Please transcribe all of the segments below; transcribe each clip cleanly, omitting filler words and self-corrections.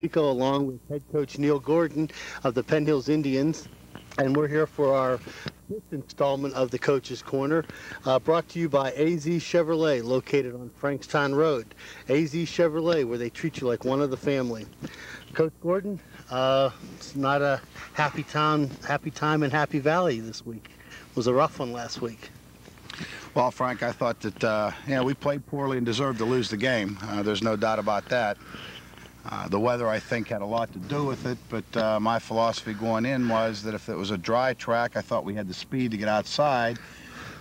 Rico along with head coach Neil Gordon of the Penn Hills Indians. And we're here for our fifth installment of the Coach's Corner, brought to you by AZ Chevrolet, located on Frankstown Road. AZ Chevrolet, where they treat you like one of the family. Coach Gordon, it's not a happy time in Happy Valley this week. It was a rough one last week. Well, Frank, I thought that we played poorly and deserved to lose the game. There's no doubt about that. The weather, I think, had a lot to do with it, but my philosophy going in was that if it was a dry track, I thought we had the speed to get outside.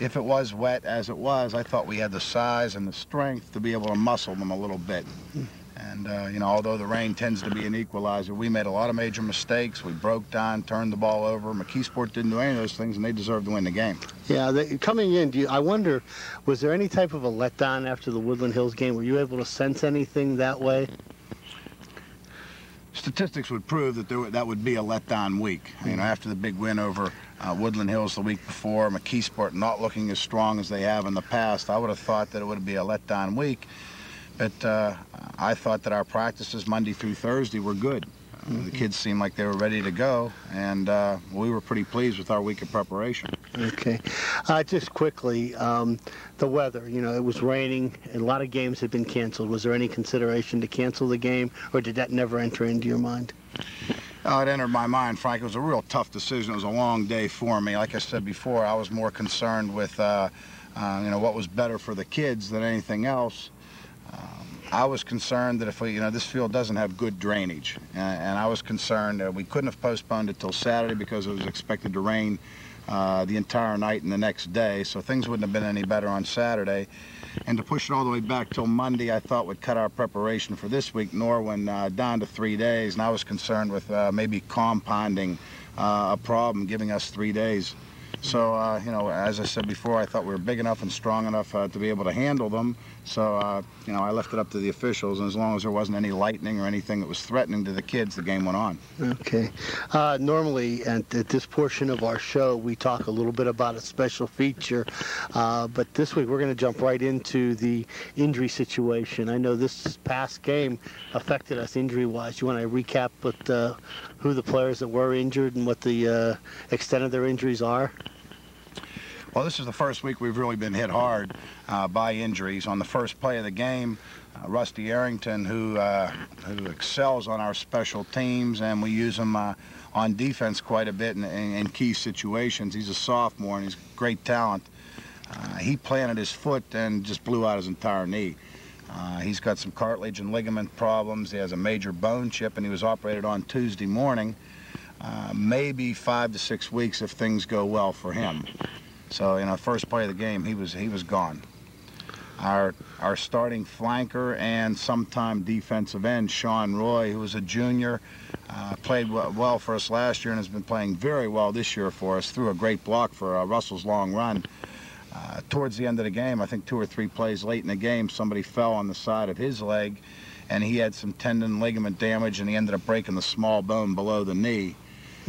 If it was wet, as it was, I thought we had the size and the strength to be able to muscle them a little bit. And, although the rain tends to be an equalizer, we made a lot of major mistakes. We broke down, turned the ball over. McKeesport didn't do any of those things, and they deserved to win the game. Yeah, coming in, I wonder, was there any type of a letdown after the Woodland Hills game? Were you able to sense anything that way? Statistics would prove that that would be a letdown week. After the big win over Woodland Hills the week before, McKeesport not looking as strong as they have in the past, I would have thought that it would be a letdown week. But I thought that our practices Monday through Thursday were good. The kids seemed like they were ready to go, and we were pretty pleased with our week of preparation. Okay. Just quickly, the weather, it was raining, and a lot of games had been canceled. Was there any consideration to cancel the game, or did that never enter into your mind? It entered my mind, Frank. It was a real tough decision. It was a long day for me. Like I said before, I was more concerned with, what was better for the kids than anything else. I was concerned that if this field doesn't have good drainage, and I was concerned that we couldn't have postponed it till Saturday because it was expected to rain the entire night and the next day, so things wouldn't have been any better on Saturday. And to push it all the way back till Monday, I thought would cut our preparation for this week, Norwin, down to 3 days, and I was concerned with maybe compounding a problem, giving us 3 days. So, as I said before, I thought we were big enough and strong enough to be able to handle them. So, I left it up to the officials, and as long as there wasn't any lightning or anything that was threatening to the kids, the game went on. Okay. Normally, at this portion of our show, we talk a little bit about a special feature, but this week we're going to jump right into the injury situation. I know this past game affected us injury-wise. You want to recap who the players that were injured and what the extent of their injuries are? Well, this is the first week we've really been hit hard by injuries. On the first play of the game, Rusty Arrington, who excels on our special teams, and we use him on defense quite a bit in key situations. He's a sophomore, and he's great talent. He planted his foot and just blew out his entire knee. He's got some cartilage and ligament problems. He has a major bone chip, and he was operated on Tuesday morning. Maybe 5 to 6 weeks if things go well for him. So, first play of the game, he was gone. Our starting flanker and sometime defensive end, Sean Roy, who was a junior, played well for us last year and has been playing very well this year for us, threw a great block for Russell's long run. Towards the end of the game, I think 2 or 3 plays late in the game, somebody fell on the side of his leg, and he had some tendon ligament damage, and he ended up breaking the small bone below the knee.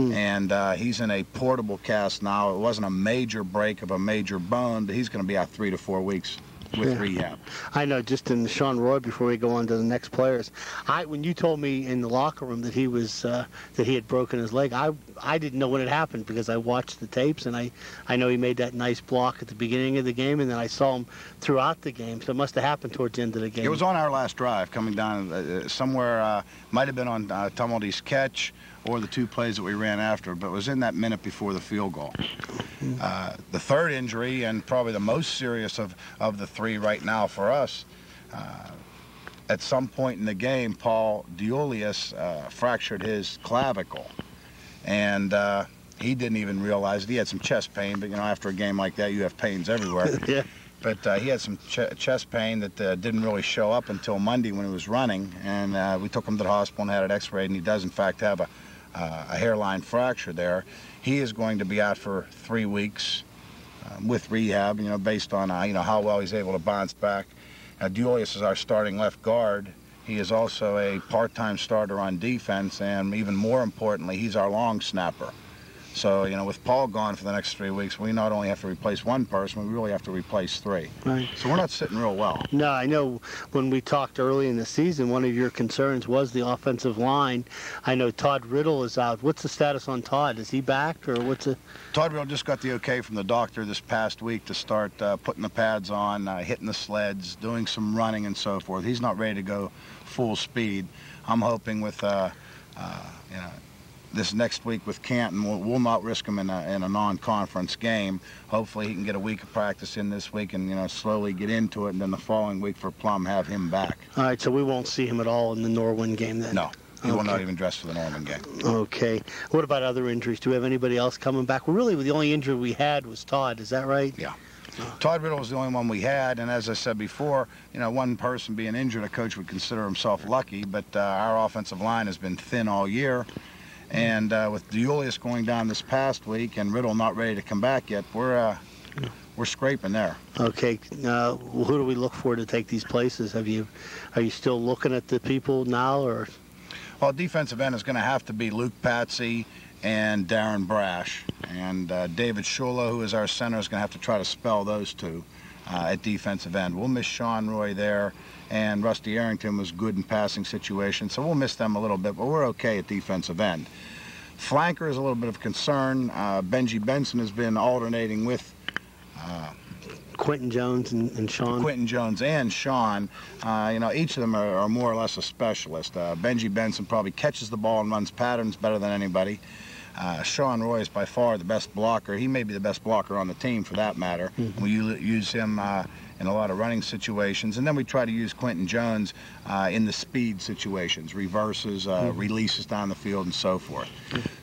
And he's in a portable cast now. It wasn't a major break of a major bone, but he's going to be out 3 to 4 weeks with rehab. I know, just in Sean Roy, before we go on to the next players, when you told me in the locker room that he had broken his leg, I didn't know when it happened because I watched the tapes, and I know he made that nice block at the beginning of the game, and then I saw him throughout the game, so it must have happened towards the end of the game. It was on our last drive coming down somewhere, might have been on Tumulty's catch or the 2 plays that we ran after, but it was in that minute before the field goal. The third injury, and probably the most serious of the 3 right now for us, at some point in the game, Paul Diolius fractured his clavicle, and he didn't even realize it. He had some chest pain, but after a game like that, you have pains everywhere. Yeah. But he had some chest pain that didn't really show up until Monday when he was running, and we took him to the hospital and had it x-rayed, and he does in fact have a hairline fracture there. He is going to be out for 3 weeks with rehab, based on how well he's able to bounce back. Diolius is our starting left guard. He is also a part-time starter on defense, and even more importantly, he's our long snapper. So, you know, with Paul gone for the next 3 weeks, we not only have to replace one person, we really have to replace 3. Right. So we're not sitting real well. No, I know when we talked early in the season, one of your concerns was the offensive line. I know Todd Riddle is out. What's the status on Todd? Is he back, or what's it? Todd Riddle just got the okay from the doctor this past week to start putting the pads on, hitting the sleds, doing some running and so forth. He's not ready to go full speed. I'm hoping with, you know, this next week with Canton, we'll not risk him in a non-conference game. Hopefully he can get a week of practice in this week and, you know, slowly get into it, and then the following week for Plum have him back. All right, so we won't see him at all in the Norwin game then? No, he will not even dress for the Norwin game. Okay. What about other injuries? Do we have anybody else coming back? Well, really, the only injury we had was Todd. Is that right? Yeah. Todd Riddle was the only one we had, and as I said before, you know, one person being injured, a coach would consider himself lucky, but our offensive line has been thin all year. And with Julius going down this past week and Riddle not ready to come back yet, we're scraping there. Okay. Who do we look for to take these places? Are you still looking at the people now, or? Well, defensive end is going to have to be Luke Patsy and Darren Brash, and David Shula, who is our center, is going to have to try to spell those two at defensive end. We'll miss Sean Roy there, and Rusty Arrington was good in passing situations, so we'll miss them a little bit, but we're okay at defensive end. Flanker is a little bit of concern. Benji Benson has been alternating with Quentin Jones and Sean. Quentin Jones and Sean. You know, each of them are more or less a specialist. Benji Benson probably catches the ball and runs patterns better than anybody. Sean Roy is by far the best blocker. He may be the best blocker on the team, for that matter. Mm-hmm. We use him in a lot of running situations, and then we try to use Quentin Jones in the speed situations, reverses, releases down the field, and so forth.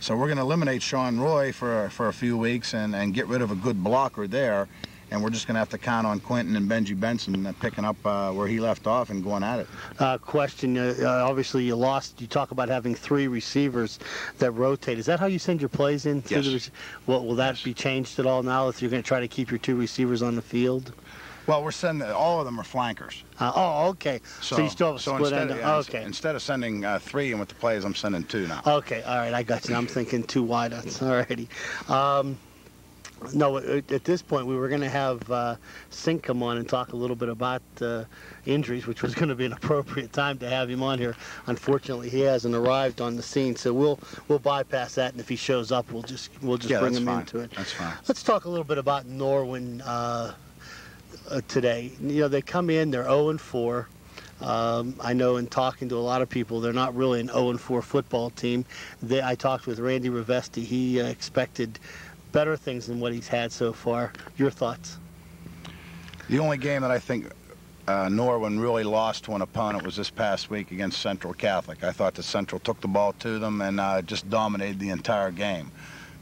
So we're going to eliminate Sean Roy for a few weeks and get rid of a good blocker there, and we're just going to have to count on Quentin and Benji Benson picking up where he left off and going at it. Question, obviously you talk about having 3 receivers that rotate. Is that how you send your plays in? Yes. Will that be changed at all now if you're going to try to keep your 2 receivers on the field? Well, we're sending, all of them are flankers. Oh, okay. So you still have a split end? Okay. Instead of sending 3 in with the plays, I'm sending 2 now. Okay, all right, I got you. I'm thinking 2 wideouts. All righty. No, at this point, we were going to have Sink come on and talk a little bit about injuries, which was going to be an appropriate time to have him on here. Unfortunately, he hasn't arrived on the scene, so we'll bypass that, and if he shows up, we'll just bring him into it. That's fine. Let's talk a little bit about Norwin today. You know, they come in, they're 0-4. I know in talking to a lot of people, they're not really an 0-4 football team. I talked with Randy Rivesti. He expected better things than what he's had so far. Your thoughts? The only game that I think Norwin really lost to an opponent was this past week against Central Catholic. I thought that Central took the ball to them and just dominated the entire game.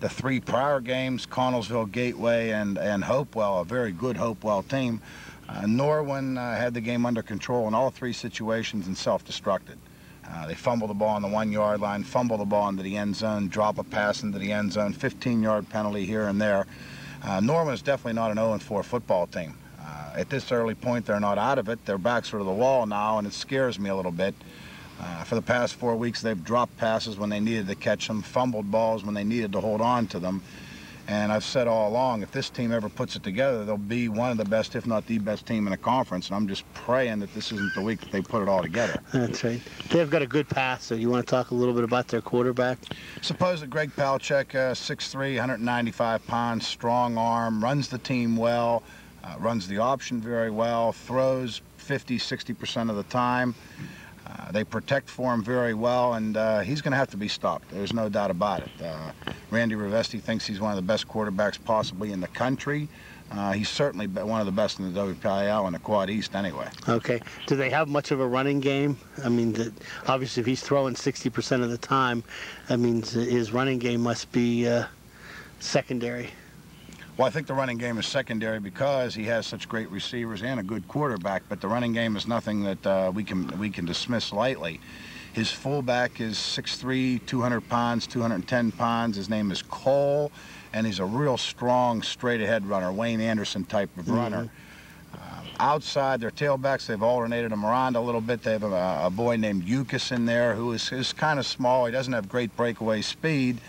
The 3 prior games, Connellsville, Gateway, and Hopewell, a very good Hopewell team, Norwin had the game under control in all 3 situations and self-destructed. They fumble the ball on the 1-yard line, fumble the ball into the end zone, drop a pass into the end zone, 15-yard penalty here and there. Norwin is definitely not an 0-4 football team. At this early point, they're not out of it. Their backs are to the wall now, and it scares me a little bit. For the past 4 weeks, they've dropped passes when they needed to catch them, fumbled balls when they needed to hold on to them. And I've said all along, if this team ever puts it together, they'll be one of the best, if not the best team in the conference. And I'm just praying that this isn't the week that they put it all together. That's right. They've got a good pass, so you want to talk a little bit about their quarterback? Suppose that Greg Palchek, 6'3", 195 pounds, strong arm, runs the team well, runs the option very well, throws 50, 60% of the time. They protect for him very well, and he's going to have to be stopped. There's no doubt about it. Randy Rivesti thinks he's one of the best quarterbacks possibly in the country. He's certainly one of the best in the WPIAL and the Quad East anyway. Okay. Do they have much of a running game? I mean, obviously if he's throwing 60% of the time, that means his running game must be secondary. Well, I think the running game is secondary because he has such great receivers and a good quarterback, but the running game is nothing that we can dismiss lightly. His fullback is 6'3", 200 pounds, 210 pounds. His name is Cole, and he's a real strong, straight-ahead runner, Wayne Anderson type of runner. Outside, their tailbacks, they've alternated them around a little bit. They have a boy named Eucas in there who is kind of small. He doesn't have great breakaway speed.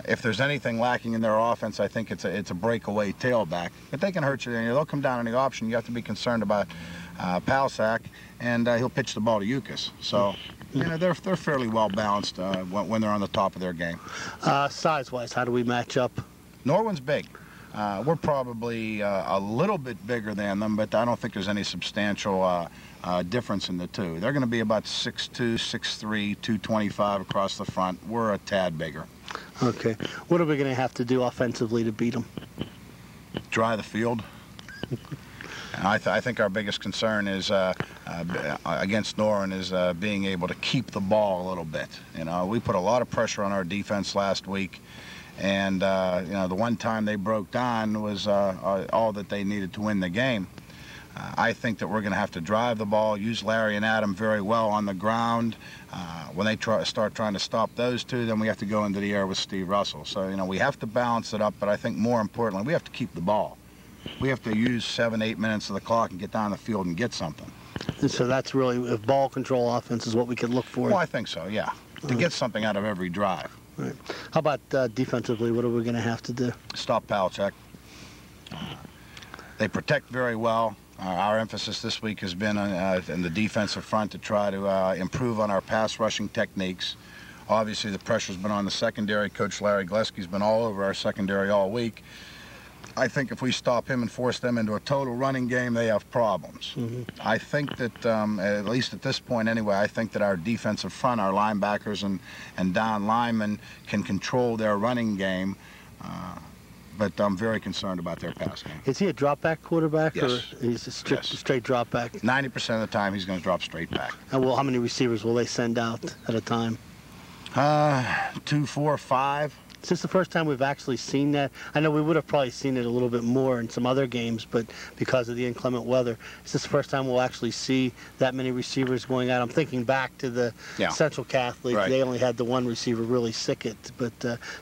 If there's anything lacking in their offense, I think it's a breakaway tailback. But they can hurt you. They'll come down on the option. You have to be concerned about Palsak, and he'll pitch the ball to Yukis. So, they're fairly well balanced when they're on the top of their game. Size-wise, how do we match up? Norwin's big. We're probably a little bit bigger than them, but I don't think there's any substantial difference in the two. They're going to be about 6'2", 6'3", 225 across the front. We're a tad bigger. Okay. What are we going to have to do offensively to beat them? Dry the field. And I think our biggest concern is against Norwin is being able to keep the ball a little bit. We put a lot of pressure on our defense last week, and the one time they broke down was all that they needed to win the game. I think that we're going to have to drive the ball, use Larry and Adam very well on the ground. When they start trying to stop those two, then we have to go into the air with Steve Russell. So, we have to balance it up, but I think more importantly, we have to keep the ball. We have to use 7-8 minutes of the clock and get down the field and get something. And so that's really, if ball control offense is what we could look for. Well, I think so, yeah. To get something out of every drive. Right. How about defensively? What are we going to have to do? Stop Palsak. They protect very well. Our emphasis this week has been in the defensive front to try to improve on our pass rushing techniques. Obviously, the pressure's been on the secondary. Coach Larry Gillespie's been all over our secondary all week. I think if we stop him and force them into a total running game, they have problems. I think that, at least at this point anyway, I think that our defensive front, our linebackers and down linemen can control their running game. But I'm very concerned about their pass game. Is he a drop-back quarterback? Yes. Or he's a straight drop-back? 90% of the time, he's going to drop straight back. And how many receivers will they send out at a time? 2, 4, 5. Is this the first time we've actually seen that? I know we would have probably seen it a little bit more in some other games, but because of the inclement weather, is this the first time we'll actually see that many receivers going out? I'm thinking back to the Central Catholic. Right. They only had the one receiver really sick it, but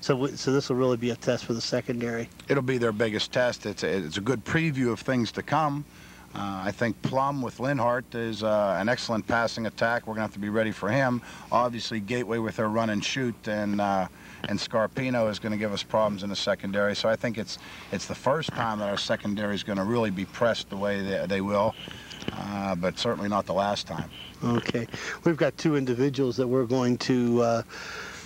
so this will really be a test for the secondary. It'll be their biggest test. It's a good preview of things to come. I think Plum with Linhart is an excellent passing attack. We're going to have to be ready for him. Obviously, Gateway with their run and shoot, and Scarpino is going to give us problems in the secondary. So I think it's the first time that our secondary is going to really be pressed the way they will, but certainly not the last time. Okay. We've got two individuals that we're going to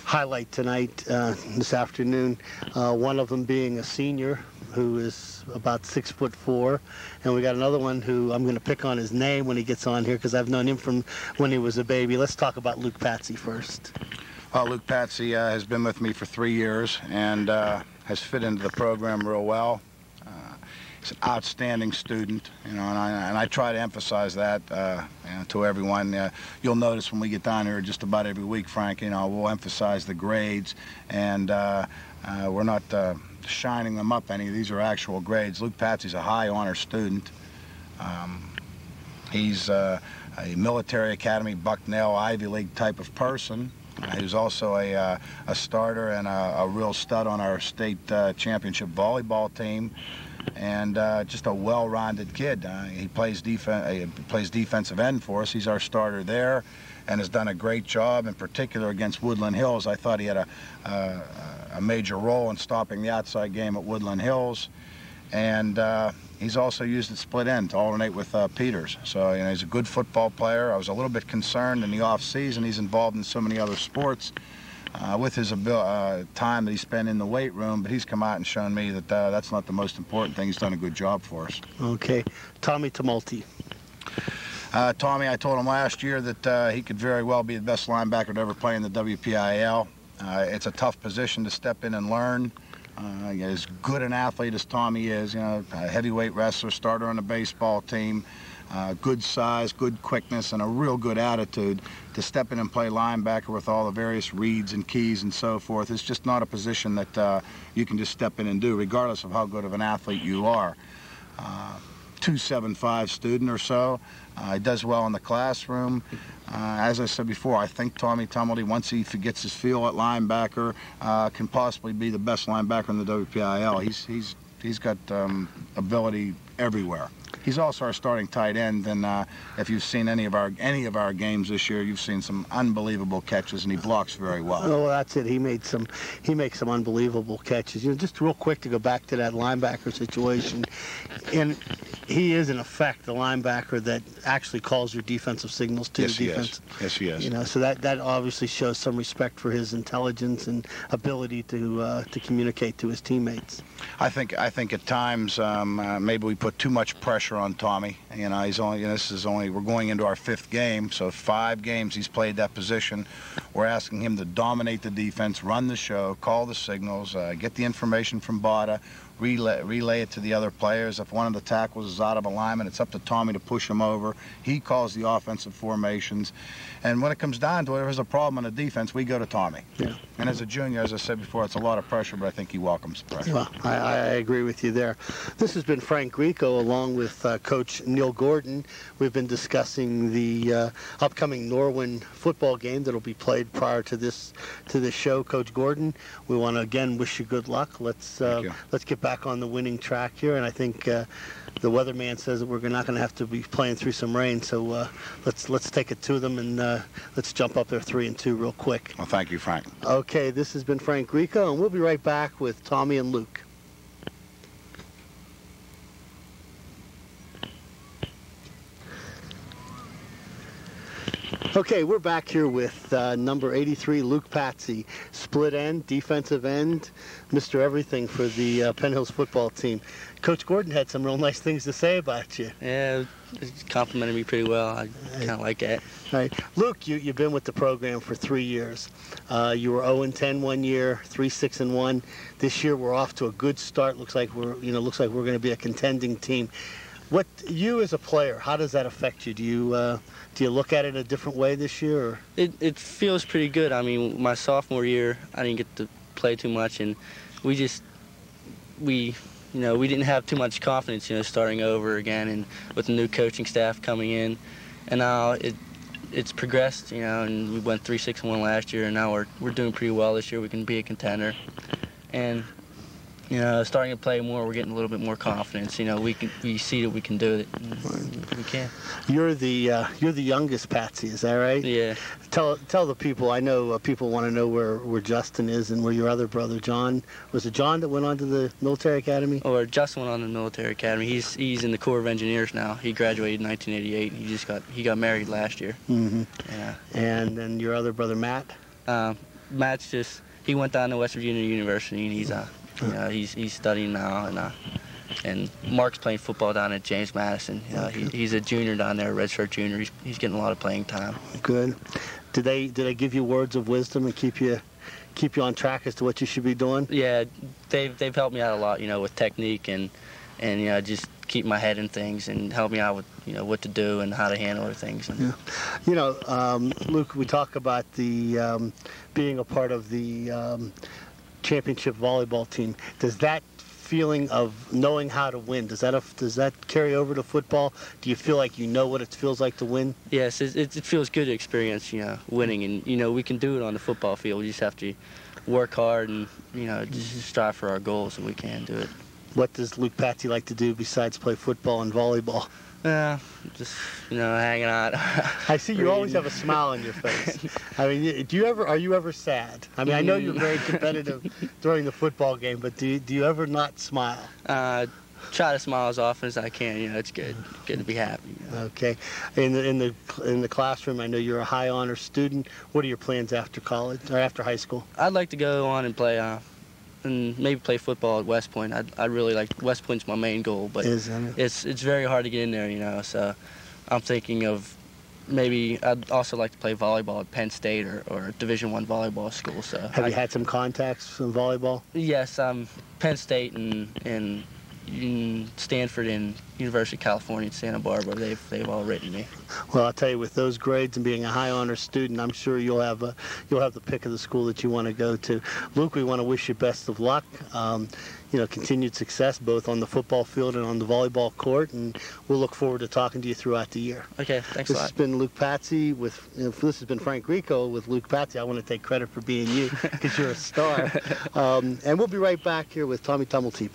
highlight tonight, this afternoon. One of them being a senior who is about 6'4", and we got another one who I'm going to pick on his name when he gets on here because I've known him from when he was a baby. Let's talk about Luke Patsy first. Luke Patsy has been with me for 3 years and has fit into the program real well. He's an outstanding student, and I try to emphasize that to everyone. You'll notice when we get down here just about every week, Frank, we'll emphasize the grades, and we're not shining them up any. These are actual grades. Luke Patsy's a high honor student. He's a military academy, Bucknell, Ivy League type of person. He's also a starter and a real stud on our state championship volleyball team, and just a well-rounded kid. He plays defensive end for us. He's our starter there, and has done a great job, in particular against Woodland Hills. I thought he had a major role in stopping the outside game at Woodland Hills, and he's also used at split end to alternate with Peters. So, he's a good football player. I was a little bit concerned in the off-season. He's involved in so many other sports with his time that he spent in the weight room, but he's come out and shown me that that's not the most important thing. He's done a good job for us. Okay. Tommy Tumulty. Tommy, I told him last year that he could very well be the best linebacker to ever play in the WPIAL. It's a tough position to step in and learn. As good an athlete as Tommy is, a heavyweight wrestler, starter on the baseball team, good size, good quickness, and a real good attitude. To step in and play linebacker with all the various reads and keys and so forth, it's just not a position that you can just step in and do, regardless of how good of an athlete you are. 275 student or so. He does well in the classroom. As I said before, I think Tommy Tumulty, once he gets his feel at linebacker, can possibly be the best linebacker in the WPIAL. He's got ability everywhere. He's also our starting tight end, and if you've seen any of our games this year, you've seen some unbelievable catches, and he blocks very well. Oh, well, that's it. He makes some unbelievable catches. You know, just real quick to go back to that linebacker situation, and he is in effect the linebacker that actually calls your defensive signals to the defense. Yes, he is. You know, so that obviously shows some respect for his intelligence and ability to communicate to his teammates. I think at times maybe we put too much pressure on Tommy. You know, we're going into our 5th game, so 5 games he's played that position. We're asking him to dominate the defense, run the show, call the signals, get the information from Bada, relay it to the other players. If one of the tackles is out of alignment, it's up to Tommy to push him over. He calls the offensive formations. And when it comes down to it, if there's a problem on the defense, we go to Tommy. Yeah. And as a junior, as I said before, it's a lot of pressure, but I think he welcomes the pressure. Well, I agree with you there. This has been Frank Grieco along with Coach Neil Gordon. We've been discussing the upcoming Norwin football game that will be played prior to this show. Coach Gordon, we want to again wish you good luck. Let's get back on the winning track here, and I think the weatherman says that we're not going to have to be playing through some rain, so let's take it to them, and let's jump up there 3-2 real quick. Well, thank you, Frank. Okay, this has been Frank Grieco, and we'll be right back with Tommy and Luke. Okay, we're back here with number 83, Luke Patsy, split end, defensive end, Mr. Everything for the Penn Hills football team. Coach Gordon had some real nice things to say about you. Yeah, it complimented me pretty well. I kind of like that. All right. Luke, you've been with the program for 3 years. You were 0-10 one year, 3-6-1. This year we're off to a good start. Looks like we're going to be a contending team. What you as a player, how does that affect you? Do you look at it a different way this year? Or? It feels pretty good. I mean, my sophomore year, I didn't get to play too much, and we didn't have too much confidence, starting over again, and with the new coaching staff coming in, and now it's progressed, and we went 3-6-1 last year, and now we're doing pretty well this year. We can be a contender, and starting to play more, we're getting a little bit more confidence. We see that we can do it. We can. You're the youngest Patsy, is that right? Yeah. Tell the people. I know people want to know where Justin is and where your other brother John. Was it John that went on to the military academy? Or Justin went on to the military academy. He's in the Corps of Engineers now. He graduated in 1988. He got married last year. Mm-hmm. Yeah. And then your other brother Matt. Matt's he went down to West Virginia University, and he's studying now, and Mark's playing football down at James Madison. He's a junior down there, redshirt junior. He's getting a lot of playing time. Good. Did they give you words of wisdom and keep you on track as to what you should be doing? Yeah, they've helped me out a lot, with technique and just keep my head in things and help me out with what to do and how to handle other things. Yeah. Luke, we talk about the being a part of the championship volleyball team. Does that feeling of knowing how to win, does that carry over to football? Do you feel like you know what it feels like to win? Yes, it feels good to experience winning, and we can do it on the football field. We just have to work hard and just strive for our goals, and we can do it. What does Luke Patsy like to do besides play football and volleyball? Just hanging out. I see you always have a smile on your face. I mean, are you ever sad? I mean, I know you're very competitive during the football game, but do you ever not smile? Try to smile as often as I can. It's good to be happy. Okay. In the classroom, I know you're a high honor student. What are your plans after college or after high school? I'd like to go on and play. And maybe play football at West Point. I really like West Point's my main goal, but it's very hard to get in there, so I'm thinking of maybe I'd also like to play volleyball at Penn State or Division I volleyball school. So have you had some contacts in volleyball? Yes, Penn State and Stanford and University of California at Santa Barbara. They've all written me. Well, I'll tell you, with those grades and being a high honor student, I'm sure you'll have the pick of the school that you want to go to. Luke, we want to wish you best of luck. Continued success both on the football field and on the volleyball court, and we'll look forward to talking to you throughout the year. Okay, thanks a lot. This has been Luke Patsy this has been Frank Grieco with Luke Patsy. I want to take credit for being you because you're a star. And we'll be right back here with Tommy Tumulty.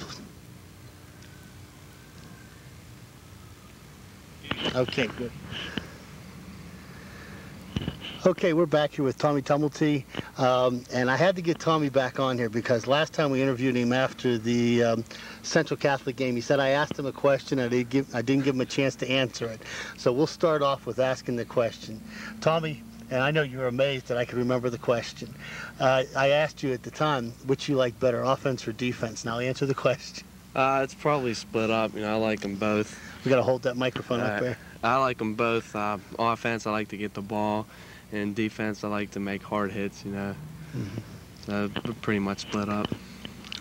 Okay, good. Okay, we're back here with Tommy Tumulty, and I had to get Tommy back on here because last time we interviewed him after the Central Catholic game, he said I asked him a question, I didn't give him a chance to answer it. So we'll start off with asking the question. Tommy, and I know you were amazed that I could remember the question. I asked you at the time, which you like better, offense or defense? Now answer the question. It's probably split up. I like them both. We got to hold that microphone up there. I like them both. Offense, I like to get the ball. And defense, I like to make hard hits, So we're pretty much split up.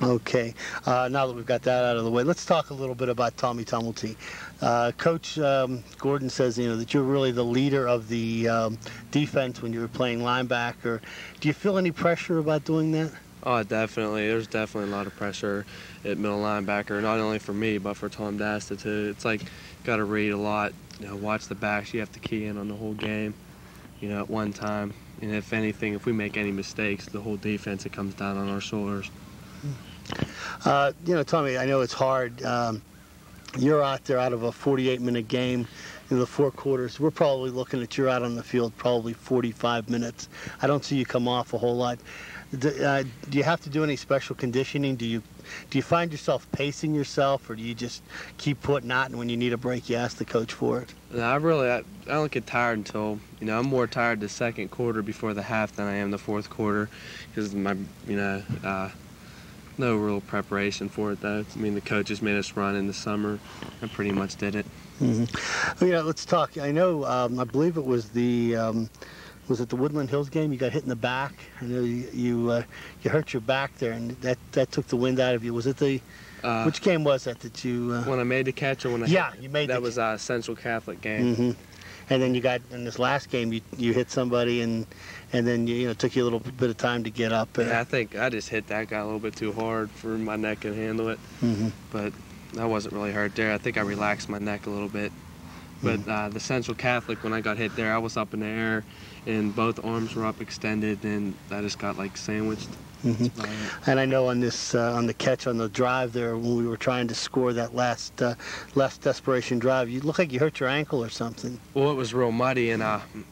Okay. Now that we've got that out of the way, let's talk a little bit about Tommy Tumulty. Coach Gordon says, that you're really the leader of the defense when you were playing linebacker. Do you feel any pressure about doing that? Oh, definitely. There's definitely a lot of pressure at middle linebacker, not only for me, but for Tom Dasta, too. It's like, got to read a lot, watch the backs. You have to key in on the whole game. At one time. And if anything, if we make any mistakes, the whole defense, it comes down on our shoulders. Tommy, I know it's hard. You're out there out of a 48-minute game in the 4 quarters. We're probably looking at you're out on the field probably 45 minutes. I don't see you come off a whole lot. Do you have to do any special conditioning? Do you find yourself pacing yourself, or do you just keep putting out, and when you need a break, you ask the coach for it? No, I don't get tired until, I'm more tired the second quarter before the half than I am the fourth quarter, because no real preparation for it, though. The coaches made us run in the summer. I pretty much did it. Mm-hmm. Let's talk. I know, I believe it was was it the Woodland Hills game? You got hit in the back. I know you hurt your back there, and that took the wind out of you. Was it which game was that you? When I made the catch, or when I you made that was a Central Catholic game. Mm-hmm. And then you got in this last game, you hit somebody, and then it took you a little bit of time to get up. Yeah, I think I just hit that guy a little bit too hard for my neck to handle it. Mm-hmm. But I wasn't really hurt there. I think I relaxed my neck a little bit. But the Central Catholic, when I got hit there, I was up in the air, and both arms were up extended, and I just got sandwiched. Mm-hmm. And I know on this on the catch on the drive there, when we were trying to score that last desperation drive, you looked like you hurt your ankle or something. Well, it was real muddy, and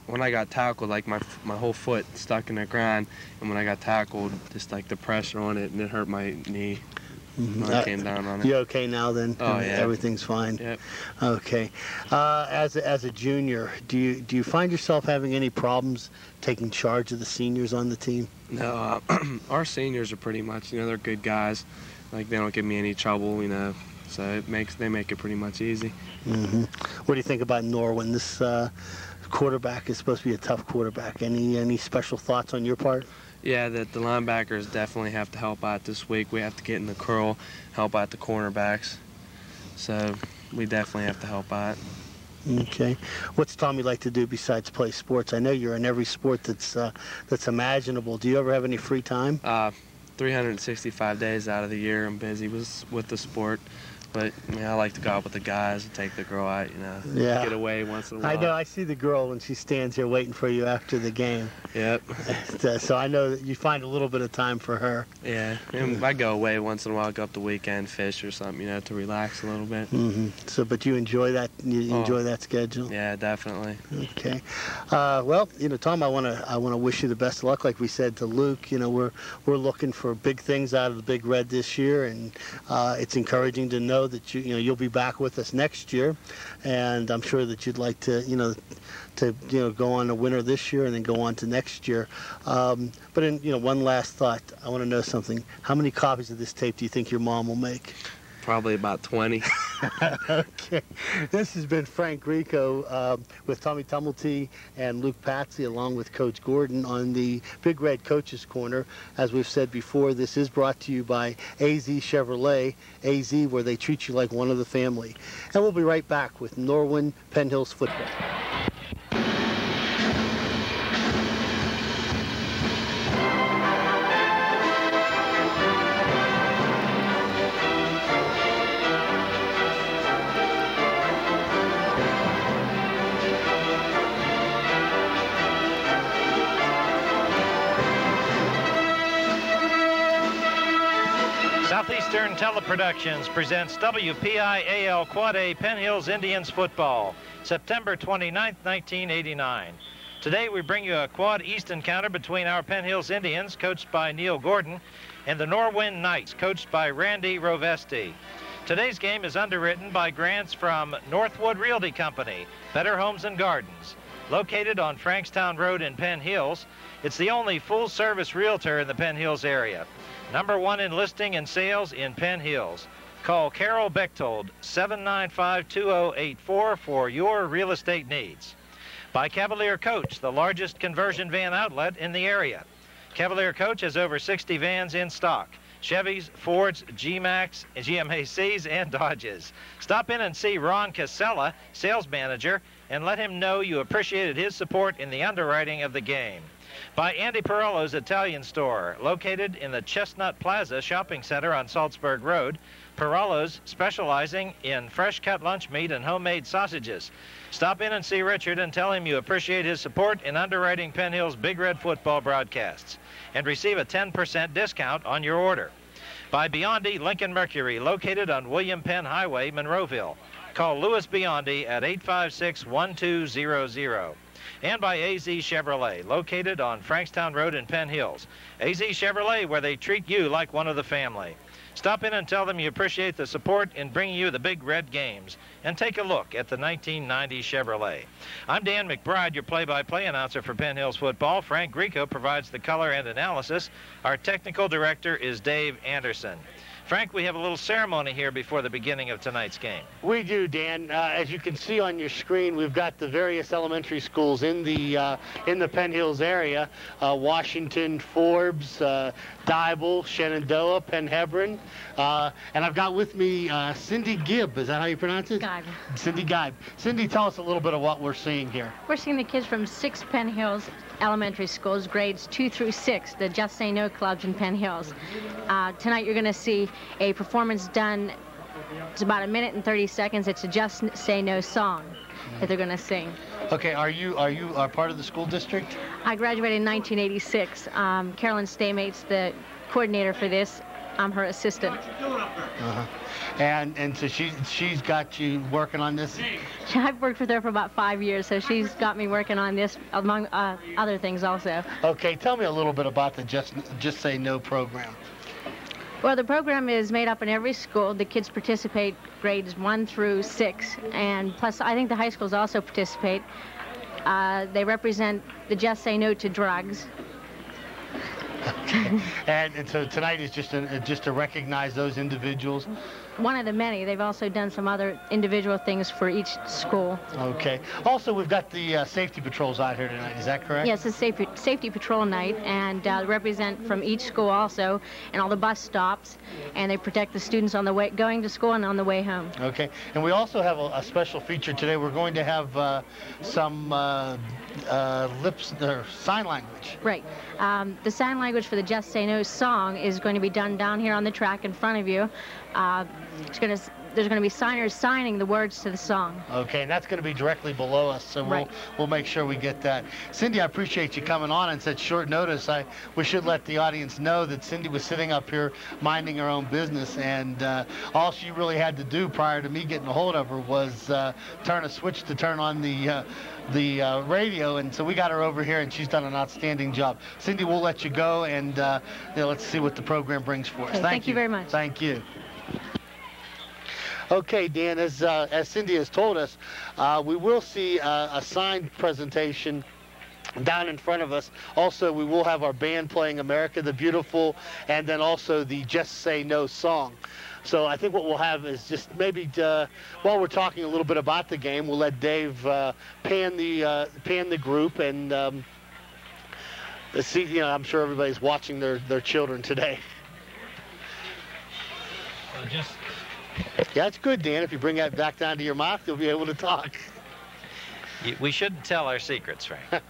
when I got tackled, my whole foot stuck in the ground, and when I got tackled, just the pressure on it, and it hurt my knee. Mm-hmm. I came down on it. You okay now then? Oh, yeah. Everything's fine? Yep. Okay. As a junior, do you find yourself having any problems taking charge of the seniors on the team? No, our seniors are pretty much, they're good guys. They don't give me any trouble, so they make it pretty much easy. Mm-hmm. What do you think about Norwin? This quarterback is supposed to be a tough quarterback. Any special thoughts on your part? Yeah, that the linebackers definitely have to help out this week. We have to get in the curl, help out the cornerbacks. So we definitely have to help out. Okay. What's Tommy like to do besides play sports? I know you're in every sport that's imaginable. Do you ever have any free time? 365 days out of the year I'm busy with the sport. But I like to go out with the guys and take the girl out, Yeah. Get away once in a while. I know. I see the girl when she stands here waiting for you after the game. Yep. So I know that you find a little bit of time for her. Yeah. And I go away once in a while, go up the weekend, fish or something, to relax a little bit. Mm-hmm. So, but you enjoy that? You enjoy that schedule? Yeah, definitely. Okay. Well, Tom, I want to wish you the best of luck. Like we said to Luke, we're looking for big things out of the Big Red this year, and it's encouraging to know that you'll be back with us next year, and I'm sure that you'd like to go on a winner this year and then go on to next year. But one last thought, I want to know something. How many copies of this tape do you think your mom will make? Probably about 20. Okay. This has been Frank Grieco with Tommy Tumulty and Luke Patsy, along with Coach Gordon on the Big Red Coaches Corner. As we've said before, this is brought to you by AZ Chevrolet, AZ, where they treat you like one of the family. And we'll be right back with Norwin Penn Hills football. Southeastern Teleproductions presents WPIAL Quad A Penn Hills Indians football, September 29th, 1989. Today we bring you a Quad East encounter between our Penn Hills Indians, coached by Neil Gordon, and the Norwin Knights, coached by Randy Rovesti. Today's game is underwritten by grants from Northwood Realty Company, Better Homes and Gardens. Located on Frankstown Road in Penn Hills, it's the only full-service realtor in the Penn Hills area. #1 in listing and sales in Penn Hills. Call Carol Bechtold, 795-2084 for your real estate needs. By Cavalier Coach, the largest conversion van outlet in the area. Cavalier Coach has over 60 vans in stock. Chevys, Fords, G-Max, GMACs, and Dodges. Stop in and see Ron Casella, sales manager, and let him know you appreciated his support in the underwriting of the game. By Andy Perello's Italian store, located in the Chestnut Plaza Shopping Center on Salzburg Road. Perello's specializing in fresh-cut lunch meat and homemade sausages. Stop in and see Richard and tell him you appreciate his support in underwriting Penn Hills Big Red football broadcasts, and receive a 10% discount on your order. By Biondi Lincoln Mercury, located on William Penn Highway, Monroeville. Call Louis Biondi at 856-1200. And by AZ Chevrolet, located on Frankstown Road in Penn Hills. AZ Chevrolet, where they treat you like one of the family. Stop in and tell them you appreciate the support in bringing you the Big Red games, and take a look at the 1990 Chevrolet. I'm Dan McBride, your play-by-play announcer for Penn Hills football. Frank Grieco provides the color and analysis. Our technical director is Dave Anderson. Frank, we have a little ceremony here before the beginning of tonight's game. We do, Dan. As you can see on your screen, we've got the various elementary schools in the Penn Hills area: Washington, Forbes, Dible, Shenandoah, Penn Hebron, and I've got with me Cindy Gibb. Is that how you pronounce it? Gibe. Cindy Gibe. Cindy, tell us a little bit of what we're seeing here. We're seeing the kids from 6 Penn Hills elementary schools, grades 2 through 6, the Just Say No clubs in Penn Hills. Tonight you're going to see a performance done. It's about 1 minute and 30 seconds. It's a Just Say No song that they're going to sing. Okay, are you part of the school district? I graduated in 1986. Carolyn Staymate's the coordinator for this. I'm her assistant. And so she's got you working on this? I've worked with her for about 5 years, so she's got me working on this, among other things also. Okay, tell me a little bit about the Just Say No program. Well, the program is made up in every school. The kids participate grades 1 through 6, and plus I think the high schools also participate. They represent the Just Say No to drugs. Okay. And so tonight is just to recognize those individuals. One of the many. They've also done some other individual things for each school. Okay. Also, we've got the safety patrols out here tonight. Is that correct? Yes, it's safety patrol night, and represent from each school also, and all the bus stops, and they protect the students on the way going to school and on the way home. Okay. And we also have a special feature today. We're going to have some sign language. Right. The sign language for the Just Say No song is going to be done down here on the track in front of you. There's going to be signers signing the words to the song. Okay, and that's going to be directly below us, so we'll make sure we get that. Cindy, I appreciate you coming on on such short notice. We should let the audience know that Cindy was sitting up here minding her own business, and all she really had to do prior to me getting a hold of her was turn a switch to turn on the radio, and so we got her over here, and she's done an outstanding job. Cindy, we'll let you go, and let's see what the program brings for us. Okay, thank you very much. Thank you. Okay, Dan, as Cindy has told us, we will see a signed presentation down in front of us. Also, we will have our band playing America the Beautiful, and then also the Just Say No song. So I think what we'll have is just maybe while we're talking a little bit about the game, we'll let Dave pan the group, and see. I'm sure everybody's watching their children today. Yeah, it's good, Dan. If you bring that back down to your mouth, you'll be able to talk. We shouldn't tell our secrets, Frank.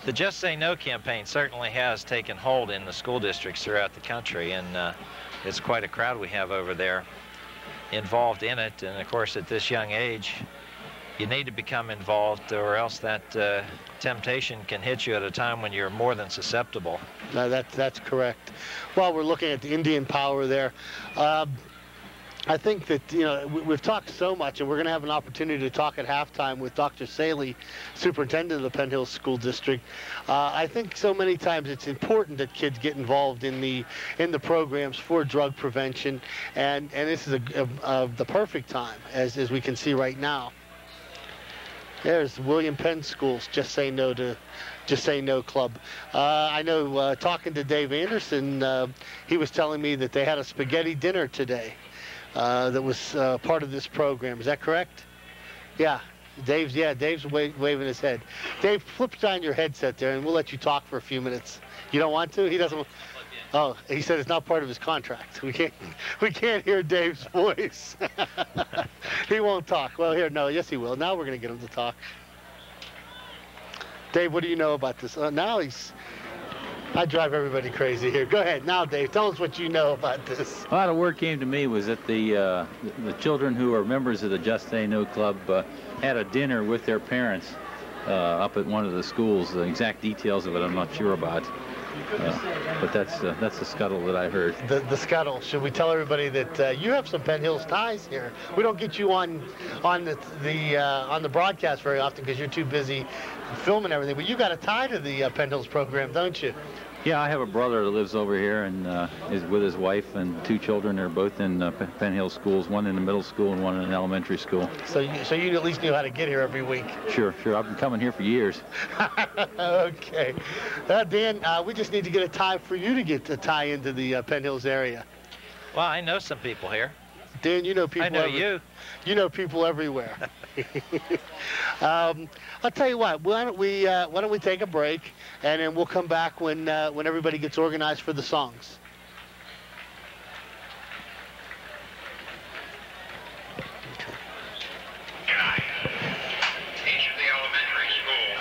The Just Say No campaign certainly has taken hold in the school districts throughout the country, and it's quite a crowd we have over there involved in it. And of course, at this young age, you need to become involved, or else that temptation can hit you at a time when you're more than susceptible. No, that's correct. Well, we're looking at the Indian power there. I think that, you know, we've talked so much, and we're going to have an opportunity to talk at halftime with Dr. Saley, superintendent of the Penn Hills School District. I think so many times it's important that kids get involved in the programs for drug prevention, and this is the perfect time, as we can see right now. There's William Penn Schools Just Say No Club. I know, talking to Dave Anderson, he was telling me that they had a spaghetti dinner today. That was part of this program. Is that correct? Yeah. Dave's waving his head. Dave, flip down your headset there, and we'll let you talk for a few minutes. You don't want to? He doesn't. Oh, he said it's not part of his contract. We can't hear Dave's voice. He won't talk. Well, here, no, yes, he will. Now we're going to get him to talk. Dave, what do you know about this? Now I drive everybody crazy here. Go ahead. Now, Dave, tell us what you know about this. A lot of word came to me was that the children who are members of the Just Say No Club had a dinner with their parents up at one of the schools. The exact details of it I'm not sure about. But that's the scuttle that I heard. The scuttle. Should we tell everybody that you have some Penn Hills ties here? We don't get you on the broadcast very often because you're too busy filming everything. But you got a tie to the Penn Hills program, don't you? Yeah, I have a brother that lives over here and is with his wife and 2 children. They're both in Penn Hills schools, one in the middle school and one in an elementary school. So you at least knew how to get here every week. Sure. I've been coming here for years. Okay. Dan, we just need to get a tie for you to get a tie into the Penn Hills area. Well, I know some people here. Dan, you know people. I know you. You know people everywhere. I'll tell you what. Why don't we take a break, and then we'll come back when everybody gets organized for the songs.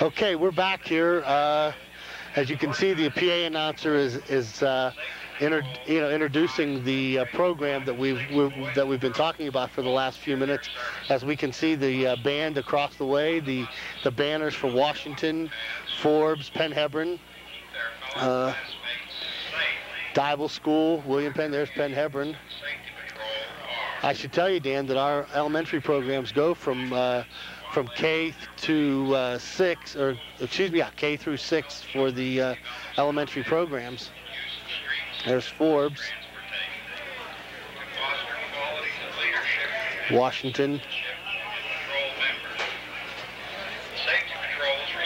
Okay, we're back here. As you can see, the PA announcer is introducing the program that we've been talking about for the last few minutes. As we can see, the band across the way, the banners for Washington, Forbes, Penn Hebron, Dival School, William Penn. There's Penn Hebron. I should tell you, Dan, that our elementary programs go from K to 6, or excuse me, K through 6 for the elementary programs. There's Forbes, Washington.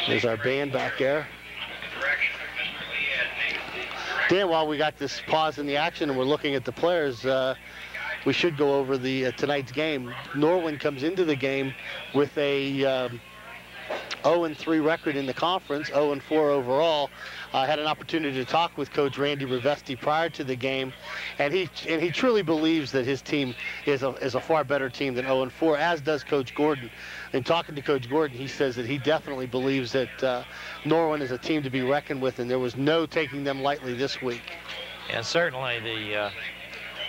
There's our band back there. Dan, while we got this pause in the action and we're looking at the players, we should go over the tonight's game. Norwin comes into the game with a 0-3 record in the conference, 0-4 overall. I had an opportunity to talk with Coach Randy Rivesti prior to the game, and he truly believes that his team is a far better team than 0-4, as does Coach Gordon. In talking to Coach Gordon, he says that he definitely believes that Norwin is a team to be reckoned with, and there was no taking them lightly this week. And certainly the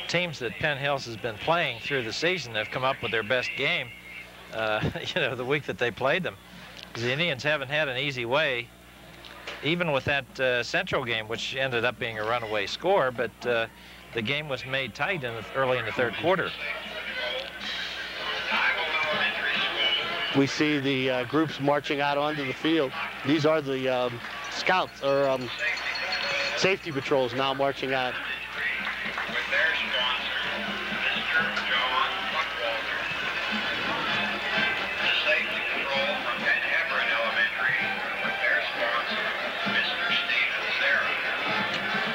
teams that Penn Hills has been playing through the season have come up with their best game, the week that they played them. The Indians haven't had an easy way, even with that Central game, which ended up being a runaway score, but the game was made tight early in the third quarter. We see the groups marching out onto the field. These are the scouts, or safety patrols now marching out.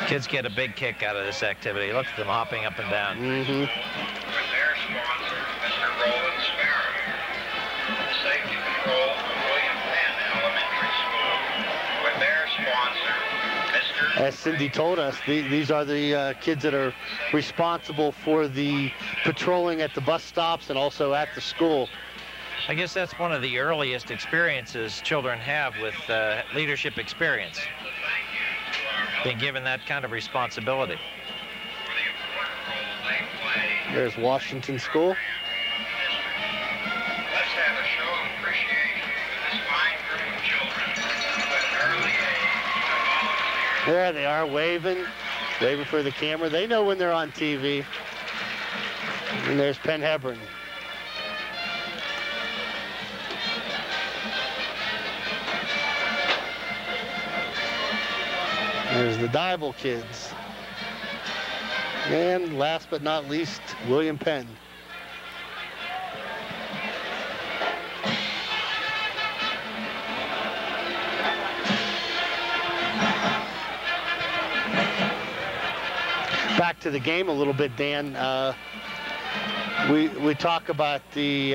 Kids get a big kick out of this activity. Look at them hopping up and down. Mm-hmm. With their sponsor, Mr. Roland Sparrow. Safety control from William Penn Elementary School. With their sponsor, Mr. As Cindy told us, these are the kids that are responsible for the patrolling at the bus stops and also at the school. I guess that's one of the earliest experiences children have with leadership experience, being given that kind of responsibility. There's Washington School. Let's have a show of There they are, waving for the camera. They know when they're on TV. And there's Penn Hebron. There's the Dival kids. And last but not least, William Penn. Back to the game a little bit, Dan. We talk about the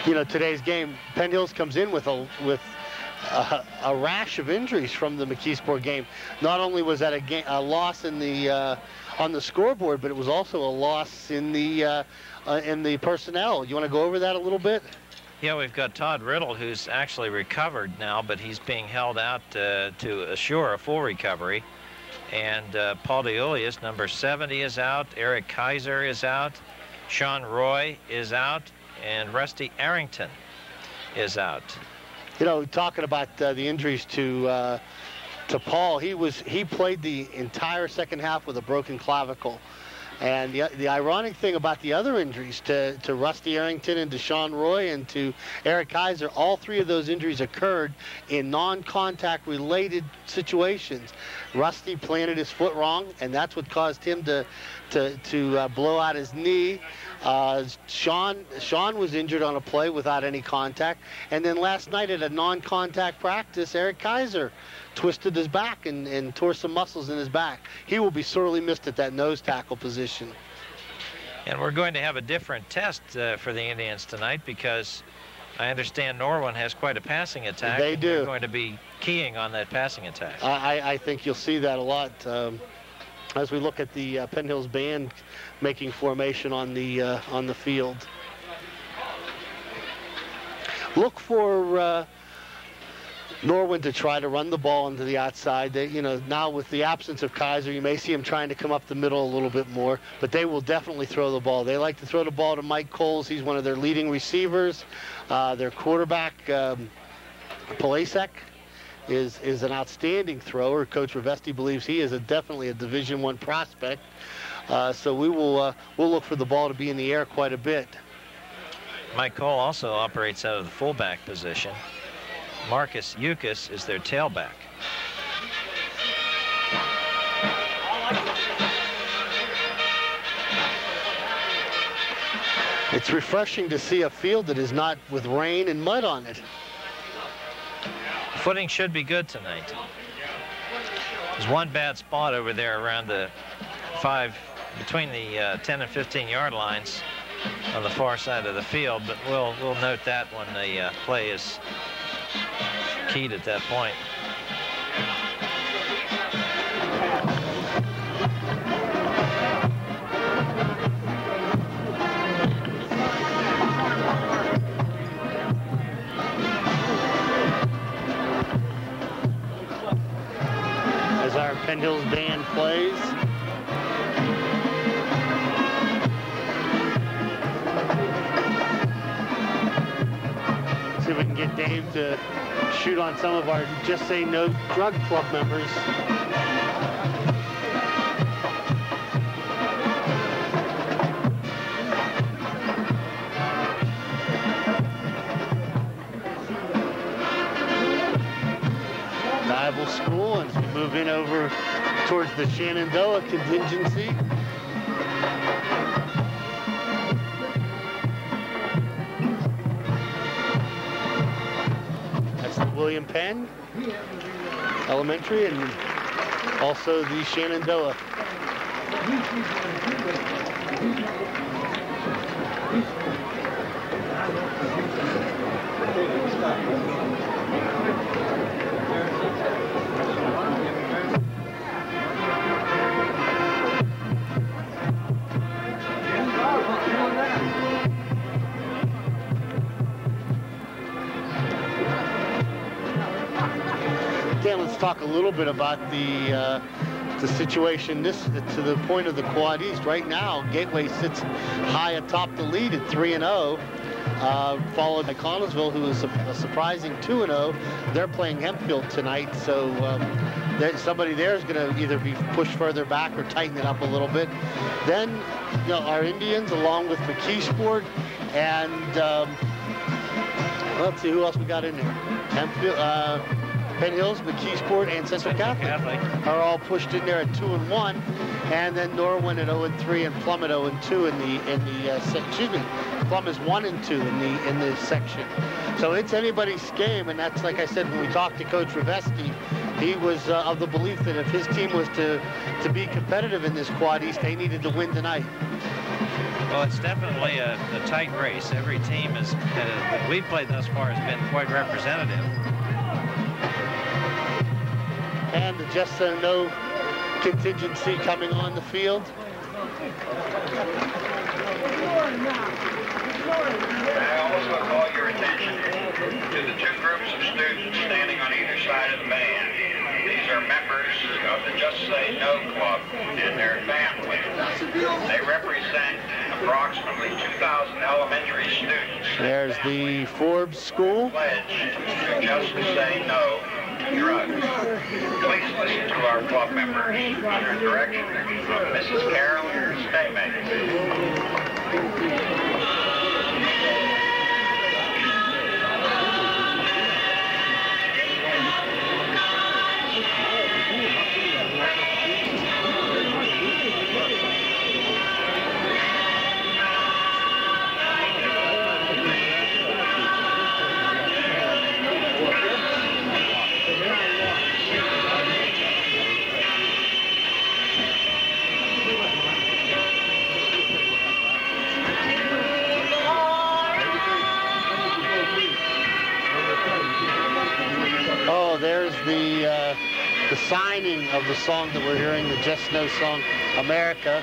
today's game. Penn Hills comes in with a rash of injuries from the McKeesport game. Not only was that a loss in the on the scoreboard, but it was also a loss in the personnel. You want to go over that a little bit? Yeah, we've got Todd Riddle, who's actually recovered now, but he's being held out to assure a full recovery. And Paul DeUlius, number 70, is out. Eric Kaiser is out. Sean Roy is out. And Rusty Arrington is out. You know, talking about the injuries to Paul, he played the entire second half with a broken clavicle. And the ironic thing about the other injuries to Rusty Arrington and to Sean Roy and to Eric Kaiser, all three of those injuries occurred in non-contact related situations. Rusty planted his foot wrong, and that's what caused him to blow out his knee. Sean was injured on a play without any contact. And then last night at a non-contact practice, Eric Kaiser twisted his back and tore some muscles in his back. He will be sorely missed at that nose tackle position. And we're going to have a different test for the Indians tonight, because I understand Norwin has quite a passing attack. They do. They're going to be keying on that passing attack. I think you'll see that a lot as we look at the Penn Hills band making formation on the field. Look for Norwin to try to run the ball into the outside. They, now with the absence of Kaiser, you may see him trying to come up the middle a little bit more, but they will definitely throw the ball. They like to throw the ball to Mike Coles. He's one of their leading receivers. Their quarterback, Polasek, is an outstanding thrower. Coach Rivesti believes he is definitely a Division I prospect. So we'll look for the ball to be in the air quite a bit. Mike Cole also operates out of the fullback position. Marcus Yukas is their tailback. It's refreshing to see a field that is not with rain and mud on it. Footing should be good tonight. There's one bad spot over there around the between the 10 and 15 yard lines on the far side of the field, but we'll note that when the play is keyed at that point. As our Penn Hills band plays. See if we can get Dave to shoot on some of our Just Say No Drug Club members. Dival School, and as we move in over towards the Shenandoah contingency. William Penn Elementary and also the Shenandoah. Let's talk a little bit about the situation to the point of the Quad East. Right now, Gateway sits high atop the lead at 3-0, followed by Connellsville, who is a surprising 2-0. They're playing Hempfield tonight, so somebody there is going to either be pushed further back or tighten it up a little bit. Then, you know, our Indians, along with McKeesport, and let's see who else we got in there. Penn Hills, McKeesport, and Central Catholic are all pushed in there at 2-1, and then Norwin at 0-3 and Plum at 0-2 excuse me, Plum is 1-2 in the section. So it's anybody's game, and that's, like I said, when we talked to Coach Rivesky, he was of the belief that if his team was to be competitive in this Quad East, they needed to win tonight. Well, it's definitely a tight race. Every team that we've played thus far has been quite representative. And the Just So No contingency coming on the field. I also call your attention to the two groups of students standing on either side of the band. These are members of the Just Say No Club and their families. They represent approximately 2,000 elementary students. There's the Forbes School. Pledge to just say no to drugs. Please listen to our club members under direction of Mrs. Carol Staymaker. There's the signing of the song that we're hearing, the Just No song, America.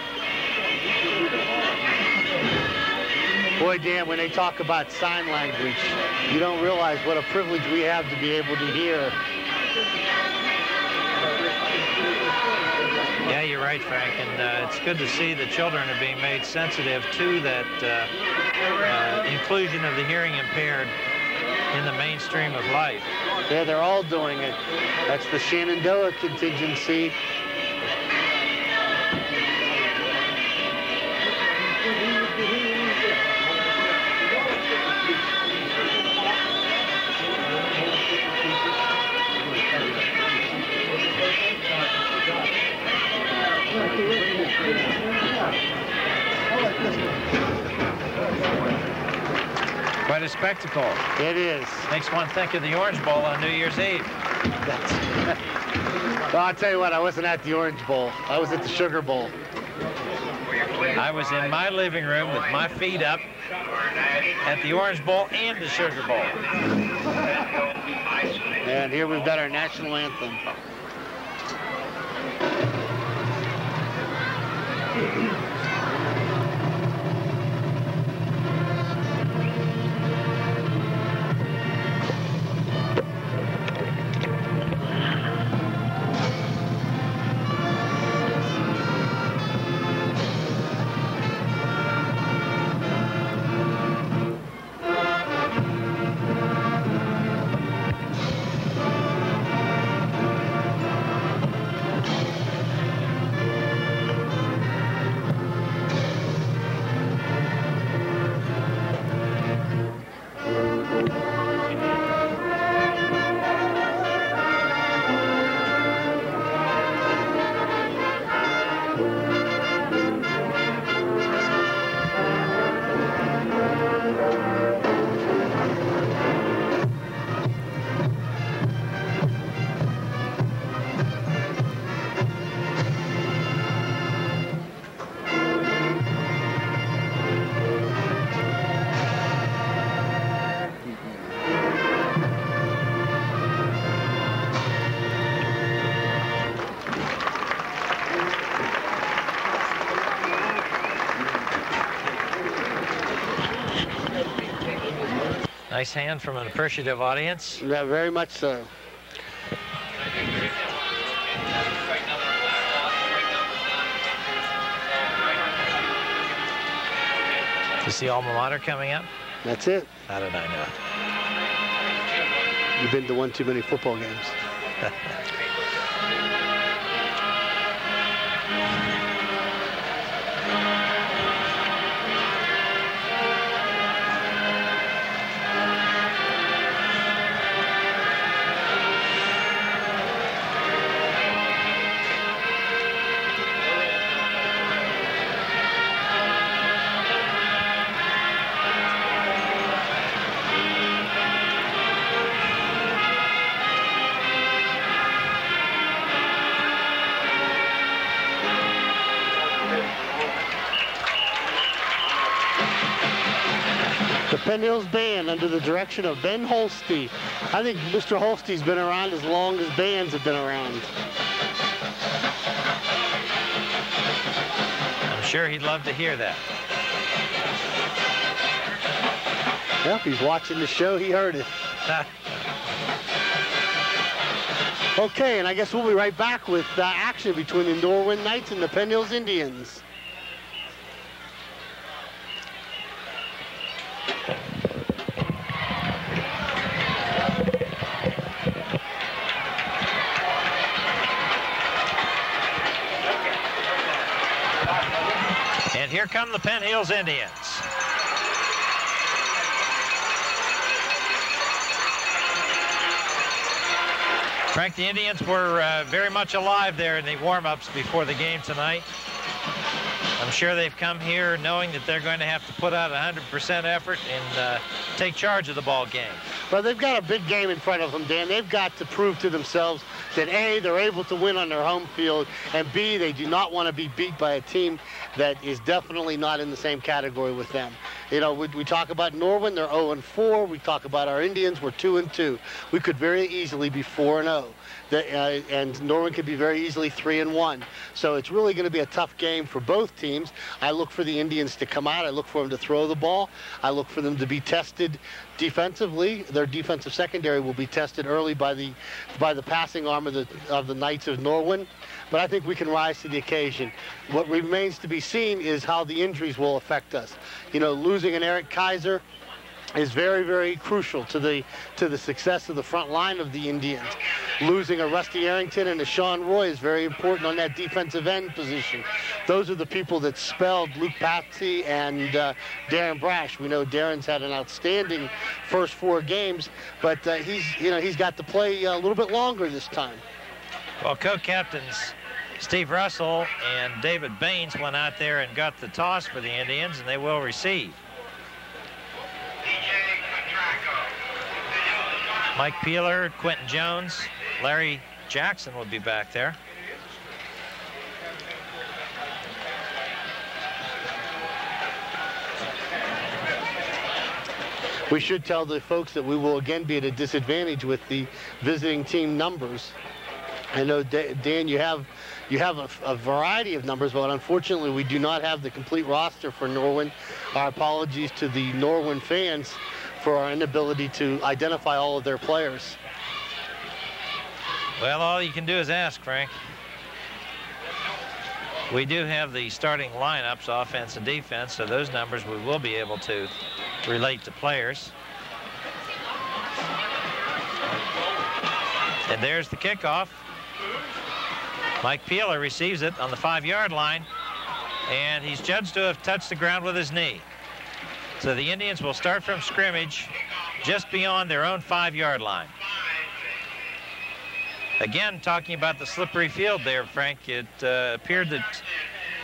Boy, Dan, when they talk about sign language, you don't realize what a privilege we have to be able to hear. Yeah, you're right, Frank, and it's good to see the children are being made sensitive to that inclusion of the hearing impaired in the mainstream of life. Yeah, they're all doing it. That's the Shenandoah contingency. Quite a spectacle. It is. Makes one think of the Orange Bowl on New Year's Eve. Well, I'll tell you what, I wasn't at the Orange Bowl. I was at the Sugar Bowl. I was in my living room with my feet up at the Orange Bowl and the Sugar Bowl. And here we've got our national anthem. Nice hand from an appreciative audience. Yeah, very much so. Is the alma mater coming up? That's it. How did I know? You've been to one too many football games. Penn Hills Band under the direction of Ben Holste. I think Mr. Holste's been around as long as bands have been around. I'm sure he'd love to hear that. Well, if he's watching the show, he heard it. Okay, and I guess we'll be right back with action between the Norwin Knights and the Penn Hills Indians. And here come the Penn Hills Indians. Frank, the Indians were very much alive there in the warm-ups before the game tonight. I'm sure they've come here knowing that they're going to have to put out 100% effort and take charge of the ball game. Well, they've got a big game in front of them, Dan. They've got to prove to themselves that A, they're able to win on their home field, and B, they do not want to be beat by a team that is definitely not in the same category with them. You know, we talk about Norwin, they're 0-4. We talk about our Indians, we're 2-2. We could very easily be 4-0. And Norwin could be very easily 3-1. So it's really going to be a tough game for both teams. I look for the Indians to come out. I look for them to throw the ball. I look for them to be tested defensively. Their defensive secondary will be tested early by the passing arm of the Knights of Norwin. But I think we can rise to the occasion. What remains to be seen is how the injuries will affect us. You know, losing an Eric Kaiser is very, very crucial to the success of the front line of the Indians. Losing a Rusty Arrington and a Sean Roy is very important on that defensive end position. Those are the people that spelled Luke Patsy and Darren Brash. We know Darren's had an outstanding first 4 games, but he's got to play a little bit longer this time. Well, co-captains Steve Russell and David Baines went out there and got the toss for the Indians, and they will receive. Mike Peeler, Quentin Jones, Larry Jackson will be back there. We should tell the folks that we will again be at a disadvantage with the visiting team numbers. I know, Dan, you have a variety of numbers, but unfortunately we do not have the complete roster for Norwin. Our apologies to the Norwin fans for our inability to identify all of their players. Well, all you can do is ask, Frank. We do have the starting lineups, offense and defense, so those numbers we will be able to relate to players. And there's the kickoff. Mike Peeler receives it on the 5-yard line, and he's judged to have touched the ground with his knee. So the Indians will start from scrimmage just beyond their own 5-yard line. Again, talking about the slippery field there, Frank, it appeared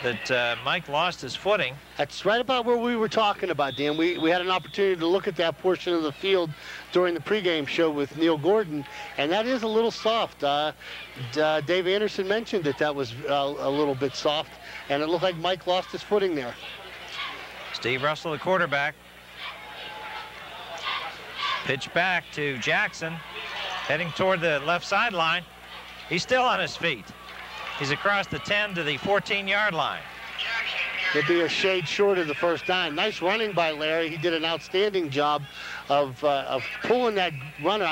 that Mike lost his footing. That's right about where we were talking about, Dan. We had an opportunity to look at that portion of the field during the pregame show with Neil Gordon, and that is a little soft. Dave Anderson mentioned that was a little bit soft, and it looked like Mike lost his footing there. Steve Russell, the quarterback. Pitch back to Jackson, heading toward the left sideline. He's still on his feet. He's across the 10 to the 14-yard line. It'd be a shade short of the first down. Nice running by Larry. He did an outstanding job of pulling that runner.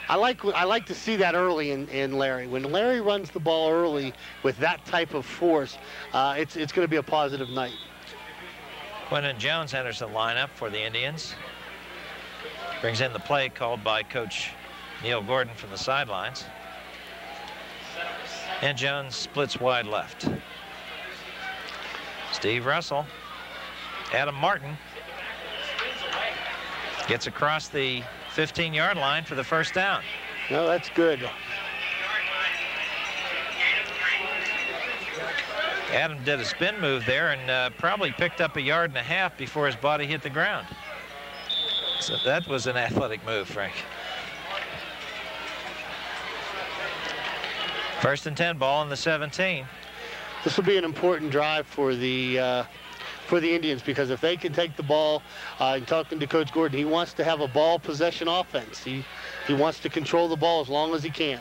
I like to see that early in Larry. When Larry runs the ball early with that type of force, it's going to be a positive night. Quentin Jones enters the lineup for the Indians. Brings in the play called by Coach Neil Gordon from the sidelines. And Jones splits wide left. Steve Russell. Adam Martin gets across the 15-yard line for the first down. No, that's good. Adam did a spin move there and probably picked up 1.5 yards before his body hit the ground. So that was an athletic move, Frank. 1st and 10, ball on the 17. This will be an important drive for the for the Indians, because if they can take the ball, and talking to Coach Gordon, he wants to have a ball possession offense. He wants to control the ball as long as he can.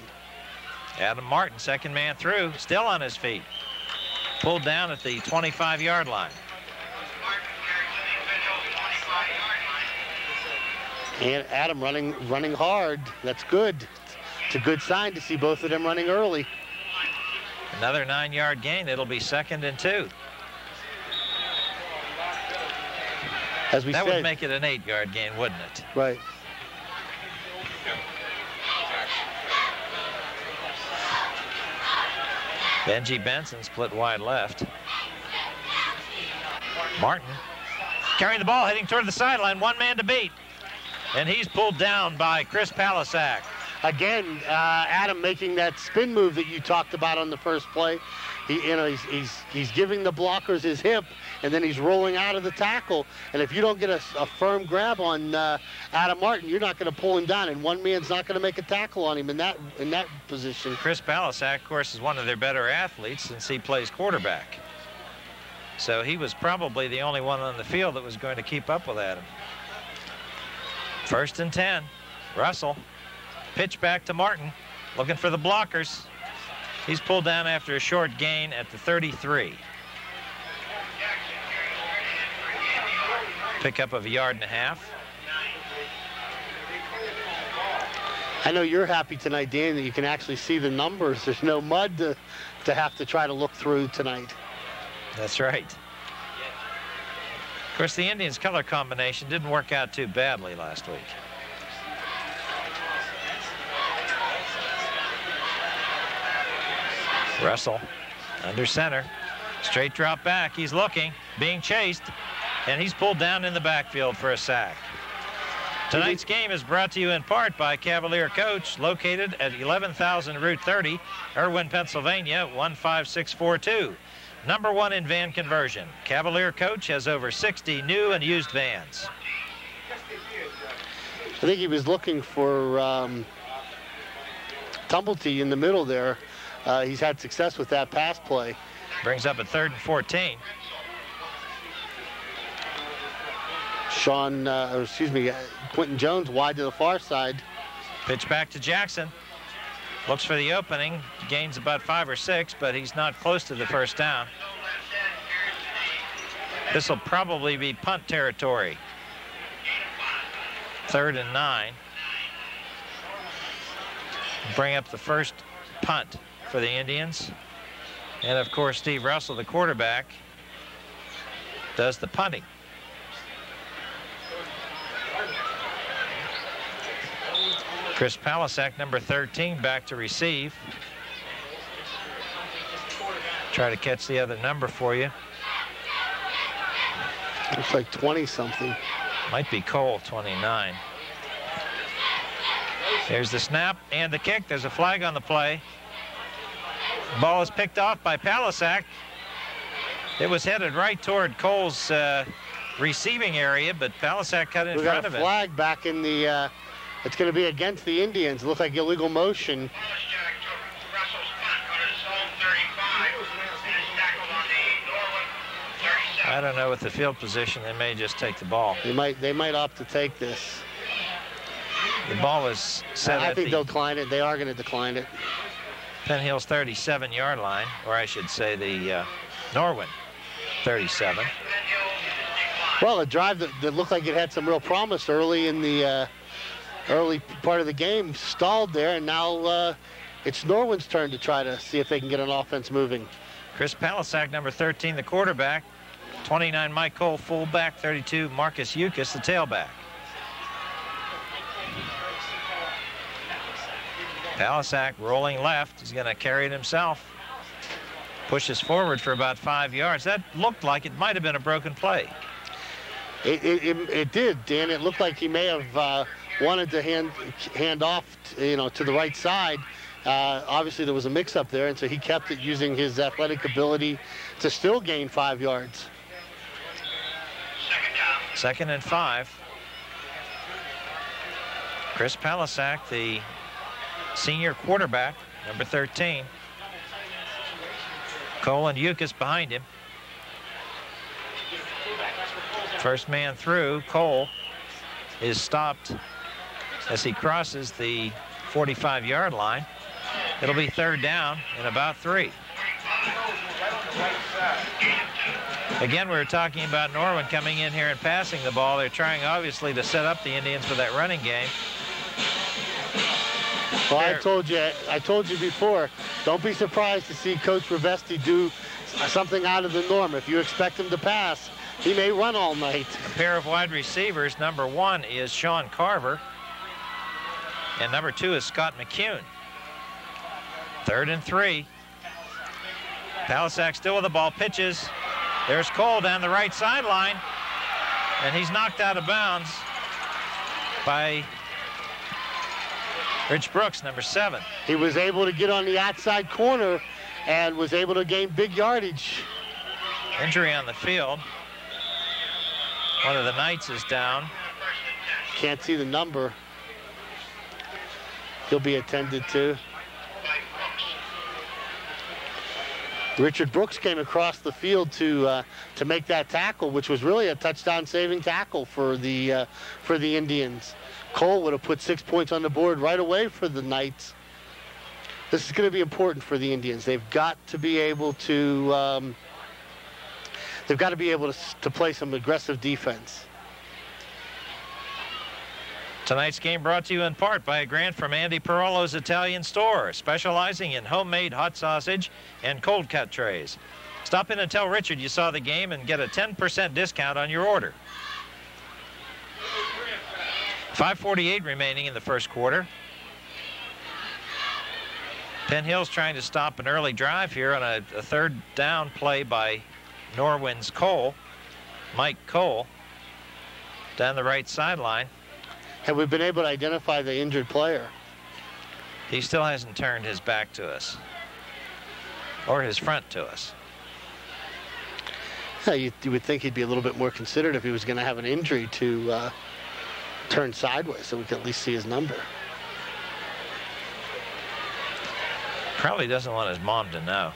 Adam Martin, second man through, still on his feet. Pulled down at the 25-yard line. And Adam running hard. That's good. It's a good sign to see both of them running early. Another 9-yard gain. It'll be 2nd and 2. As we that said, would make it an 8-yard gain, wouldn't it? Right. Benji Benson split wide left. Martin carrying the ball, heading toward the sideline. One man to beat. And he's pulled down by Chris Palasak. Again, Adam making that spin move that you talked about on the first play. He's giving the blockers his hip, and then he's rolling out of the tackle. And if you don't get a firm grab on Adam Martin, you're not going to pull him down, and one man's not going to make a tackle on him in that position. Chris Palasak, of course, is one of their better athletes since he plays quarterback. So he was probably the only one on the field that was going to keep up with Adam. 1st and 10. Russell. Pitch back to Martin, looking for the blockers. He's pulled down after a short gain at the 33. Pickup of 1.5 yards. I know you're happy tonight, Dan, that you can actually see the numbers. There's no mud to have to try to look through tonight. That's right. Of course, the Indians' color combination didn't work out too badly last week. Russell under center. Straight drop back. He's looking, being chased, and he's pulled down in the backfield for a sack. Tonight's game is brought to you in part by Cavalier Coach, located at 11,000 Route 30, Irwin, Pennsylvania, 15642. #1 in van conversion. Cavalier Coach has over 60 new and used vans. I think he was looking for Tumulty in the middle there. He's had success with that pass play. Brings up a 3rd and 14. Quentin Jones wide to the far side. Pitch back to Jackson. Looks for the opening. Gains about 5 or 6, but he's not close to the first down. This will probably be punt territory. 3rd and 9. Bring up the first punt for the Indians. And of course, Steve Russell, the quarterback, does the punting. Chris Palasak, number 13, back to receive. Try to catch the other number for you. Looks like 20-something. Might be Cole, 29. There's the snap and the kick. There's a flag on the play. Ball is picked off by Palasak. It was headed right toward Cole's receiving area, but Palasak cut in front of it. We got a flag back in the, it's going to be against the Indians. It looks like illegal motion. I don't know with the field position, they may just take the ball. They might opt to take this. The ball was set I think they'll decline it. They are going to decline it. Penn Hill's 37-yard line, or I should say the Norwin 37. Well, a drive that looked like it had some real promise early in the early part of the game stalled there, and now it's Norwin's turn to try to see if they can get an offense moving. Chris Palasak, number 13, the quarterback. 29, Mike Cole, fullback. 32, Marcus Yukas, the tailback. Palasak rolling left. He's going to carry it himself. Pushes forward for about 5 yards. That looked like it might have been a broken play. It did, Dan. It looked like he may have wanted to hand off, to the right side. Obviously, there was a mix-up there, and so he kept it using his athletic ability to still gain 5 yards. 2nd and 5. Chris Palasak, the senior quarterback, number 13. Cole and Yukas behind him. First man through, Cole, is stopped as he crosses the 45-yard line. It'll be third down and about 3. Again, we were talking about Norwin coming in here and passing the ball. They're trying, obviously, to set up the Indians for that running game. Well, I told you before, don't be surprised to see Coach Rivesti do something out of the norm. If you expect him to pass, he may run all night. A pair of wide receivers. Number 1 is Sean Carver, and number 2 is Scott McCune. Third and 3. Palisak still with the ball, pitches. There's Cole down the right sideline, and he's knocked out of bounds by Rich Brooks, number 7. He was able to get on the outside corner and was able to gain big yardage. Injury on the field. One of the Knights is down. Can't see the number. He'll be attended to. Richard Brooks came across the field to make that tackle, which was really a touchdown-saving tackle for the Indians. Cole would have put 6 points on the board right away for the Knights. This is going to be important for the Indians. They've got to be able to play some aggressive defense. Tonight's game brought to you in part by a grant from Andy Parolo's Italian Store, specializing in homemade hot sausage and cold cut trays. Stop in and tell Richard you saw the game and get a 10% discount on your order. 5:48 remaining in the first quarter. Penn Hill's trying to stop an early drive here on a third down play by Norwin's Cole, Mike Cole, down the right sideline. Have we been able to identify the injured player? He still hasn't turned his back to us, or his front to us. Yeah, you would think he'd be a little bit more considerate if he was going to have an injury to turn sideways so we could at least see his number. Probably doesn't want his mom to know.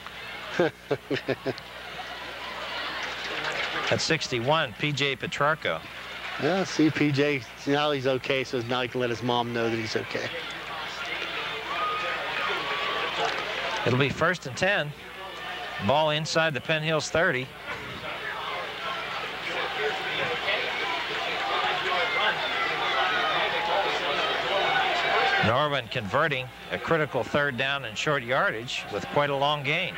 At 61, P.J. Petrarco. Yeah, see, P.J., now he's okay, so now he can let his mom know that he's okay. It'll be 1st and 10. Ball inside the Penn Hills 30. Norwin converting a critical third down and short yardage with quite a long gain.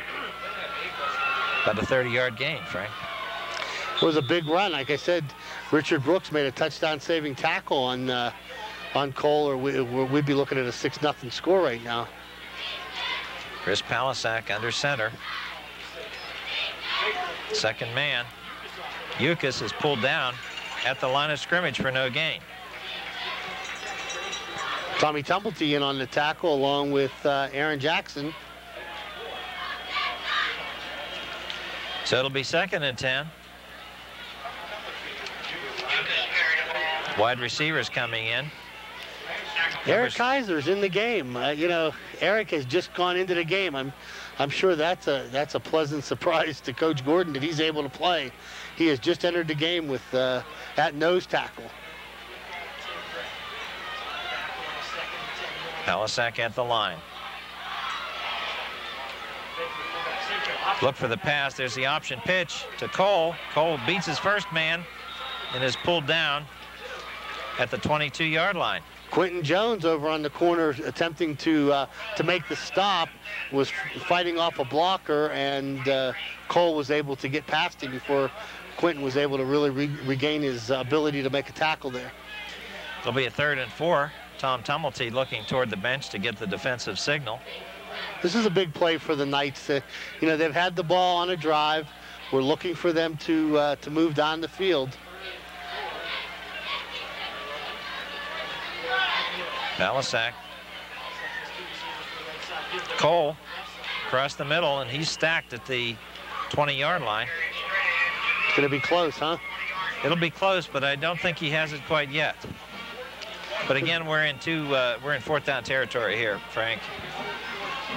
About a 30-yard gain, Frank. It was a big run. Like I said, Richard Brooks made a touchdown-saving tackle on Cole, or we'd be looking at a 6-0 score right now. Chris Palisak under center. Second man. Yukas is pulled down at the line of scrimmage for no gain. Tommy Tumulty in on the tackle along with Aaron Jackson. So it'll be 2nd and 10. Wide receivers coming in. Eric Kaiser's in the game. You know, Eric has just gone into the game. I'm sure that's a pleasant surprise to Coach Gordon that he's able to play. He has just entered the game with at nose tackle. Palisak at the line. Look for the pass. There's the option pitch to Cole. Cole beats his first man and is pulled down at the 22-yard line. Quentin Jones over on the corner attempting to make the stop was fighting off a blocker, and Cole was able to get past him before Quentin was able to really regain his ability to make a tackle there. It'll be a 3rd and 4. Tom Tumulty looking toward the bench to get the defensive signal. This is a big play for the Knights. You know, they've had the ball on a drive. We're looking for them to move down the field. Palisak. Cole across the middle, and he's stacked at the 20-yard line. It's going to be close, huh? It'll be close, but I don't think he has it quite yet. But again, we're in 4th down territory here, Frank.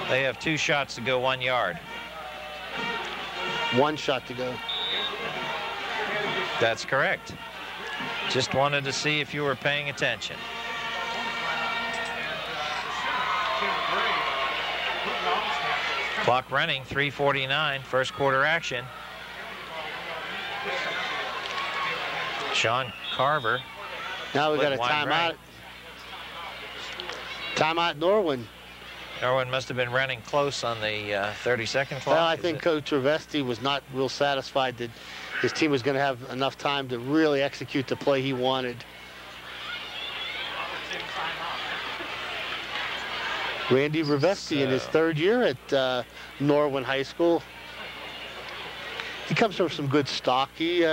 They have 2 shots to go 1 yard. 1 shot to go. That's correct. Just wanted to see if you were paying attention. Clock running, 3:49, first quarter action. Sean Carver. Now we got a timeout. Timeout Norwin. Norwin must have been running close on the 30-second clock. Well, I think Coach Rivesti was not real satisfied that his team was going to have enough time to really execute the play he wanted. Randy Rivesti in his third year at Norwin High School. He comes from some good stock. He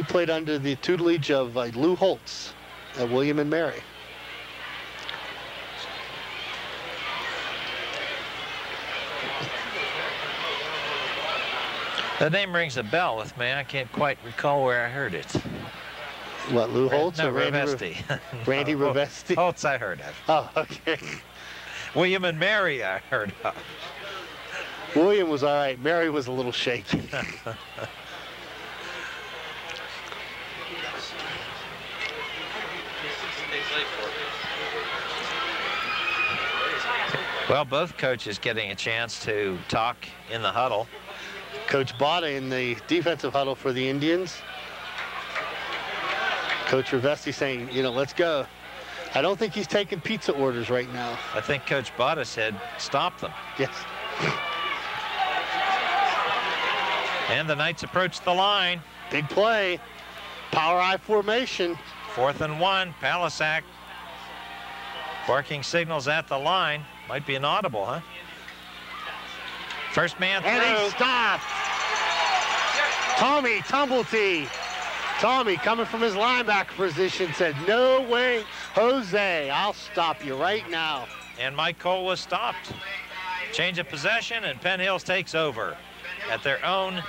played under the tutelage of Lou Holtz at William and Mary. The name rings a bell with me. I can't quite recall where I heard it. What, Lou Holtz or Randy Rivesti? Randy Rivesti? Holtz I heard of. Oh, okay. William and Mary I heard of. William was all right. Mary was a little shaky. Well, both coaches getting a chance to talk in the huddle. Coach Botta in the defensive huddle for the Indians. Coach Rivesti saying, you know, let's go. I don't think he's taking pizza orders right now. I think Coach Botta said, stop them. Yes. And the Knights approach the line. Big play. Power I formation. 4th and 1. Palisak barking signals at the line. Might be an audible, huh? First man through. And he stopped. Tommy Tumulty. Tommy, coming from his linebacker position, said, no way, Jose, I'll stop you right now. And Mike Cole was stopped. Change of possession, and Penn Hills takes over at their own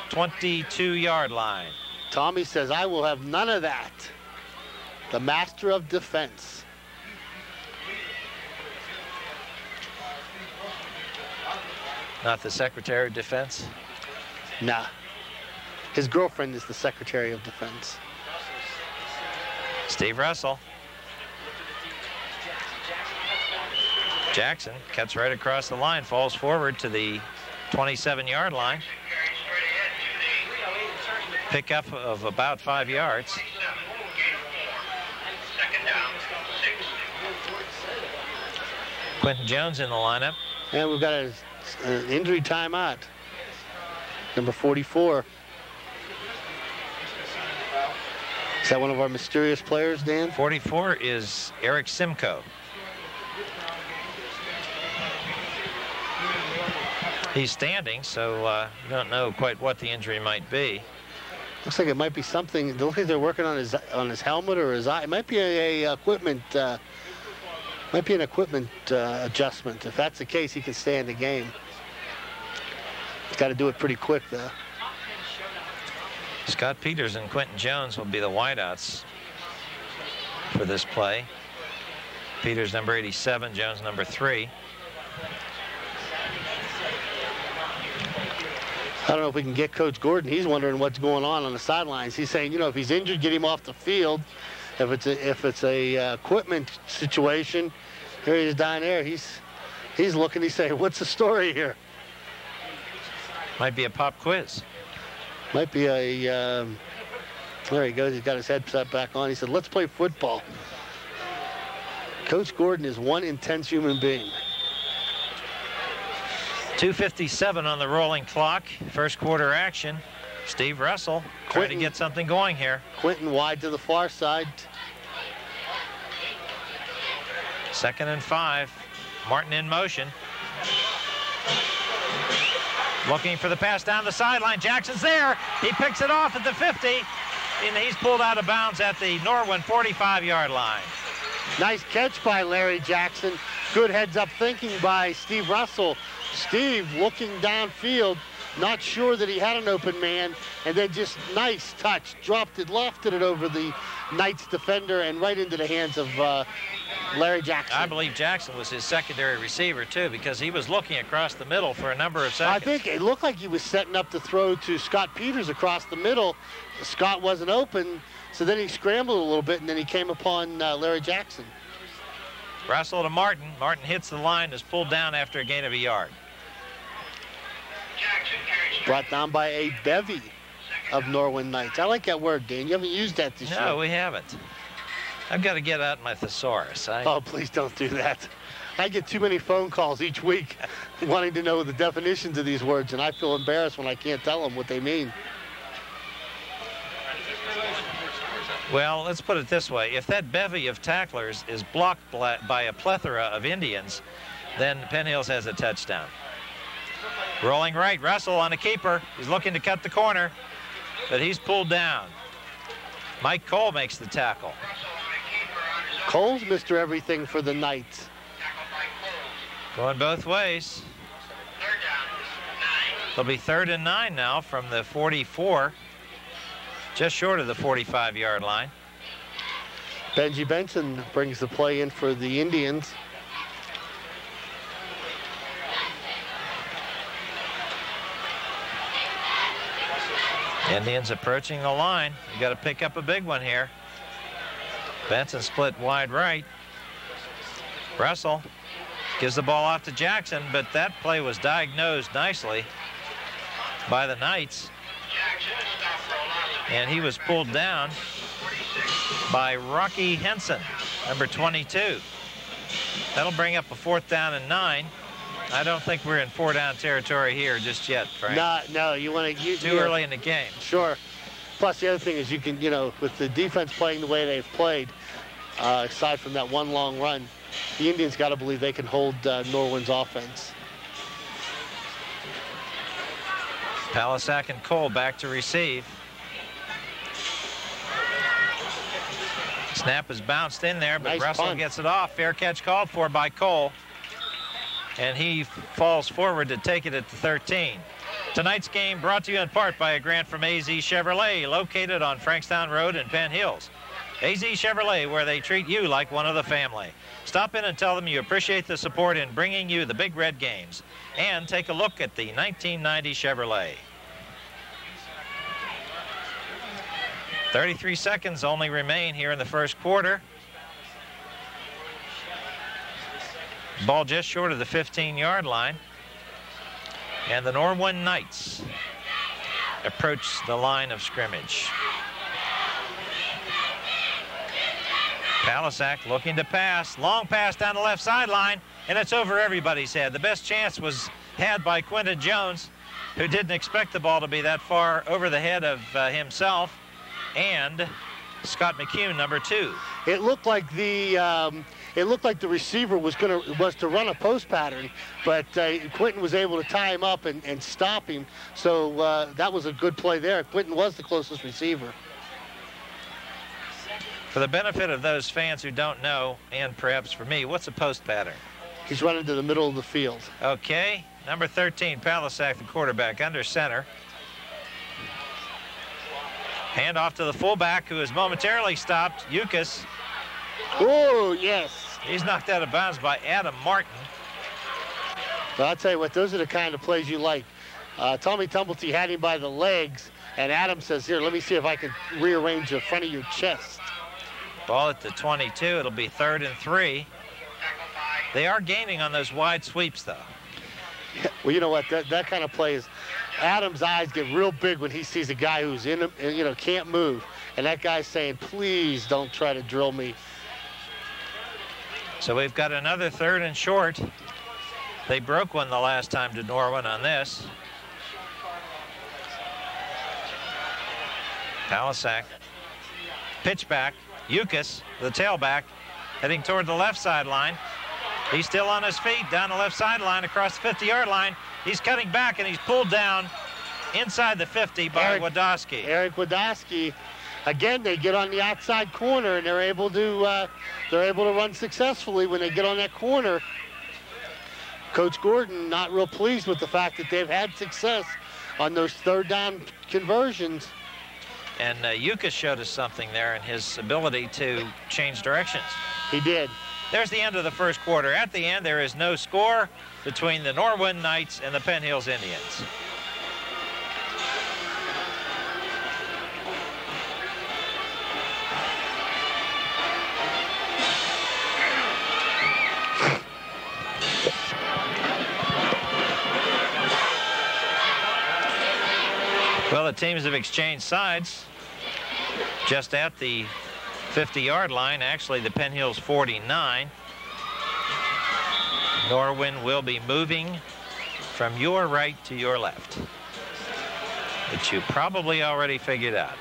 22-yard line. Tommy says, I will have none of that. The master of defense. Not the Secretary of Defense? Nah. His girlfriend is the Secretary of Defense. Steve Russell. Jackson cuts right across the line, falls forward to the 27-yard line. Pickup of about 5 yards. Quentin Jones in the lineup. And we've got an injury timeout. Number 44. Is that one of our mysterious players, Dan? 44 is Eric Simcoe. He's standing, so you don't know quite what the injury might be. Looks like it might be something. It looks like they're working on his helmet or his eye. It might be a equipment. Might be an equipment adjustment. If that's the case, he can stay in the game. He's got to do it pretty quick, though. Scott Peters and Quentin Jones will be the wideouts for this play. Peters number 87, Jones number 3. I don't know if we can get Coach Gordon. He's wondering what's going on the sidelines. He's saying, you know, if he's injured, get him off the field. If it's a equipment situation, here he is down there. He's looking. He's saying, what's the story here? Might be a pop quiz. Might be a. There he goes. He's got his headset back on. He said, let's play football. Coach Gordon is one intense human being. 2:57 on the rolling clock. First quarter action. Steve Russell trying to get something going here. Quentin wide to the far side. 2nd and 5. Martin in motion. Looking for the pass down the sideline. Jackson's there. He picks it off at the 50. And he's pulled out of bounds at the Norwin 45-yard line. Nice catch by Larry Jackson. Good heads-up thinking by Steve Russell. Steve looking downfield, not sure that he had an open man, and then just nice touch, dropped it, lofted it over the Knights defender and right into the hands of Larry Jackson. I believe Jackson was his secondary receiver too, because he was looking across the middle for a number of seconds. I think it looked like he was setting up to throw to Scott Peters across the middle. Scott wasn't open, so then he scrambled a little bit, and then he came upon Larry Jackson. Russell to Martin. Martin hits the line, is pulled down after a gain of a yard. Brought down by a bevy of Norwin Knights. I like that word, Dan. You haven't used that this year. No, we haven't. I've got to get out my thesaurus. Oh, please don't do that. I get too many phone calls each week wanting to know the definitions of these words, and I feel embarrassed when I can't tell them what they mean. Well, let's put it this way. If that bevy of tacklers is blocked by a plethora of Indians, then Penn Hills has a touchdown. Rolling right, Russell on a keeper. He's looking to cut the corner, but he's pulled down. Mike Cole makes the tackle. Cole's Mr. Everything for the Knights. Going both ways. It'll be 3rd and 9 now from the 44, just short of the 45-yard line. Benji Benson brings the play in for the Indians. Indians approaching the line. You got to pick up a big one here. Benson split wide right. Russell gives the ball off to Jackson, but that play was diagnosed nicely by the Knights. And he was pulled down by Rocky Henson, number 22. That'll bring up a 4th down and 9. I don't think we're in 4-down territory here just yet, Frank. No, you want to... Too early in the game. Sure. Plus, the other thing is you can, with the defense playing the way they've played, aside from that one long run, the Indians got to believe they can hold Norwin's offense. Palisak and Cole back to receive. Snap is bounced in there, but nice Russell punt. Gets it off. Fair catch called for by Cole. And he falls forward to take it at the 13. Tonight's game brought to you in part by a grant from AZ Chevrolet, located on Frankstown Road in Penn Hills. AZ Chevrolet, where they treat you like one of the family. Stop in and tell them you appreciate the support in bringing you the Big Red Games. And take a look at the 1990 Chevrolet. 33 seconds only remain here in the first quarter. Ball just short of the 15-yard line. And the Norwin Knights approach the line of scrimmage. Palisak looking to pass. Long pass down the left sideline, and it's over everybody's head. The best chance was had by Quinton Jones, who didn't expect the ball to be that far over the head of himself and Scott McCune, number 2. It looked like the receiver was to run a post pattern, but Quinton was able to tie him up and stop him. So that was a good play there. Quinton was the closest receiver. For the benefit of those fans who don't know, and perhaps for me, what's a post pattern? He's running to the middle of the field. Okay, number 13, Palisak, the quarterback, under center. Hand off to the fullback, who is momentarily stopped, Yukas. Oh, yes. He's knocked out of bounds by Adam Martin. Well, I'll tell you what, those are the kind of plays you like. Tommy Tumulty had him by the legs, and Adam says, here, let me see if I can rearrange the front of your chest. Ball at the 22. It'll be 3rd and 3. They are gaining on those wide sweeps, though. Well, you know what? That kind of play is, Adam's eyes get real big when he sees a guy who's can't move. And that guy's saying, please don't try to drill me. So we've got another 3rd and short. They broke one the last time to Norwin on this. Palisak. Pitch back. Yukas, the tailback, heading toward the left sideline. He's still on his feet down the left sideline across the 50-yard line. He's cutting back, and he's pulled down inside the 50 by Wadowski. Eric Wadowski. Again, they get on the outside corner, and they're able to run successfully when they get on that corner. Coach Gordon not real pleased with the fact that they've had success on those third down conversions. And Yuka showed us something there in his ability to change directions. He did. There's the end of the first quarter. At the end, there is no score between the Norwin Knights and the Penn Hills Indians. Well, the teams have exchanged sides just at the 50-yard line. Actually, the Penn Hills 49. Norwin will be moving from your right to your left, which you probably already figured out.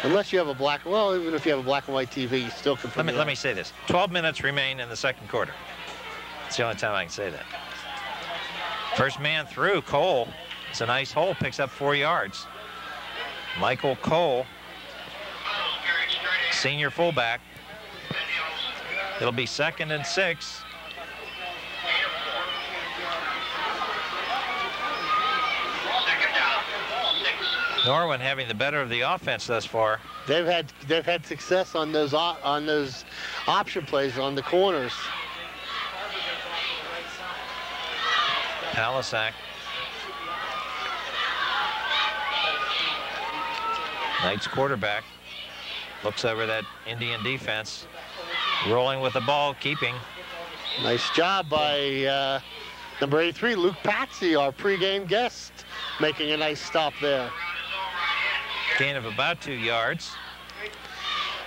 Unless you have a black, well, even if you have a black and white TV, you still can. Let me say this. 12 minutes remain in the second quarter. It's the only time I can say that. First man through, Cole. It's a nice hole, picks up 4 yards. Michael Cole, senior fullback. It'll be 2nd and 6. Norwin having the better of the offense thus far. They've had success on those option plays on the corners. Palisak. Knights quarterback looks over that Indian defense, rolling with the ball, keeping. Nice job by number 83, Luke Patsy, our pregame guest, making a nice stop there. Gain of about 2 yards.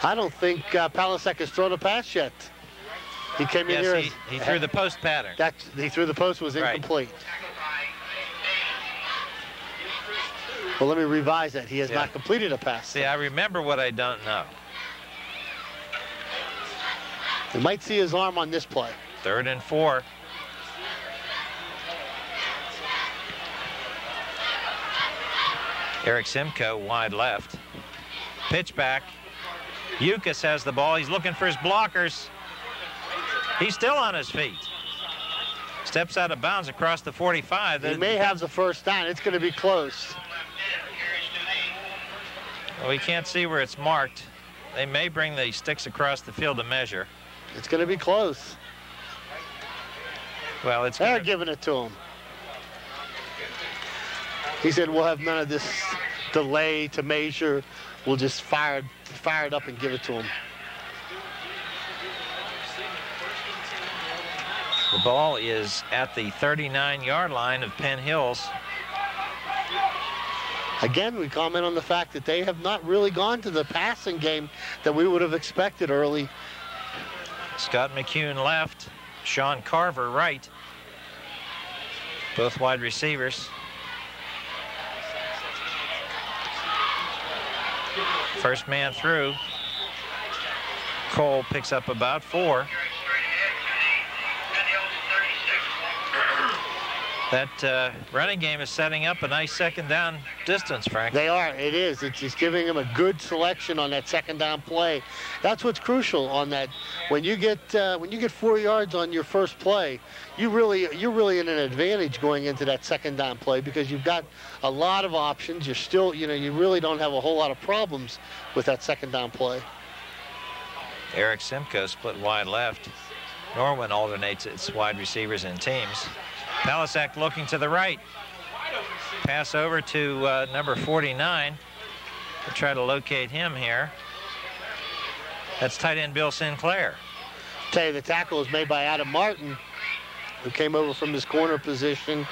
I don't think Palisak has thrown a pass yet. He came in here. He threw the post pattern. He threw the post, was incomplete. Well, let me revise that. He has not completed a pass. See, I remember what I don't know. You might see his arm on this play. 3rd and 4. Eric Simcoe wide left. Pitch back. Yukas has the ball. He's looking for his blockers. He's still on his feet. Steps out of bounds across the 45. He may have the first down. It's going to be close. Well, we can't see where it's marked. They may bring the sticks across the field to measure. It's going to be close. Well, they're giving it to him. He said, we'll have none of this delay to measure. We'll just fire it up and give it to him. The ball is at the 39-yard line of Penn Hills. Again, we comment on the fact that they have not really gone to the passing game that we would have expected early. Scott McCune left, Sean Carver right. Both wide receivers. First man through. Cole picks up about 4. That running game is setting up a nice second down distance, Frank. They are. It is. It's just giving them a good selection on that second down play. That's what's crucial on that. When you get 4 yards on your first play, you're really in an advantage going into that second down play because you've got a lot of options. You're still, you really don't have a whole lot of problems with that second down play. Eric Simcoe split wide left. Norwin alternates its wide receivers and teams. Palisak looking to the right. Pass over to number 49. We'll try to locate him here. That's tight end Bill Sinclair. Tell you, the tackle is made by Adam Martin, who came over from his corner position.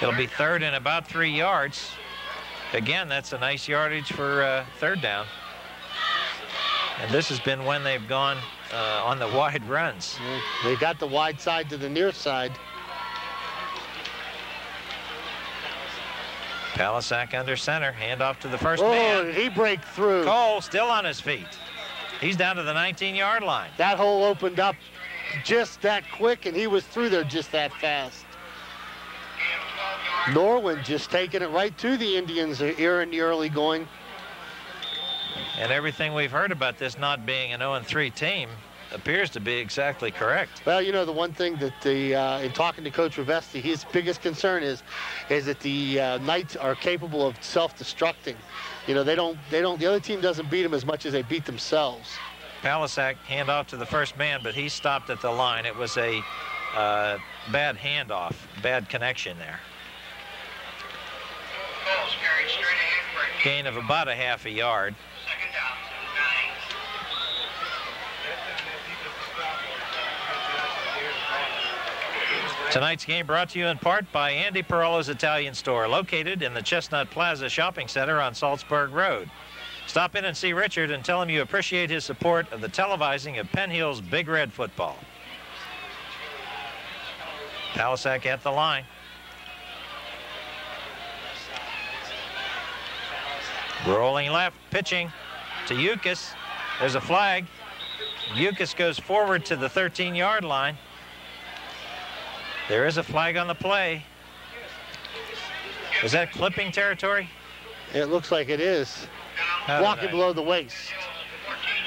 It'll be 3rd and about 3 yards. Again, that's a nice yardage for 3rd down. And this has been when they've gone on the wide runs. They got the wide side to the near side. Palisak under center, handoff to the first man. Did he break through? Cole still on his feet. He's down to the 19-yard line. That hole opened up just that quick, and he was through there just that fast. Norwin just taking it right to the Indians here in the early going. And everything we've heard about this not being an 0-3 team, appears to be exactly correct. Well, you know, the one thing that in talking to Coach Rivesti, his biggest concern is that the Knights are capable of self-destructing. You know, the other team doesn't beat them as much as they beat themselves. Palisak handoff to the first man, but he stopped at the line. It was a bad handoff, bad connection there. Gain of about a half a yard. Tonight's game brought to you in part by Andy Perella's Italian Store, located in the Chestnut Plaza Shopping Center on Salzburg Road. Stop in and see Richard and tell him you appreciate his support of the televising of Penn Hill's Big Red football. Palisak at the line. Rolling left, pitching to Ukis. There's a flag. Ukis goes forward to the 13-yard line. There is a flag on the play. Is that clipping territory? It looks like it is. Blocking below the waist.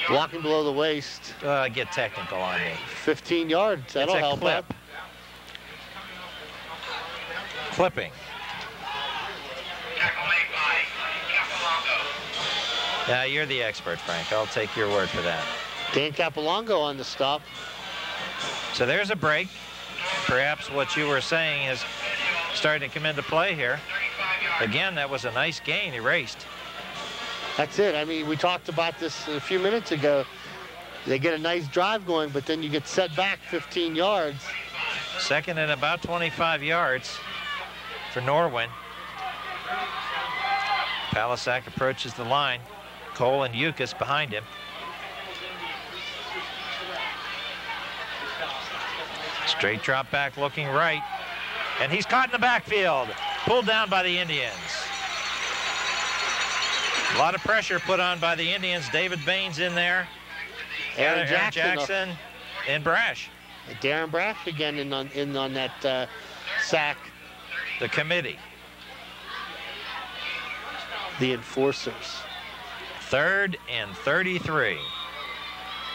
Blocking below the waist. Get technical on me. 15 yards. That'll help out. Clipping. Yeah, you're the expert, Frank. I'll take your word for that. Dan Capolongo on the stop. So there's a break. Perhaps what you were saying is starting to come into play here. Again, that was a nice gain, erased. That's it. I mean, we talked about this a few minutes ago. They get a nice drive going, but then you get set back 15 yards. Second and about 25 yards for Norwin. Palisak approaches the line. Cole and Ukis behind him. Straight drop back looking right. And he's caught in the backfield. Pulled down by the Indians. A lot of pressure put on by the Indians. David Baines in there. Aaron Jackson and Brash. Darren Brash again in on that sack. The committee. The enforcers. 3rd and 33.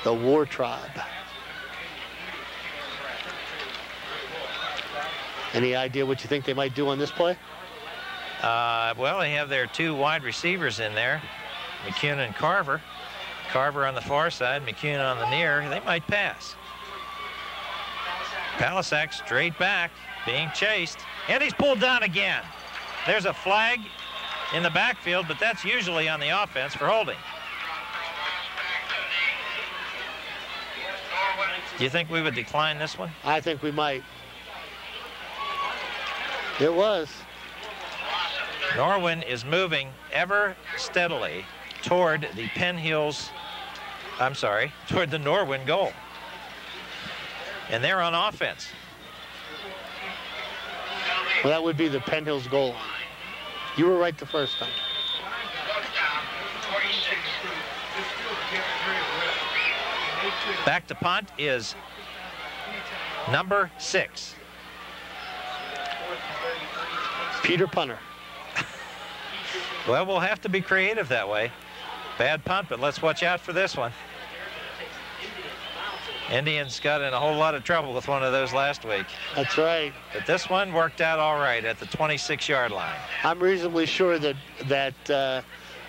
The War Tribe. Any idea what you think they might do on this play? Well, they have their 2 wide receivers in there, McCune and Carver. Carver on the far side, McCune on the near. They might pass. Palisak straight back, being chased, and he's pulled down again. There's a flag in the backfield, but that's usually on the offense for holding. Do you think we would decline this one? I think we might. It was. Norwin is moving ever steadily toward the Penn Hills, toward the Norwin goal. And they're on offense. Well, that would be the Penn Hills goal. You were right the first time. Back to punt is number 6. Peter Punter. Well, we'll have to be creative that way. Bad punt, but let's watch out for this one. Indians got in a whole lot of trouble with one of those last week. That's right. But this one worked out all right at the 26-yard line. I'm reasonably sure that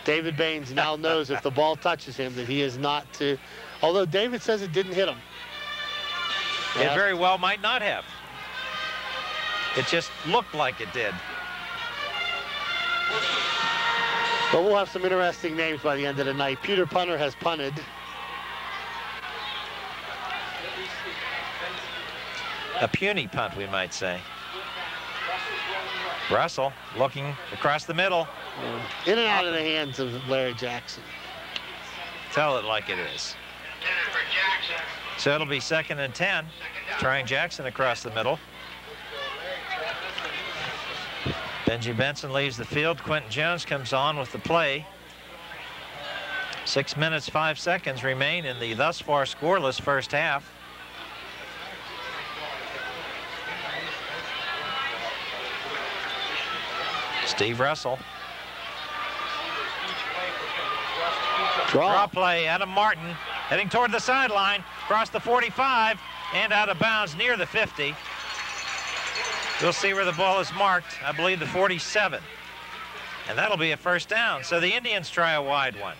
David Baines now knows if the ball touches him that he is not to, although David says it didn't hit him. It very well might not have. It just looked like it did. But we'll have some interesting names by the end of the night. Peter Punter has punted. A puny punt, we might say. Russell looking across the middle. In and out of the hands of Larry Jackson. Tell it like it is. So it'll be 2nd and 10. Trying Jackson across the middle. Benji Benson leaves the field. Quentin Jones comes on with the play. 6 minutes, 5 seconds remain in the thus far scoreless first half. Steve Russell. Draw play, Adam Martin heading toward the sideline. across the 45 and out of bounds near the 50. We'll see where the ball is marked. I believe the 47. And that'll be a first down. So the Indians try a wide one.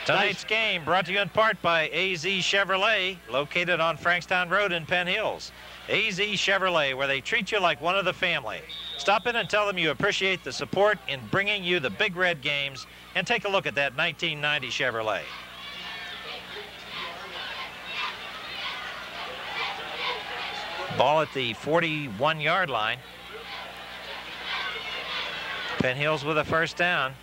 Tonight's game brought to you in part by AZ Chevrolet, located on Frankstown Road in Penn Hills. AZ Chevrolet, where they treat you like one of the family. Stop in and tell them you appreciate the support in bringing you the Big Red games, and take a look at that 1990 Chevrolet. Ball at the 41-yard line. Penn Hills with a first down.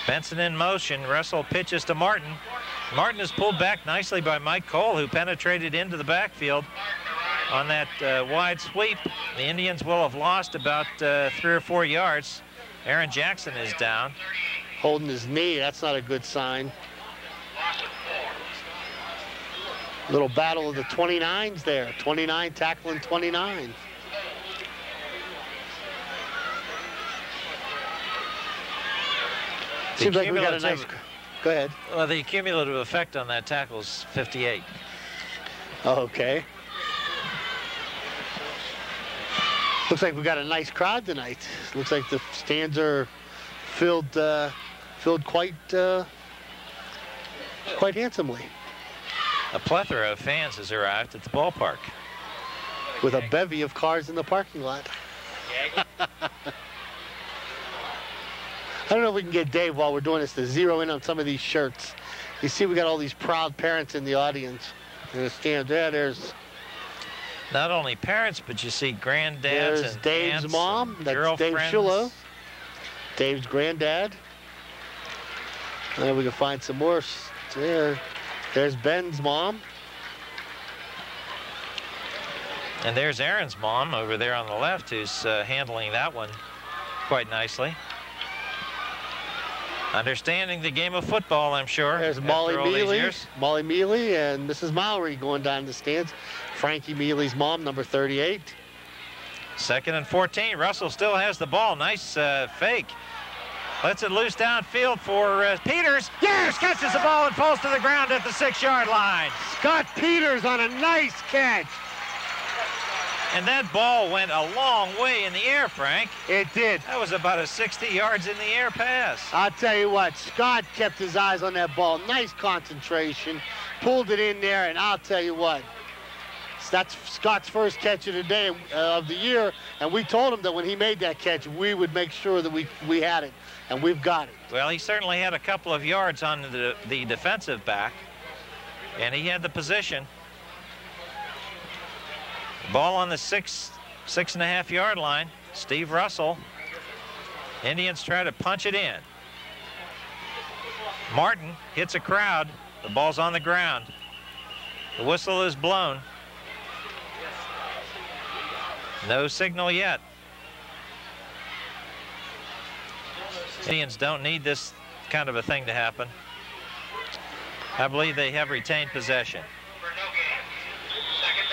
Benson in motion. Russell pitches to Martin. Martin is pulled back nicely by Mike Cole, who penetrated into the backfield on that wide sweep. The Indians will have lost about 3 or 4 yards. Aaron Jackson is down. Holding his knee, that's not a good sign. Little battle of the 29s there. 29 tackling 29. Seems like we got a nice... Go ahead. Well, the cumulative effect on that tackle is 58. Okay. Looks like we got a nice crowd tonight. Looks like the stands are filled quite handsomely. A plethora of fans has arrived at the ballpark. With a bevy of cars in the parking lot. I don't know if we can get Dave, while we're doing this, to zero in on some of these shirts. You see we got all these proud parents in the audience. In the stands. Yeah, there's... Not only parents, but you see granddads there's and Dave's aunts mom. And that's Dave Shillow. Dave's granddad. And we can find some more. There. There's Ben's mom. And there's Aaron's mom over there on the left, who's handling that one quite nicely. Understanding the game of football, I'm sure. There's Molly Mealy. Molly Mealy and Mrs. Mowry going down the stands. Frankie Mealy's mom, number 38. 2nd and 14. Russell still has the ball. Nice fake. Lets it loose downfield for Peters. Yes, catches the ball and falls to the ground at the 6-yard line. Scott Peters on a nice catch. And that ball went a long way in the air, Frank. It did. That was about a 60 yards in the air pass. I'll tell you what, Scott kept his eyes on that ball. Nice concentration. Pulled it in there, and I'll tell you what. That's Scott's first catch of the day of the year, and we told him that when he made that catch, we would make sure that we had it, and we've got it. Well, he certainly had a couple of yards on the defensive back, and he had the position. Ball on the 6.5 yard line. Steve Russell. Indians try to punch it in. Martin hits a crowd. The ball's on the ground. The whistle is blown. No signal yet. Indians don't need this kind of a thing to happen. I believe they have retained possession.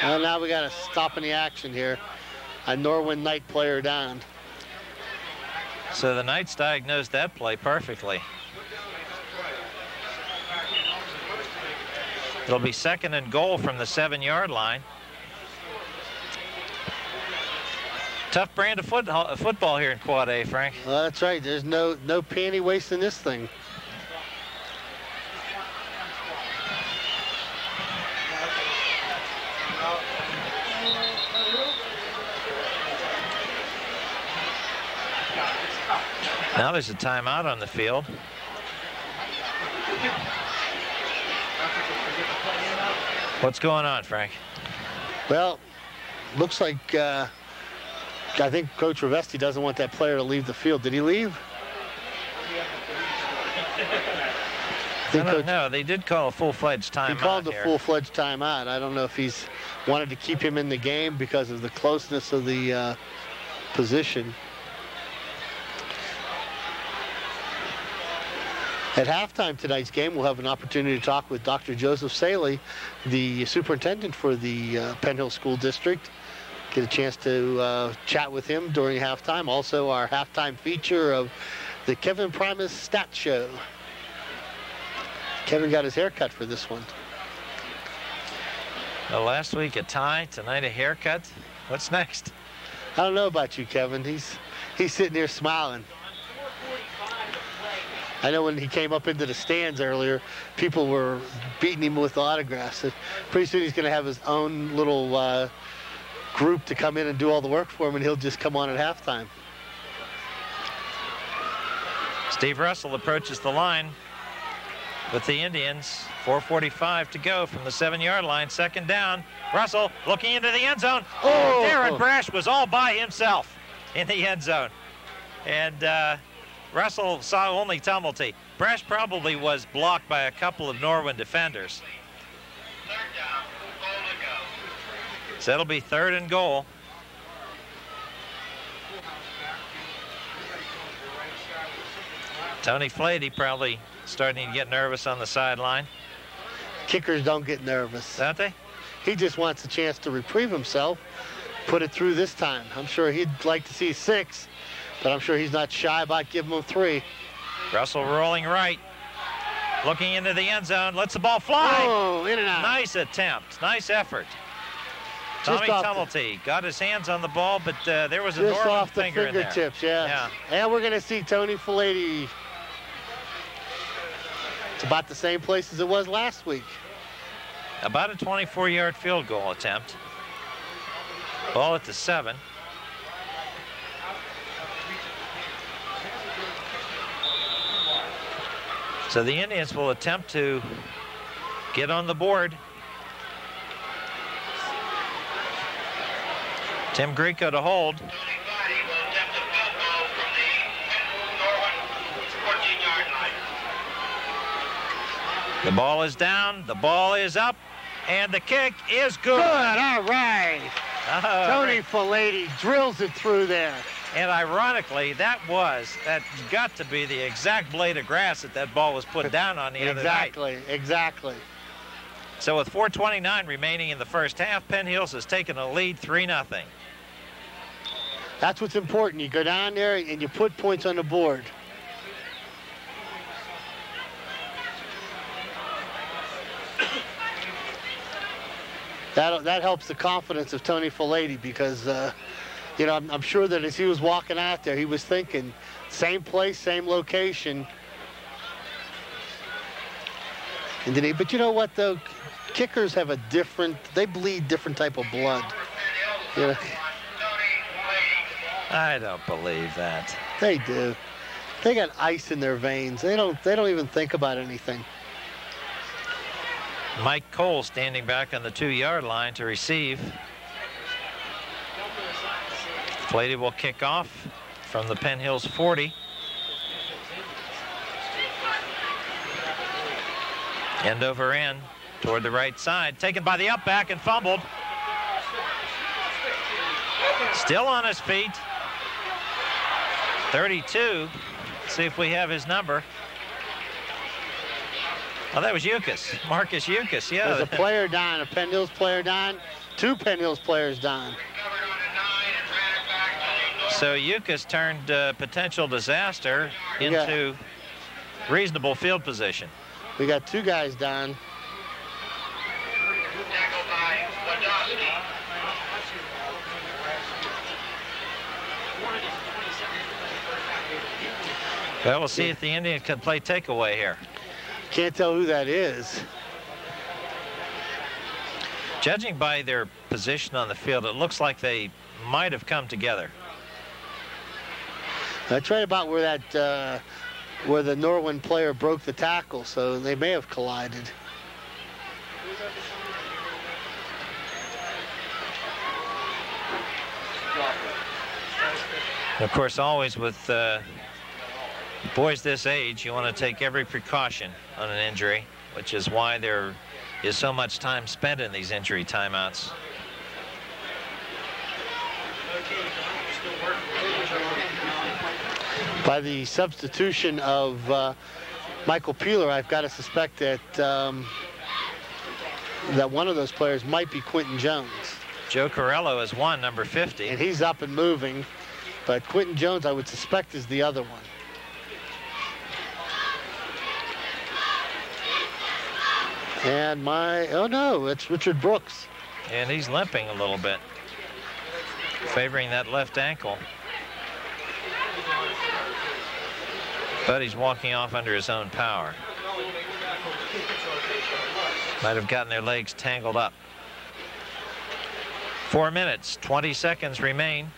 Well, now we got a stop in the action here. A Norwin Knight player down. So the Knights diagnosed that play perfectly. It'll be 2nd and goal from the 7-yard line. Tough brand of football here in Quad A, Frank. Well, that's right. There's no panty waste in this thing. Now there's a timeout on the field. What's going on, Frank? Well, looks like I think Coach Ravesti doesn't want that player to leave the field. Did he leave? I don't know. They did call a full-fledged timeout. He called a full-fledged timeout. I don't know if he's wanted to keep him in the game because of the closeness of the position. At halftime tonight's game, we'll have an opportunity to talk with Dr. Joseph Saley, the superintendent for the Penn Hill School District. Get a chance to chat with him during halftime. Also, our halftime feature of the Kevin Primus Stat Show. Kevin got his hair cut for this one. Well, last week a tie, tonight a haircut. What's next? I don't know about you, Kevin. He's sitting here smiling. I know when he came up into the stands earlier, people were beating him with autographs. So pretty soon he's going to have his own little group to come in and do all the work for him, and he'll just come on at halftime. Steve Russell approaches the line with the Indians. 4:45 to go from the 7-yard line. Second down. Russell looking into the end zone. Oh, Darren Brash was all by himself in the end zone. And Russell saw only Tumulty. Brash probably was blocked by a couple of Norwin defenders. So it'll be 3rd and goal. Tony Flady probably starting to get nervous on the sideline. Kickers don't get nervous. Don't they? He just wants a chance to reprieve himself, put it through this time. I'm sure he'd like to see 6, but I'm sure he's not shy about giving them 3. Russell rolling right, looking into the end zone, lets the ball fly. Oh, in and out. Nice attempt, nice effort. Tommy Tumulty got his hands on the ball, but there was a Norwin finger in there. Just off the fingertips, yeah. And we're going to see Tony Flady. It's about the same place as it was last week. About a 24-yard field goal attempt. Ball at the 7. So the Indians will attempt to get on the board. Tim Grieco to hold. The ball is down, the ball is up, and the kick is good. Good, all right. Tony Flady drills it through there. And ironically, that got to be the exact blade of grass that ball was put down on the other night. Exactly. So with 4:29 remaining in the first half, Penn Hills has taken a lead 3-0. That's what's important. You go down there and you put points on the board. That helps the confidence of Tony Flady because, you know, I'm sure that as he was walking out there, he was thinking, same place, same location. And but you know what, though? Kickers have they bleed different type of blood. You know? I don't believe that. They do. They got ice in their veins. They don't even think about anything. Mike Cole standing back on the 2-yard line to receive. Flady will kick off from the Penn Hills 40. End over end toward the right side. Taken by the up back and fumbled. Still on his feet. 32. Let's see if we have his number. Oh, that was Yukas. Marcus Yukas, yeah. There's a player down, a Penn Hills player down. 2 Penn Hills players down. So Yukas turned potential disaster into reasonable field position. We got 2 guys down. Well, we'll see if the Indians can play takeaway here. Can't tell who that is. Judging by their position on the field, it looks like they might have come together. That's right about where that where the Norwin player broke the tackle, so they may have collided. And of course, always with boys this age, you want to take every precaution on an injury, which is why there is so much time spent in these injury timeouts. By the substitution of Michael Peeler, I've got to suspect that that one of those players might be Quentin Jones. Joe Corello is one, number 50. And he's up and moving, but Quentin Jones, I would suspect, is the other one. And oh no, it's Richard Brooks. And he's limping a little bit, favoring that left ankle. But he's walking off under his own power. Might have gotten their legs tangled up. 4 minutes, 20 seconds remain.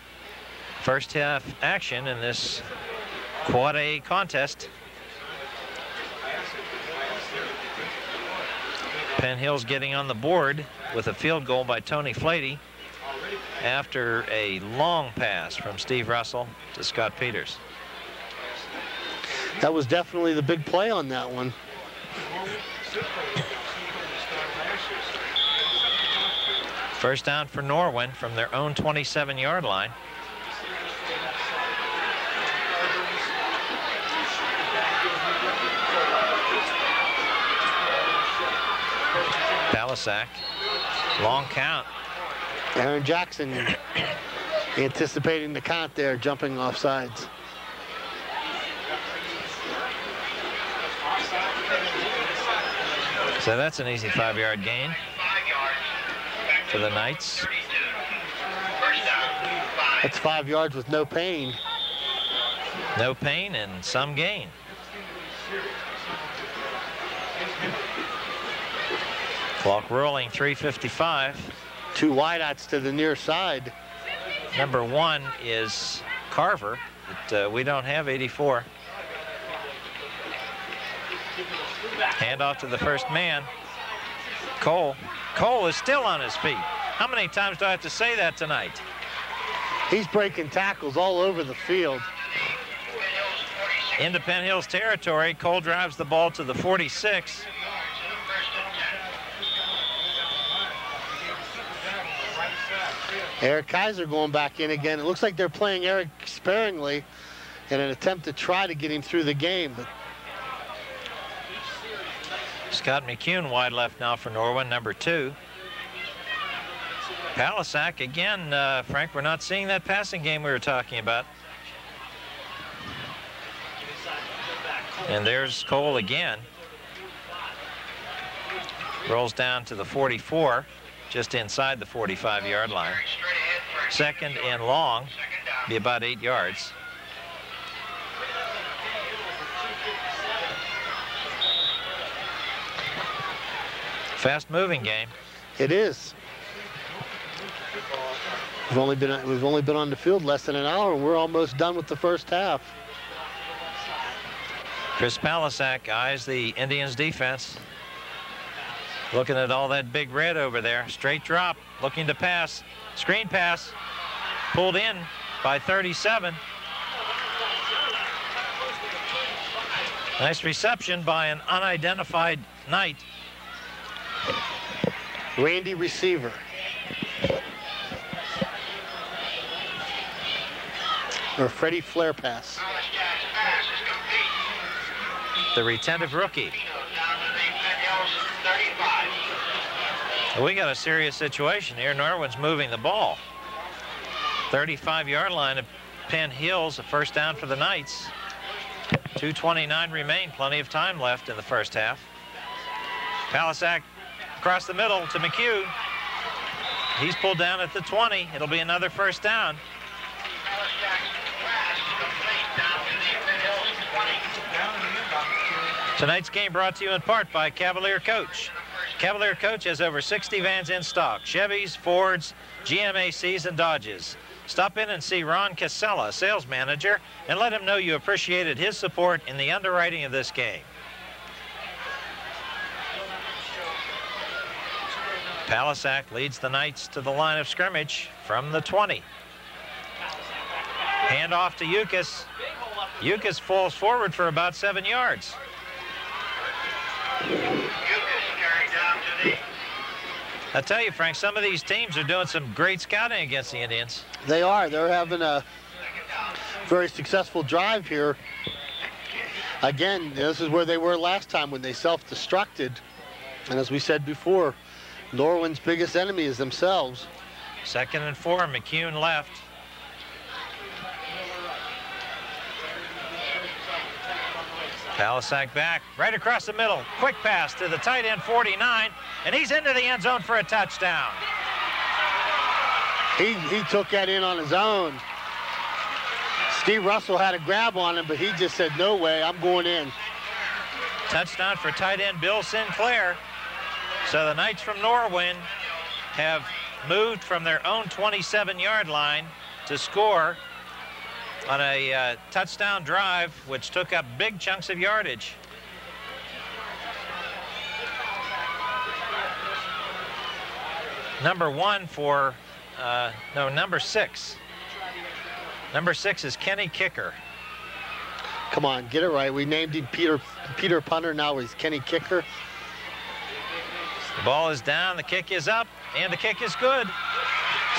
First half action in this Quad A contest. Penn Hill's getting on the board with a field goal by Tony Flaty after a long pass from Steve Russell to Scott Peters. That was definitely the big play on that one. First down for Norwin from their own 27-yard line. Palisak, long count. Aaron Jackson anticipating the count there, jumping off sides. So that's an easy 5-yard gain for the Knights. That's 5 yards with no pain. No pain and some gain. Clock rolling, 3:55. 2 wideouts to the near side. Number 1 is Carver, but we don't have 84. Handoff to the first man. Cole. Cole is still on his feet. How many times do I have to say that tonight? He's breaking tackles all over the field. Into Penn Hill's territory. Cole drives the ball to the 46. Eric Kaiser going back in again. It looks like they're playing Eric sparingly in an attempt to try to get him through the game. But Scott McCune wide left now for Norwin, number 2. Palisak again, Frank, we're not seeing that passing game we were talking about. And there's Cole again. Rolls down to the 44, just inside the 45-yard line. Second and long, be about 8 yards. Fast-moving game. It is. We've only been on the field less than an hour, and we're almost done with the first half. Chris Palisak eyes the Indians' defense. Looking at all that big red over there. Straight drop, looking to pass. Screen pass, pulled in by 37. Nice reception by an unidentified Knight. Randy receiver. Or Freddie flare pass. The retentive rookie. We got a serious situation here. Norwin's moving the ball. 35-yard line of Penn Hills, a first down for the Knights. 2:29 remain, plenty of time left in the first half. Palisak across the middle to McHugh. He's pulled down at the 20. It'll be another first down. Tonight's game brought to you in part by Cavalier Coach. Cavalier Coach has over 60 vans in stock. Chevys, Fords, GMACs, and Dodges. Stop in and see Ron Casella, sales manager, and let him know you appreciated his support in the underwriting of this game. Palisak leads the Knights to the line of scrimmage from the 20. Hand off to Yukis. Yukis falls forward for about 7 yards. I tell you, Frank, some of these teams are doing some great scouting against the Indians. They are. They're having a very successful drive here. Again, this is where they were last time when they self-destructed. And as we said before, Norwin's biggest enemy is themselves. 2nd and 4, McCune left. Palisak back, right across the middle. Quick pass to the tight end, 49, and he's into the end zone for a touchdown. He took that in on his own. Steve Russell had a grab on him, but he just said, no way, I'm going in. Touchdown for tight end Bill Sinclair. So the Knights from Norwin have moved from their own 27-yard line to score on a touchdown drive, which took up big chunks of yardage. Number 6. Number 6 is Kenny Kicker. Come on, get it right. We named him Peter Punter. Now he's Kenny Kicker. The ball is down, the kick is up, and the kick is good.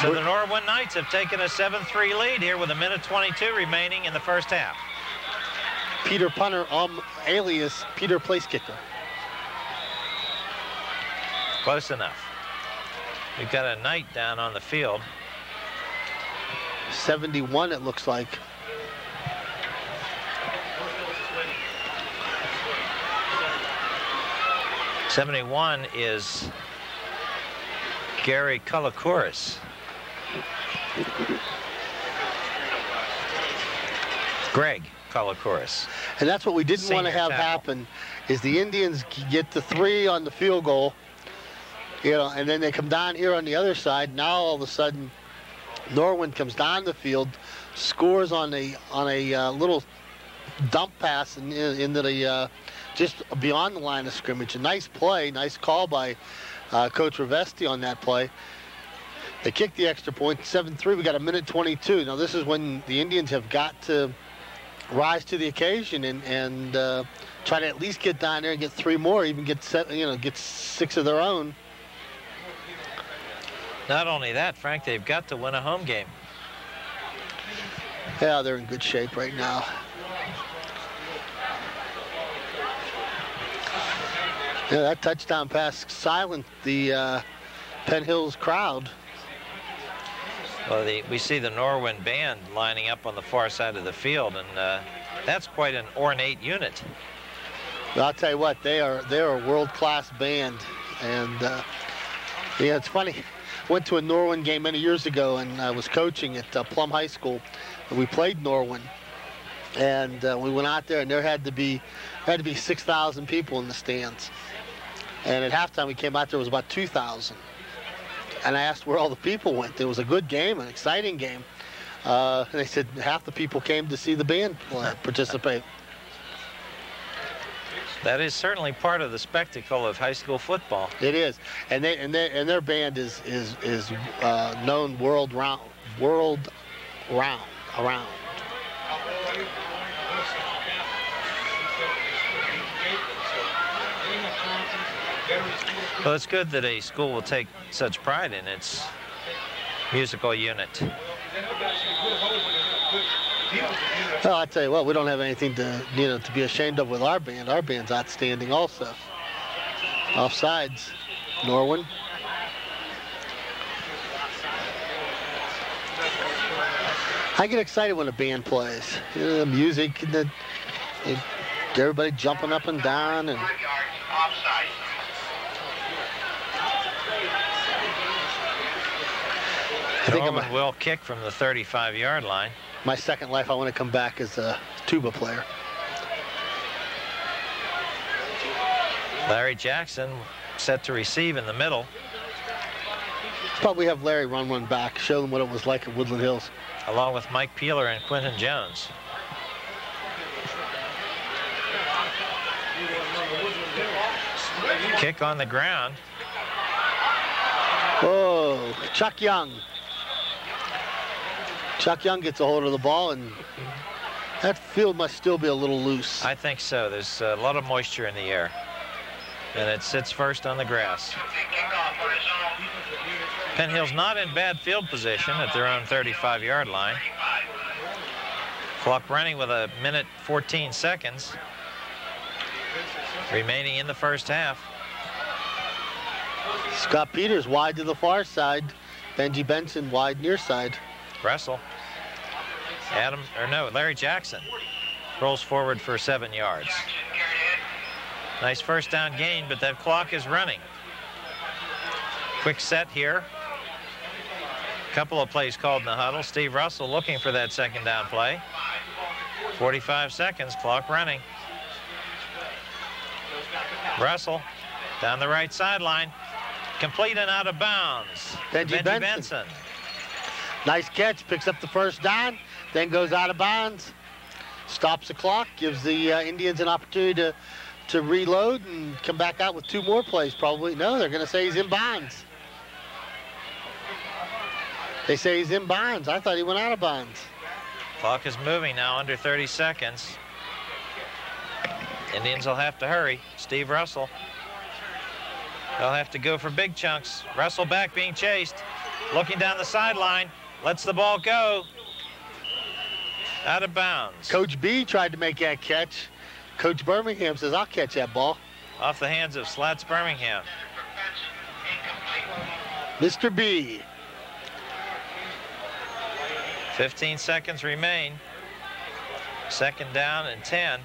So the Norwin Knights have taken a 7-3 lead here with 1:22 remaining in the first half. Peter Punter, alias Peter Place Kicker. Close enough. We've got a Knight down on the field. 71, it looks like. '71 is Gary Kulakouris. Greg Kulakouris. And that's what we didn't want to have happen, is the Indians get the 3 on the field goal, you know, and then they come down here on the other side. Now all of a sudden, Norwin comes down the field, scores on a little dump pass into the just beyond the line of scrimmage. A nice play, nice call by Coach Rivesti on that play. They kicked the extra point, 7-3. We got 1:22. Now this is when the Indians have got to rise to the occasion and try to at least get down there and get 3 more, even get 6 of their own. Not only that, Frank, they've got to win a home game. Yeah, they're in good shape right now. Yeah, that touchdown pass silenced the Penn Hills crowd. Well, we see the Norwin band lining up on the far side of the field, and that's quite an ornate unit. Well, I'll tell you what, they're a world-class band, and yeah, it's funny. Went to a Norwin game many years ago, and I was coaching at Plum High School, and we played Norwin, and we went out there, and there had to be 6,000 people in the stands, and at halftime we came out there, was about 2,000. And I asked where all the people went. It was a good game, an exciting game. And they said half the people came to see the band participate. That is certainly part of the spectacle of high school football. It is, and their band is known world round. Well, it's good that a school will take such pride in its musical unit. Well, I tell you what, we don't have anything to be ashamed of with our band. Our band's outstanding also. Offsides, Norwin. I get excited when a band plays. You know, the music, everybody jumping up and down, and Norwin will kick from the 35-yard line. My second life, I want to come back as a tuba player. Larry Jackson set to receive in the middle. Probably have Larry run one back, show them what it was like at Woodland Hills. Along with Mike Peeler and Quinton Jones. Kick on the ground. Oh, Chuck Young. Chuck Young gets a hold of the ball, and that field must still be a little loose. I think so. There's a lot of moisture in the air, and it sits first on the grass. Penn Hill's not in bad field position at their own 35-yard line. Clock running with 1:14 remaining in the first half. Scott Peters wide to the far side. Benji Benson wide near side. Russell. Larry Jackson rolls forward for 7 yards. Nice first down gain, but that clock is running. Quick set here. Couple of plays called in the huddle. Steve Russell looking for that second down play. 45 seconds, clock running. Russell down the right sideline. Complete and out of bounds. Benji Benson. Nice catch, picks up the first down, then goes out of bounds. Stops the clock, gives the Indians an opportunity to reload and come back out with 2 more plays probably. No, they're going to say he's in bounds. They say he's in bounds. I thought he went out of bounds. Clock is moving now, under 30 seconds. Indians will have to hurry. Steve Russell. They'll have to go for big chunks. Russell back being chased. Looking down the sideline. Lets the ball go. Out of bounds. Coach B tried to make that catch. Coach Birmingham says, I'll catch that ball. Off the hands of Slats Birmingham. Mr. B. 15 seconds remain. Second down and 10.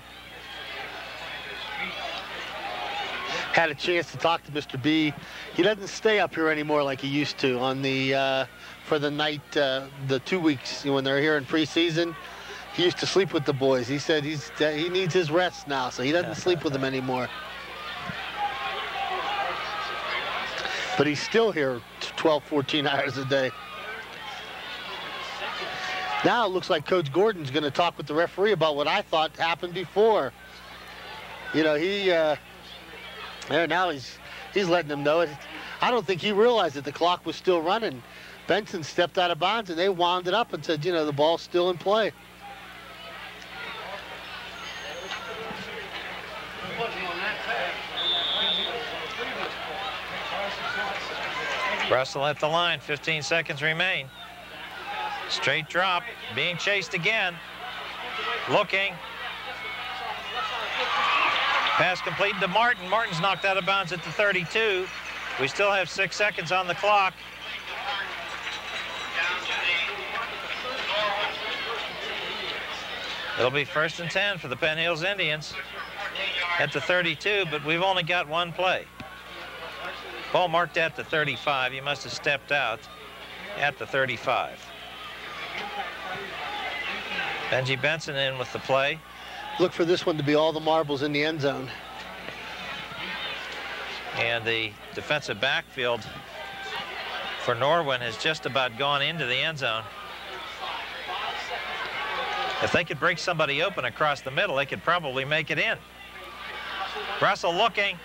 Had a chance to talk to Mr. B. He doesn't stay up here anymore like he used to on the for the night, the 2 weeks when they're here in preseason. He used to sleep with the boys. He said he needs his rest now, so he doesn't sleep with them anymore. But he's still here 12, 14 hours a day. Now it looks like Coach Gordon's going to talk with the referee about what I thought happened before. You know, there now he's letting them know it. I don't think he realized that the clock was still running. Benson stepped out of bounds and they wound it up and said, you know, the ball's still in play. Russell at the line, 15 seconds remain. Straight drop, being chased again. Looking. Pass completed to Martin. Martin's knocked out of bounds at the 32. We still have 6 seconds on the clock. It'll be 1st and 10 for the Penn Hills Indians at the 32, but we've only got 1 play. Ball marked at the 35. He must have stepped out at the 35. Benji Benson in with the play. Look for this one to be all the marbles in the end zone. And the defensive backfield for Norwin has just about gone into the end zone. If they could break somebody open across the middle, they could probably make it in. Russell looking,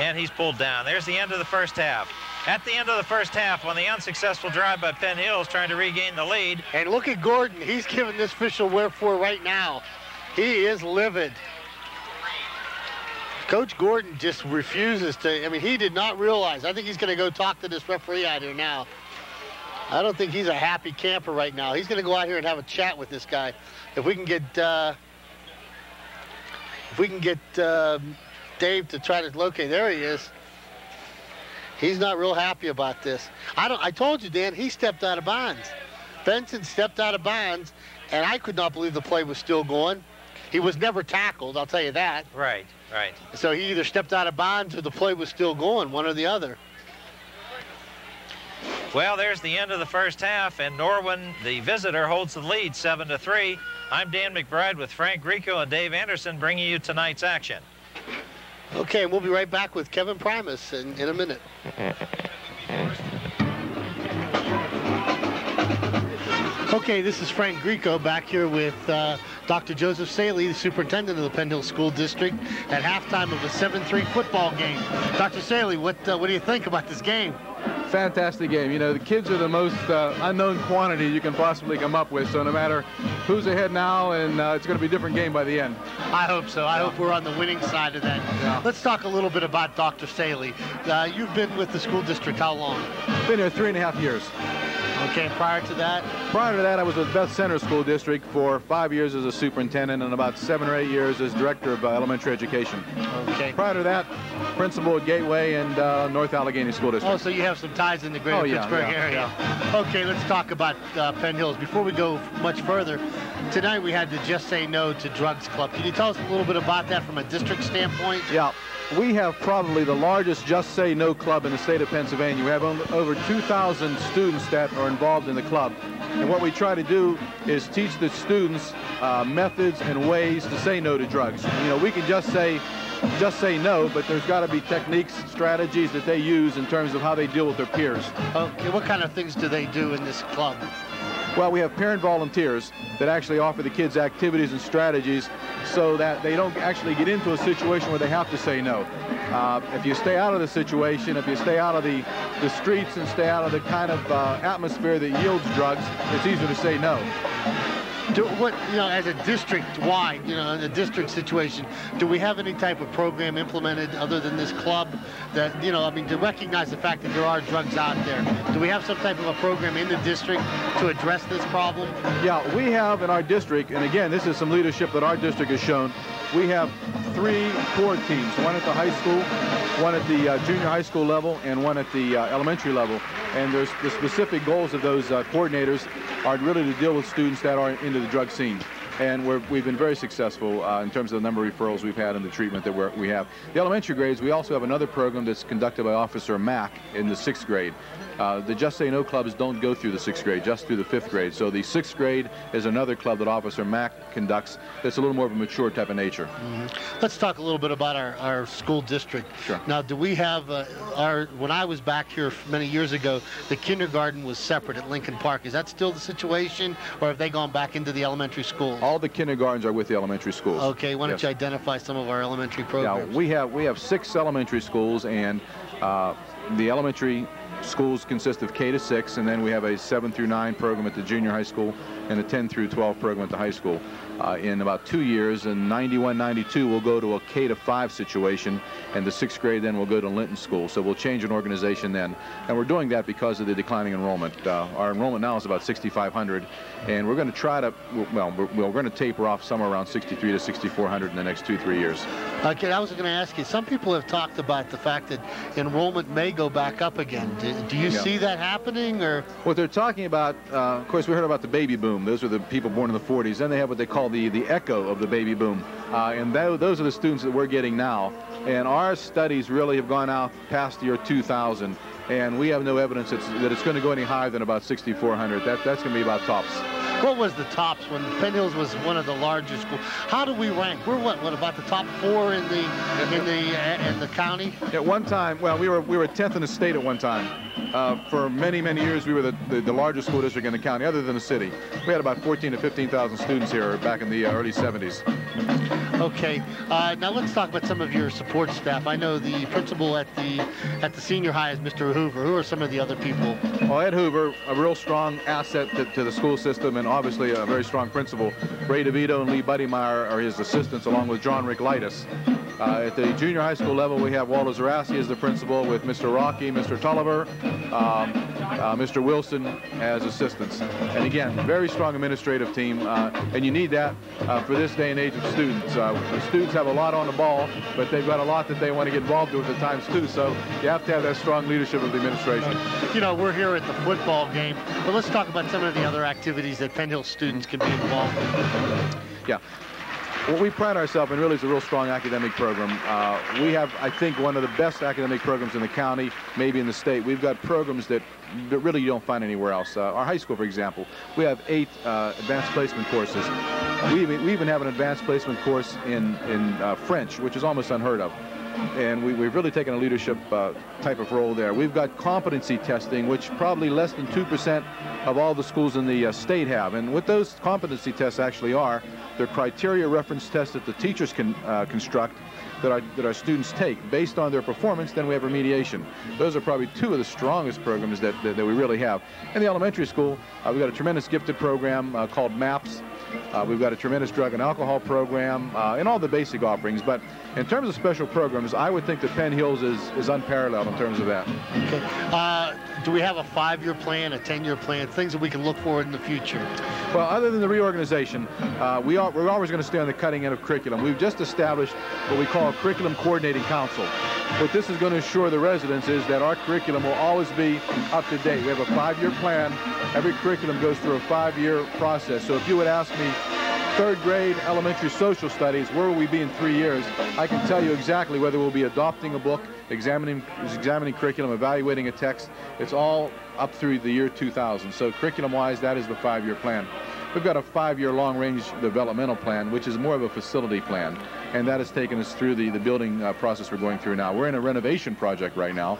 and he's pulled down. There's the end of the first half. At the end of the first half, on the unsuccessful drive by Penn Hills trying to regain the lead. And look at Gordon. He's giving this official wherefore right now. He is livid. Coach Gordon just refuses to. I mean, he did not realize. I think he's going to go talk to this referee out here now. I don't think he's a happy camper right now. He's going to go out here and have a chat with this guy. If we can get Dave to try to locate. There he is. He's not real happy about this. I told you, Dan, he stepped out of bounds. Benson stepped out of bounds, and I could not believe the play was still going. He was never tackled, I'll tell you that. Right. So he either stepped out of bounds or the play was still going, one or the other. Well, there's the end of the first half, and Norwin, the visitor, holds the lead 7-3. I'm Dan McBride with Frank Grieco and Dave Anderson bringing you tonight's action. Okay, and we'll be right back with Kevin Primus in a minute. Okay, this is Frank Grieco back here with Dr. Joseph Saley, the superintendent of the Penn Hills School District, at halftime of a 7-3 football game. Dr. Saley, what do you think about this game? Fantastic game. You know, the kids are the most unknown quantity you can possibly come up with, so no matter who's ahead now, and it's going to be a different game by the end. I hope so. I hope we're on the winning side of that. Yeah. Let's talk a little bit about Dr. Saley. You've been with the school district how long? Been here 3.5 years. Okay, prior to that? Prior to that, I was with Beth Center School District for 5 years as a superintendent and about 7 or 8 years as director of elementary education. Okay. Prior to that, principal at Gateway and North Allegheny School District. Oh, so you have some ties in the greater Pittsburgh area. Yeah. Okay, let's talk about Penn Hills. Before we go much further, tonight we had the Just Say No to Drugs Club. Can you tell us a little bit about that from a district standpoint? Yeah. We have probably the largest Just Say No club in the state of Pennsylvania. We have over 2,000 students that are involved in the club. And what we try to do is teach the students methods and ways to say no to drugs. You know, we can just say no, but there's got to be techniques, strategies that they use in terms of how they deal with their peers. Okay, what kind of things do they do in this club? Well, we have parent volunteers that actually offer the kids activities and strategies so that they don't actually get into a situation where they have to say no. If you stay out of the situation, if you stay out of the streets and stay out of the kind of atmosphere that yields drugs, it's easier to say no. As a district-wide, in a district situation, do we have any type of program implemented other than this club that, to recognize the fact that there are drugs out there? Do we have some type of a program in the district to address this problem? Yeah, we have in our district, and again, this is some leadership that our district has shown. We have 3 core teams, one at the high school, one at the junior high school level, and one at the elementary level. And there's the specific goals of those coordinators are really to deal with students that are into the drug scene. And we've been very successful in terms of the number of referrals we've had and the treatment that we have. The elementary grades, we also have another program that's conducted by Officer Mack in the 6th grade. The Just Say No clubs don't go through the 6th grade, just through the 5th grade. So the 6th grade is another club that Officer Mack conducts that's a little more of a mature type of nature. Mm-hmm. Let's talk a little bit about our school district. Sure. Now, do we have when I was back here many years ago, the kindergarten was separate at Lincoln Park. Is that still the situation, or have they gone back into the elementary schools? All the kindergartens are with the elementary schools. Okay, why don't you identify some of our elementary programs? Yeah, we have 6 elementary schools, and the elementary schools consist of K to 6, and then we have a 7 through 9 program at the junior high school and a 10 through 12 program at the high school. In about 2 years, in 91, 92, we'll go to a K to 5 situation, and the 6th grade then will go to Linton School. So we'll change an organization then. And we're doing that because of the declining enrollment. Our enrollment now is about 6,500, and we're going to try to, we're going to taper off somewhere around 63 to 6,400 in the next 2-3 years. Okay, I was going to ask you, some people have talked about the fact that enrollment may go back up again. Do you see that happening? Or what they're talking about, of course, we heard about the baby boom. Those are the people born in the 40s. Then they have what they call the echo of the baby boom. And those are the students that we're getting now. And our studies really have gone out past the year 2000. And we have no evidence that it's going to go any higher than about 6,400. That's going to be about tops. What was the tops when Penn Hills was one of the largest schools? How do we rank? We're what about the top 4 in the county? At one time, well, we were 10th in the state at one time. For many years, we were the largest school district in the county, other than the city. We had about 14 to 15,000 students here back in the early 70s. Okay, now let's talk about some of your support staff. I know the principal at the senior high is Mr. Hoover. Who are some of the other people? Well, Ed Hoover, a real strong asset to the school system, and obviously a very strong principal. Ray DeVito and Lee Buddymeyer are his assistants, along with John Ricklitis. At the junior high school level, we have Walter Zarassi as the principal, with Mr. Rocky, Mr. Tulliver, Mr. Wilson as assistants. And again, very strong administrative team, and you need that for this day and age of students. The students have a lot on the ball, but they've got a lot that they want to get involved with at times too, so you have to have that strong leadership of the administration. We're here at the football game, but let's talk about some of the other activities that Penn Hills students can be involved in. Yeah. What we pride ourselves in really is a real strong academic program. We have, I think, one of the best academic programs in the county, maybe in the state. We've got programs that really you don't find anywhere else. Our high school, for example, we have 8 advanced placement courses. We even have an advanced placement course in French, which is almost unheard of. And we've really taken a leadership type of role there. We've got competency testing, which probably less than 2% of all the schools in the state have. And what those competency tests actually are They're criteria reference tests that the teachers can construct that our students take. Based on their performance, then we have remediation. Those are probably two of the strongest programs that we really have. In the elementary school, we've got a tremendous gifted program called MAPS. We've got a tremendous drug and alcohol program and all the basic offerings. But in terms of special programs, I would think that Penn Hills is unparalleled in terms of that. Okay. Do we have a 5-year plan, a 10-year plan, things that we can look forward in the future? Well, other than the reorganization, we're always going to stay on the cutting end of curriculum. We've just established what we call a Curriculum Coordinating Council. What this is going to assure the residents is that our curriculum will always be up to date. We have a 5-year plan. Every curriculum goes through a 5-year process. So if you would ask me, 3rd grade elementary social studies, where will we be in 3 years? I can tell you exactly whether we'll be adopting a book, examining curriculum, evaluating a text. It's all up through the year 2000. So curriculum-wise, that is the 5-year plan. We've got a 5-year long-range developmental plan, which is more of a facility plan, and that has taken us through the building process we're going through now. We're in a renovation project right now,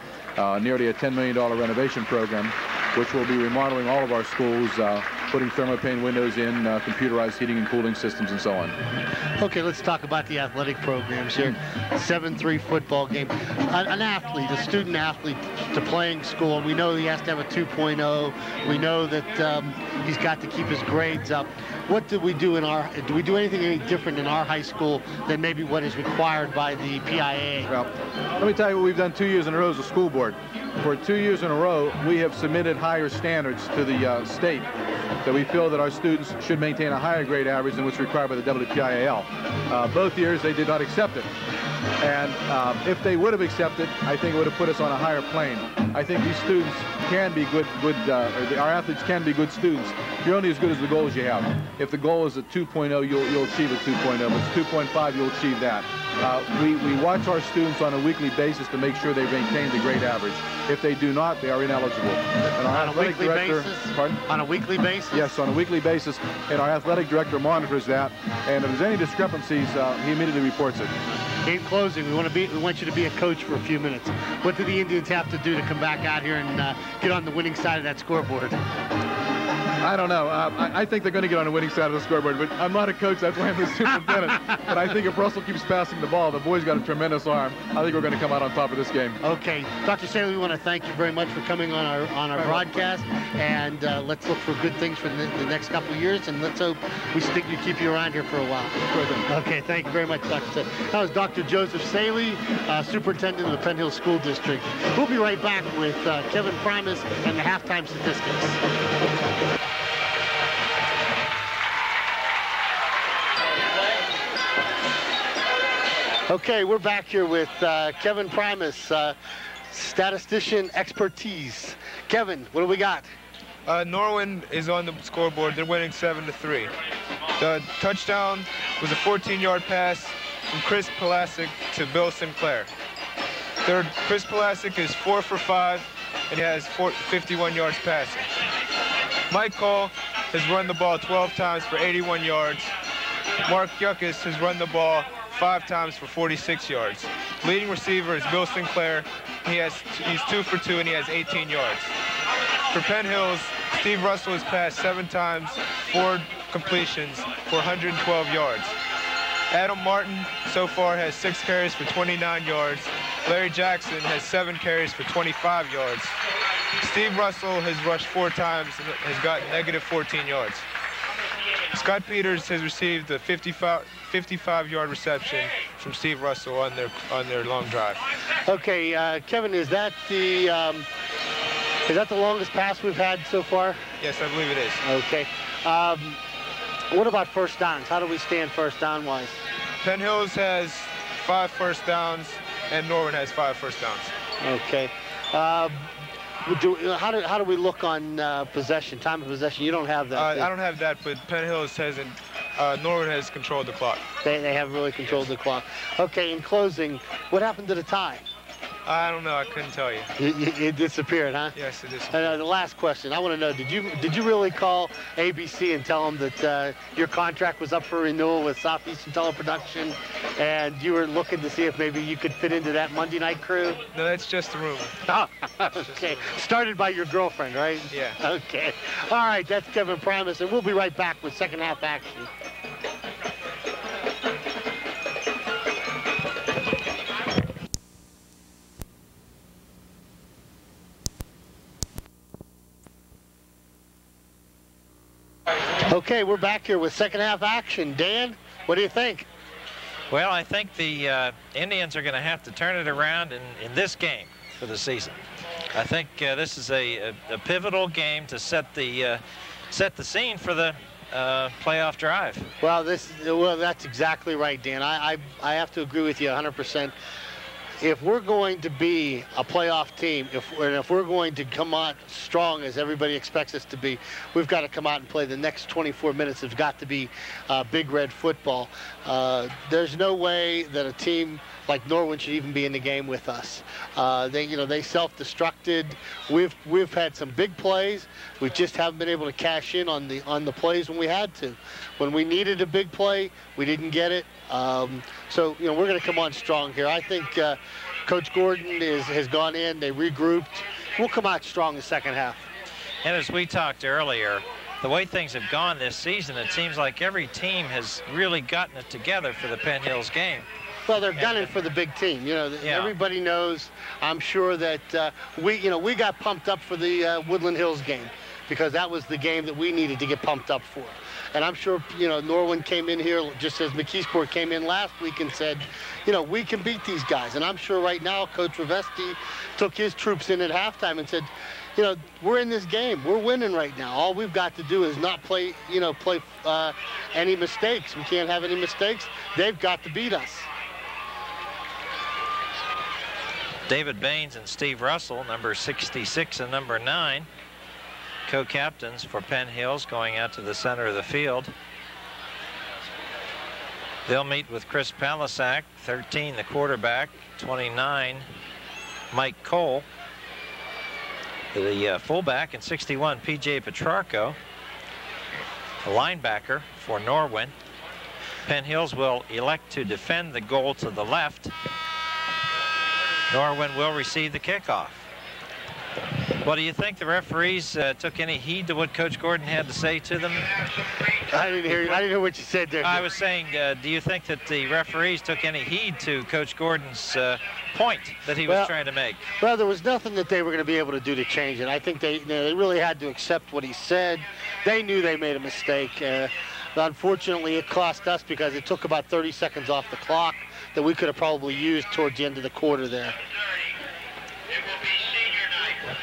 nearly a $10 million renovation program, which will be remodeling all of our schools, putting thermopane windows in, computerized heating and cooling systems, and so on. Okay, let's talk about the athletic programs here. 7-3 football game. An athlete, a student athlete to playing school, we know he has to have a 2.0. We know that he's got to keep his grades up. What do we do do we do anything any different in our high school than maybe what is required by the PIAA? Well, let me tell you what we've done 2 years in a row as a school board. For 2 years in a row, we have submitted higher standards to the state that we feel that our students should maintain a higher grade average than what's required by the WPIAL. Both years, they did not accept it. And if they would have accepted, I think it would have put us on a higher plane. I think these students can be our athletes can be good students. You're only as good as the goals you have. If the goal is a 2.0, you'll achieve a 2.0. If it's 2.5, you'll achieve that. We watch our students on a weekly basis to make sure they maintain the grade average. If they do not, they are ineligible. And our athletic director, pardon? On a weekly basis? Yes, on a weekly basis. And our athletic director monitors that. And if there's any discrepancies, he immediately reports it. In closing, we want you to be a coach for a few minutes. What do the Indians have to do to come back out here and get on the winning side of that scoreboard? I don't know. I think they're going to get on the winning side of the scoreboard, but I'm not a coach. That's why I'm the superintendent. But I think if Russell keeps passing the ball, the boy's got a tremendous arm. I think we're going to come out on top of this game. Okay. Dr. Saley, we want to thank you very much for coming on our broadcast, and let's look for good things for the next couple of years, and let's hope we keep you around here for a while. Okay. Thank you very much, Dr. Saley. That was Dr. Joseph Saley, Superintendent of the Penn Hills School District. We'll be right back with Kevin Primus and the halftime statistics. Okay, we're back here with Kevin Primus, statistician expertise. Kevin, what do we got? Norwin is on the scoreboard. They're winning 7-3. The touchdown was a 14-yard pass from Chris Pulasic to Bill Sinclair. Chris Pulasic is 4 for 5, and he has 51 yards passing. Mike Cole has run the ball 12 times for 81 yards. Mark Yuckas has run the ball 5 times for 46 yards. Leading receiver is Bill Sinclair. He's 2 for 2, and he has 18 yards. For Penn Hills, Steve Russell has passed 7 times, 4 completions for 112 yards. Adam Martin so far has 6 carries for 29 yards. Larry Jackson has 7 carries for 25 yards. Steve Russell has rushed 4 times and has gotten negative 14 yards. Scott Peters has received a 55-yard reception from Steve Russell on their long drive. Okay, Kevin, is that the longest pass we've had so far? Yes, I believe it is. Okay. What about first downs? How do we stand first down-wise? Penn Hills has 5 first downs, and Norwin has 5 first downs. Okay. How do we look on possession, time of possession? You don't have that. I don't have that, but Penn Hills hasn't. Norwin has controlled the clock. They have really controlled the clock. Okay, in closing, what happened to the tie? I don't know. I couldn't tell you. It disappeared, huh? Yes, it disappeared. The last question. I want to know, did you really call ABC and tell them that your contract was up for renewal with Southeastern Teleproduction, and you were looking to see if maybe you could fit into that Monday night crew? No, that's just a rumor. Oh, okay. Started by your girlfriend, right? Yeah. Okay. All right, that's Kevin Primus, and we'll be right back with second half action. Okay, we're back here with second half action. Dan, what do you think? Well, I think the Indians are going to have to turn it around in this game for the season. I think this is a pivotal game to set the scene for the playoff drive. Well, that's exactly right, Dan. I have to agree with you 100%. If we're going to be a playoff team, if we're going to come out strong as everybody expects us to be, we've got to come out and play the next 24 minutes. It's got to be Big Red football. There's no way that a team like Norwin should even be in the game with us. They self-destructed. We've had some big plays. We just haven't been able to cash in on the plays when we had to. When we needed a big play, we didn't get it. So we're going to come on strong here. I think Coach Gordon has gone in. They regrouped. We'll come out strong in the second half. And as we talked earlier, the way things have gone this season, it seems like every team has really gotten it together for the Penn Hills game. Well, they're gunning for the big team. Everybody knows. I'm sure that we got pumped up for the Woodland Hills game because that was the game that we needed to get pumped up for. And I'm sure, Norwin came in here just as McKeesport came in last week and said, we can beat these guys. And I'm sure right now Coach Rivesti took his troops in at halftime and said, we're in this game. We're winning right now. All we've got to do is not play any mistakes. We can't have any mistakes. They've got to beat us. David Baines and Steve Russell, number 66 and number 9, co-captains for Penn Hills, going out to the center of the field. They'll meet with Chris Palisak, 13, the quarterback, 29, Mike Cole, the fullback, and 61, P.J. Petrarco, the linebacker for Norwin. Penn Hills will elect to defend the goal to the left. Norwin will receive the kickoff. Well, do you think the referees took any heed to what Coach Gordon had to say to them? I didn't hear what you said there. I was saying, do you think that the referees took any heed to Coach Gordon's point that he was trying to make? Well, there was nothing that they were going to be able to do to change it. I think they really had to accept what he said. They knew they made a mistake. Unfortunately, it cost us because it took about 30 seconds off the clock that we could have probably used towards the end of the quarter there.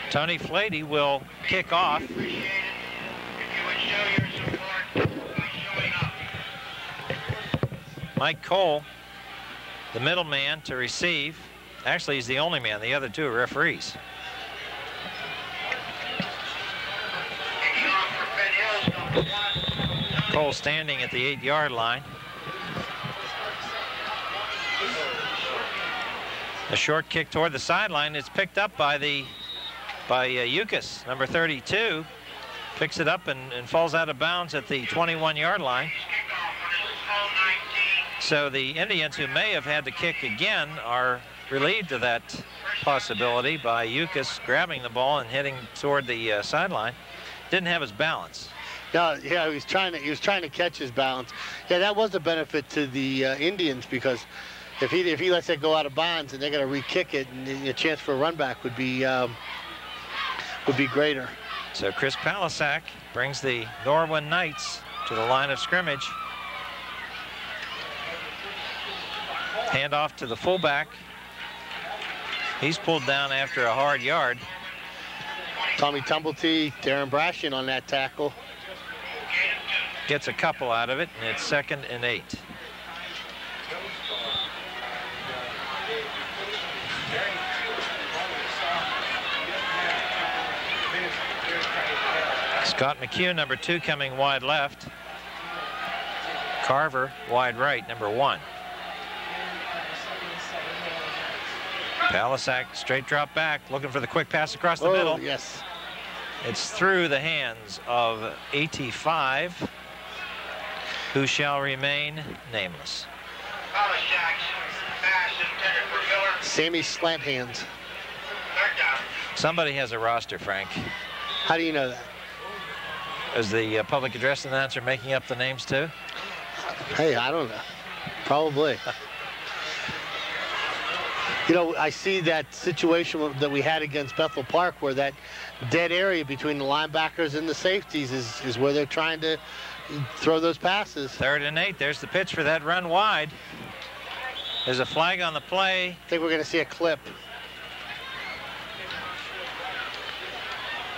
Tony Flady will kick off. Mike Cole, the middleman to receive. Actually, he's the only man. The other two are referees. Cole standing at the 8-yard line. A short kick toward the sideline. It's picked up by Yukas, number 32. Picks it up and falls out of bounds at the 21-yard line. So the Indians, who may have had to kick again, are relieved of that possibility by Yukas grabbing the ball and heading toward the sideline. Didn't have his balance. Yeah, he was trying to catch his balance. Yeah, that was a benefit to the Indians because if he lets it go out of bounds and they're going to re-kick it, and a chance for a run back would be greater. So Chris Palisak brings the Norwin Knights to the line of scrimmage. Handoff to the fullback. He's pulled down after a hard yard. Tommy Tumulty, Darren Brashian on that tackle. Gets a couple out of it, and it's 2nd and 8. Scott McHugh, number 2, coming wide left. Carver, wide right, number 1. Palisak, straight drop back, looking for the quick pass across the middle. Yes. It's through the hands of 85, who shall remain nameless. Sammy Slant Hands. Somebody has a roster, Frank. How do you know that? Is the public address announcer making up the names too? Hey, I don't know. Probably. I see that situation that we had against Bethel Park where that dead area between the linebackers and the safeties is where they're trying to throw those passes. 3rd and 8. There's the pitch for that run wide. There's a flag on the play. I think we're going to see a clip.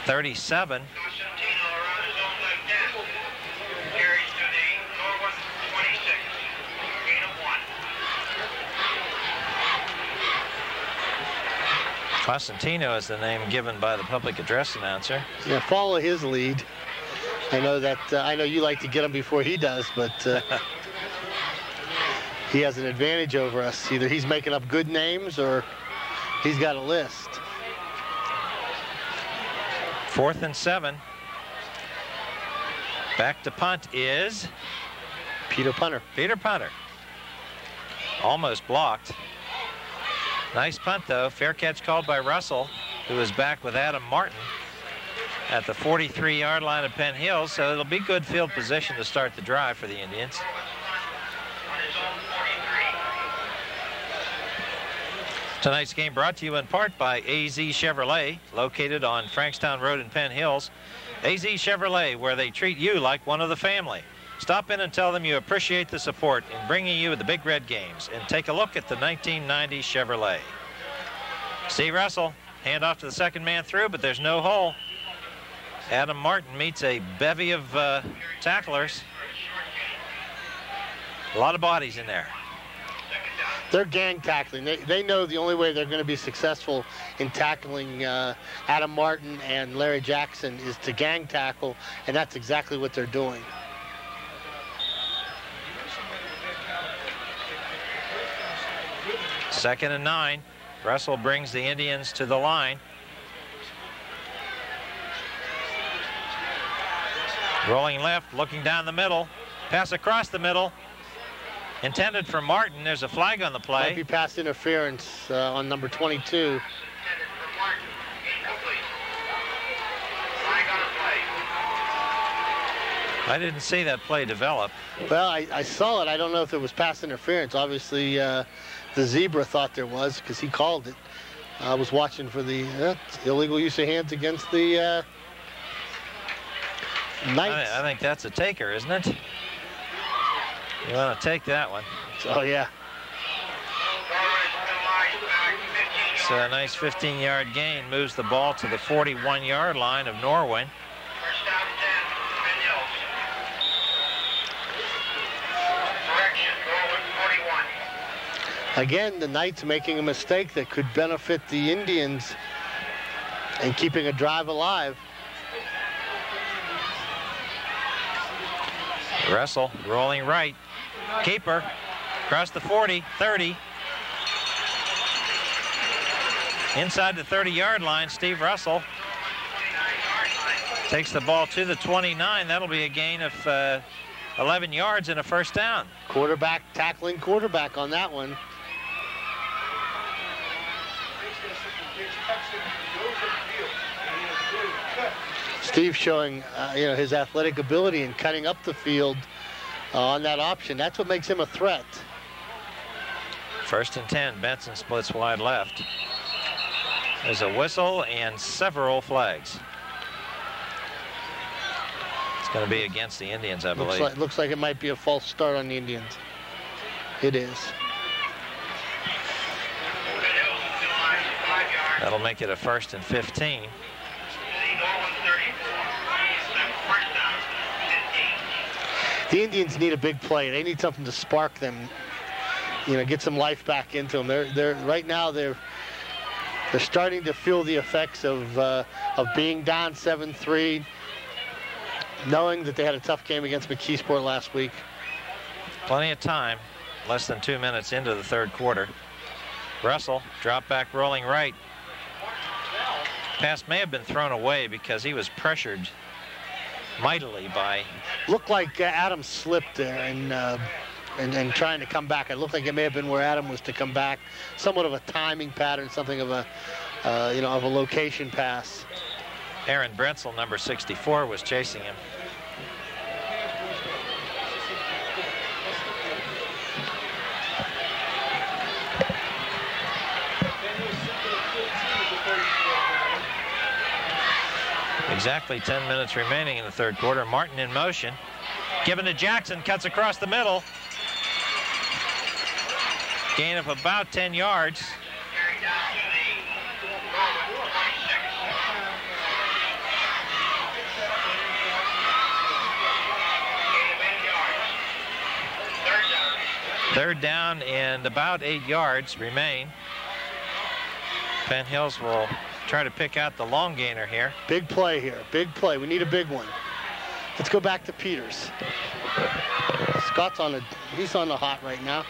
37. Cosentino is the name given by the public address announcer. Yeah, follow his lead. I know that. I know you like to get him before he does, but he has an advantage over us. Either he's making up good names or he's got a list. 4th and 7. Back to punt is Peter Punter. Peter Punter. Almost blocked. Nice punt, though. Fair catch called by Russell, who is back with Adam Martin at the 43-yard line of Penn Hills, so it'll be good field position to start the drive for the Indians. Tonight's game brought to you in part by AZ Chevrolet, located on Frankstown Road in Penn Hills. AZ Chevrolet, where they treat you like one of the family. Stop in and tell them you appreciate the support in bringing you the Big Red Games, and take a look at the 1990 Chevrolet. Steve Russell, hand off to the second man through, but there's no hole. Adam Martin meets a bevy of tacklers. A lot of bodies in there. They're gang tackling. They know the only way they're going to be successful in tackling Adam Martin and Larry Jackson is to gang tackle, and that's exactly what they're doing. Second and 9. Russell brings the Indians to the line. Rolling left, looking down the middle. Pass across the middle. Intended for Martin. There's a flag on the play. Might be pass interference on number 22. I didn't see that play develop. Well, I saw it. I don't know if it was pass interference. Obviously, the Zebra thought there was because he called it. I was watching for the illegal use of hands against the Knights. I think that's a taker, isn't it? You want to take that one. Oh, yeah. So a nice 15-yard gain moves the ball to the 41-yard line of Norwin. Again, the Knights making a mistake that could benefit the Indians and keeping a drive alive. Russell rolling right. Keeper across the 40, 30. Inside the 30-yard line, Steve Russell takes the ball to the 29. That'll be a gain of 11 yards and a first down. Quarterback tackling quarterback on that one. Steve showing his athletic ability in cutting up the field on that option. That's what makes him a threat. 1st and 10. Benson splits wide left. There's a whistle and several flags. It's going to be against the Indians, I believe. Looks like it might be a false start on the Indians. It is. That'll make it a 1st and 15. The Indians need a big play. They need something to spark them, get some life back into them. They're right now they're starting to feel the effects of being down 7-3, knowing that they had a tough game against McKeesport last week. Plenty of time, less than 2 minutes into the third quarter. Russell, drop back rolling right. Pass may have been thrown away because he was pressured mightily by... Looked like Adam slipped there and trying to come back. It looked like it may have been where Adam was to come back. Somewhat of a timing pattern, something of a, of a location pass. Aaron Brentzel, number 64, was chasing him. Exactly 10 minutes remaining in the third quarter. Martin in motion. Given to Jackson, cuts across the middle. Gain of about 10 yards. Third down and about 8 yards remain. Penn Hills will try to pick out the long gainer here. Big play here, big play. We need a big one. Let's go back to Peters. Scott's he's on the hot right now.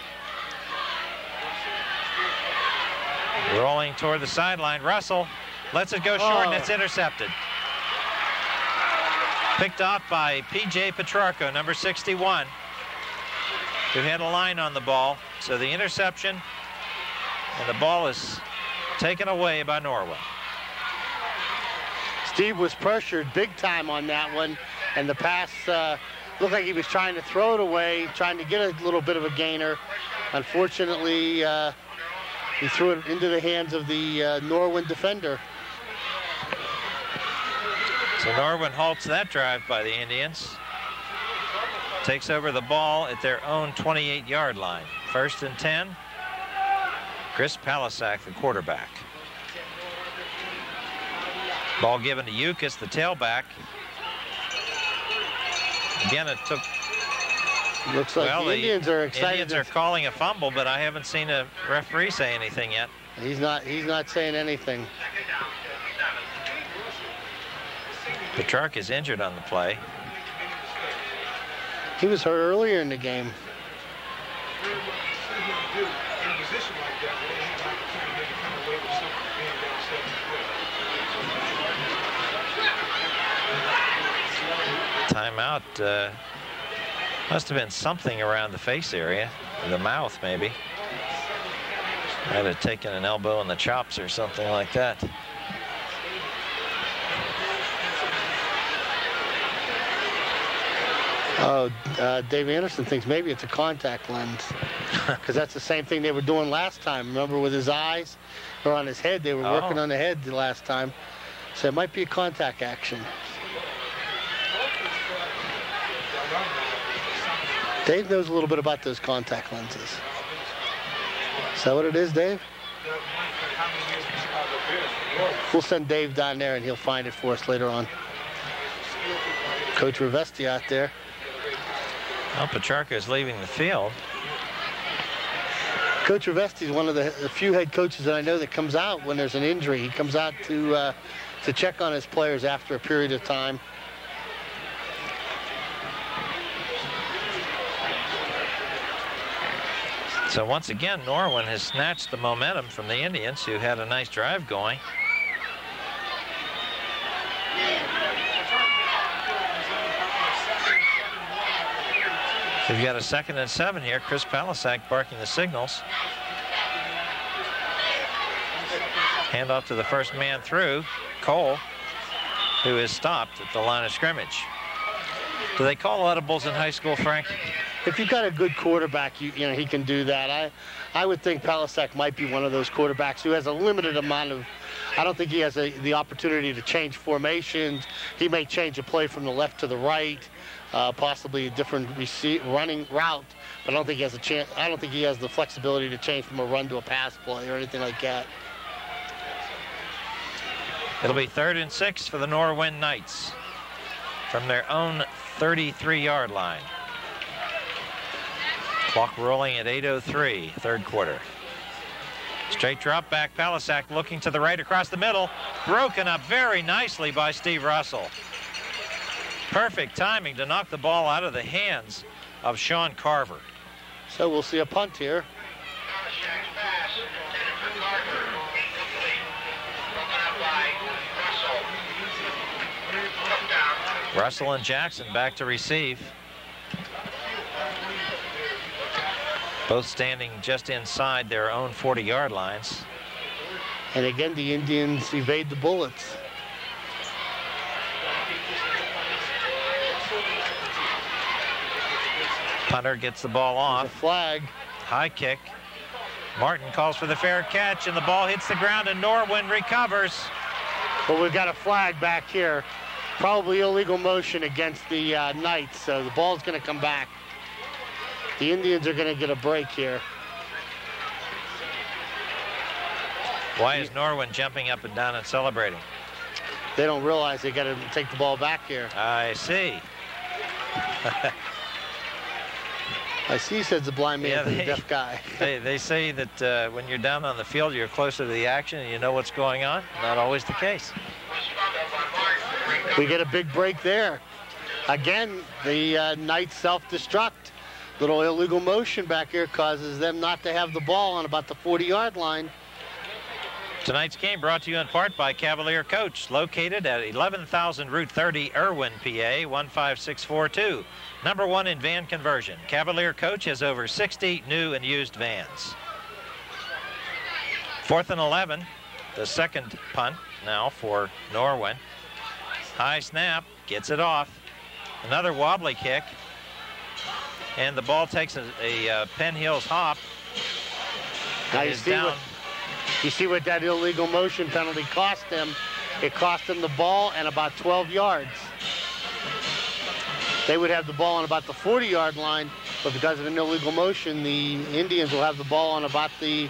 Rolling toward the sideline. Russell lets it go short, and it's intercepted. Picked off by P.J. Petrarca, number 61, who had a line on the ball. So the interception, and the ball is taken away by Norwin. Steve was pressured big time on that one, and the pass looked like he was trying to throw it away, trying to get a little bit of a gainer. Unfortunately, he threw it into the hands of the Norwin defender. So Norwin halts that drive by the Indians. Takes over the ball at their own 28-yard line. 1st and 10. Chris Palasak, the quarterback. Ball given to Yukis, the tailback. Again, it took... Looks like the Indians are excited. Indians are calling a fumble, but I haven't seen a referee say anything yet. He's not saying anything. Petrarca is injured on the play. He was hurt earlier in the game. Timeout. Must have been something around the face area, the mouth maybe. Might have taken an elbow in the chops or something like that. Oh, Dave Anderson thinks maybe it's a contact lens, because that's the same thing they were doing last time. Remember, with his eyes or on his head, they were working on the head the last time. So it might be a contact action. Dave knows a little bit about those contact lenses. Is that what it is, Dave? We'll send Dave down there and he'll find it for us later on. Coach Rivesti out there. Well, Petrarca is leaving the field. Coach Rivesti is one of the few head coaches that I know that comes out when there's an injury. He comes out to check on his players after a period of time. So once again, Norwin has snatched the momentum from the Indians, who had a nice drive going. We've got a 2nd and 7 here. Chris Palasak barking the signals. Hand off to the first man through, Cole, who is stopped at the line of scrimmage. Do they call audibles in high school, Frank? If you've got a good quarterback, you know he can do that. I would think Palasak might be one of those quarterbacks who has a limited amount of. I don't think he has the opportunity to change formations. He may change a play from the left to the right, possibly a different running route, but I don't think he has a chance. I don't think he has the flexibility to change from a run to a pass play or anything like that. It'll be 3rd and 6 for the Norwin Knights from their own 33-yard line. Clock rolling at 8:03, 3rd quarter. Straight drop back, Palasak looking to the right across the middle. Broken up very nicely by Steve Russell. Perfect timing to knock the ball out of the hands of Sean Carver. So we'll see a punt here. Russell and Jackson back to receive. Both standing just inside their own 40-yard lines. And again, the Indians evade the bullets. Punter gets the ball off. There's a flag. High kick. Martin calls for the fair catch, and the ball hits the ground, and Norwin recovers. Well, we've got a flag back here. Probably illegal motion against the Knights, so the ball's going to come back. The Indians are going to get a break here. Why is Norwin jumping up and down and celebrating? They don't realize they got to take the ball back here. I see. I see, says the blind man, to the deaf guy. They say that when you're down on the field, you're closer to the action and you know what's going on. Not always the case. We get a big break there. Again, the Knights self-destruct. Little illegal motion back here causes them not to have the ball on about the 40-yard line. Tonight's game brought to you in part by Cavalier Coach, located at 11,000 Route 30, Irwin, PA, 15642. Number 1 in van conversion. Cavalier Coach has over 60 new and used vans. 4th and 11, the second punt now for Norwin. High snap, gets it off. Another wobbly kick. And the ball takes a Penn Hills hop. Now you see what that illegal motion penalty cost them. It cost them the ball and about 12 yards. They would have the ball on about the 40-yard line, but because of an illegal motion, the Indians will have the ball on about the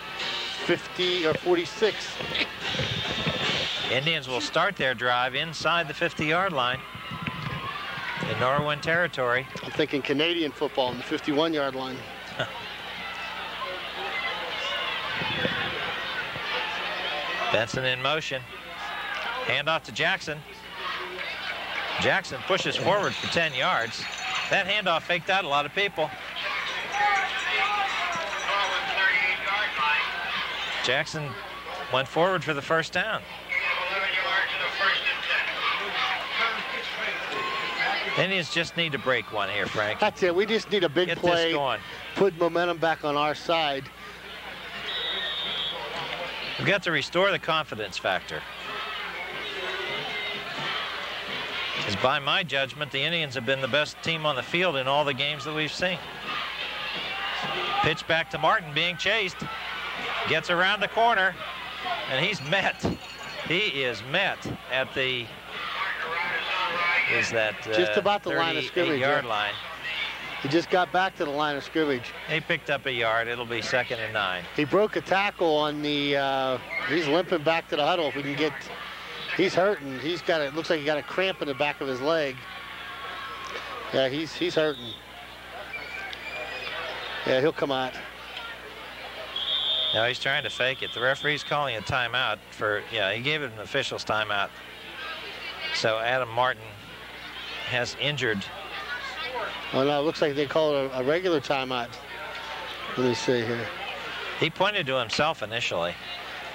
50 or 46. Indians will start their drive inside the 50-yard line in Norwin territory. I'm thinking Canadian football on the 51-yard line. Benson in motion. Handoff to Jackson. Jackson pushes forward for 10 yards. That handoff faked out a lot of people. Jackson went forward for the first down. Indians just need to break one here, Frank. That's it. We just need a big play. Get this going. Put momentum back on our side. We've got to restore the confidence factor. Because by my judgment, the Indians have been the best team on the field in all the games that we've seen. Pitch back to Martin, being chased. Gets around the corner, and he's met. He is met at the, just about the line of scrimmage. 38-yard line. He just got back to the line of scrimmage. He picked up a yard. It'll be 2nd and 9. He broke a tackle on the, he's limping back to the huddle. If we can get, he's hurting. He's got it looks like he got a cramp in the back of his leg. Yeah, he's hurting. Yeah, he'll come out. Now he's trying to fake it. The referee's calling a timeout for, he gave it an official's timeout. So Adam Martin has injured. Oh, no, it looks like they call it a regular timeout. Let me see here. He pointed to himself initially.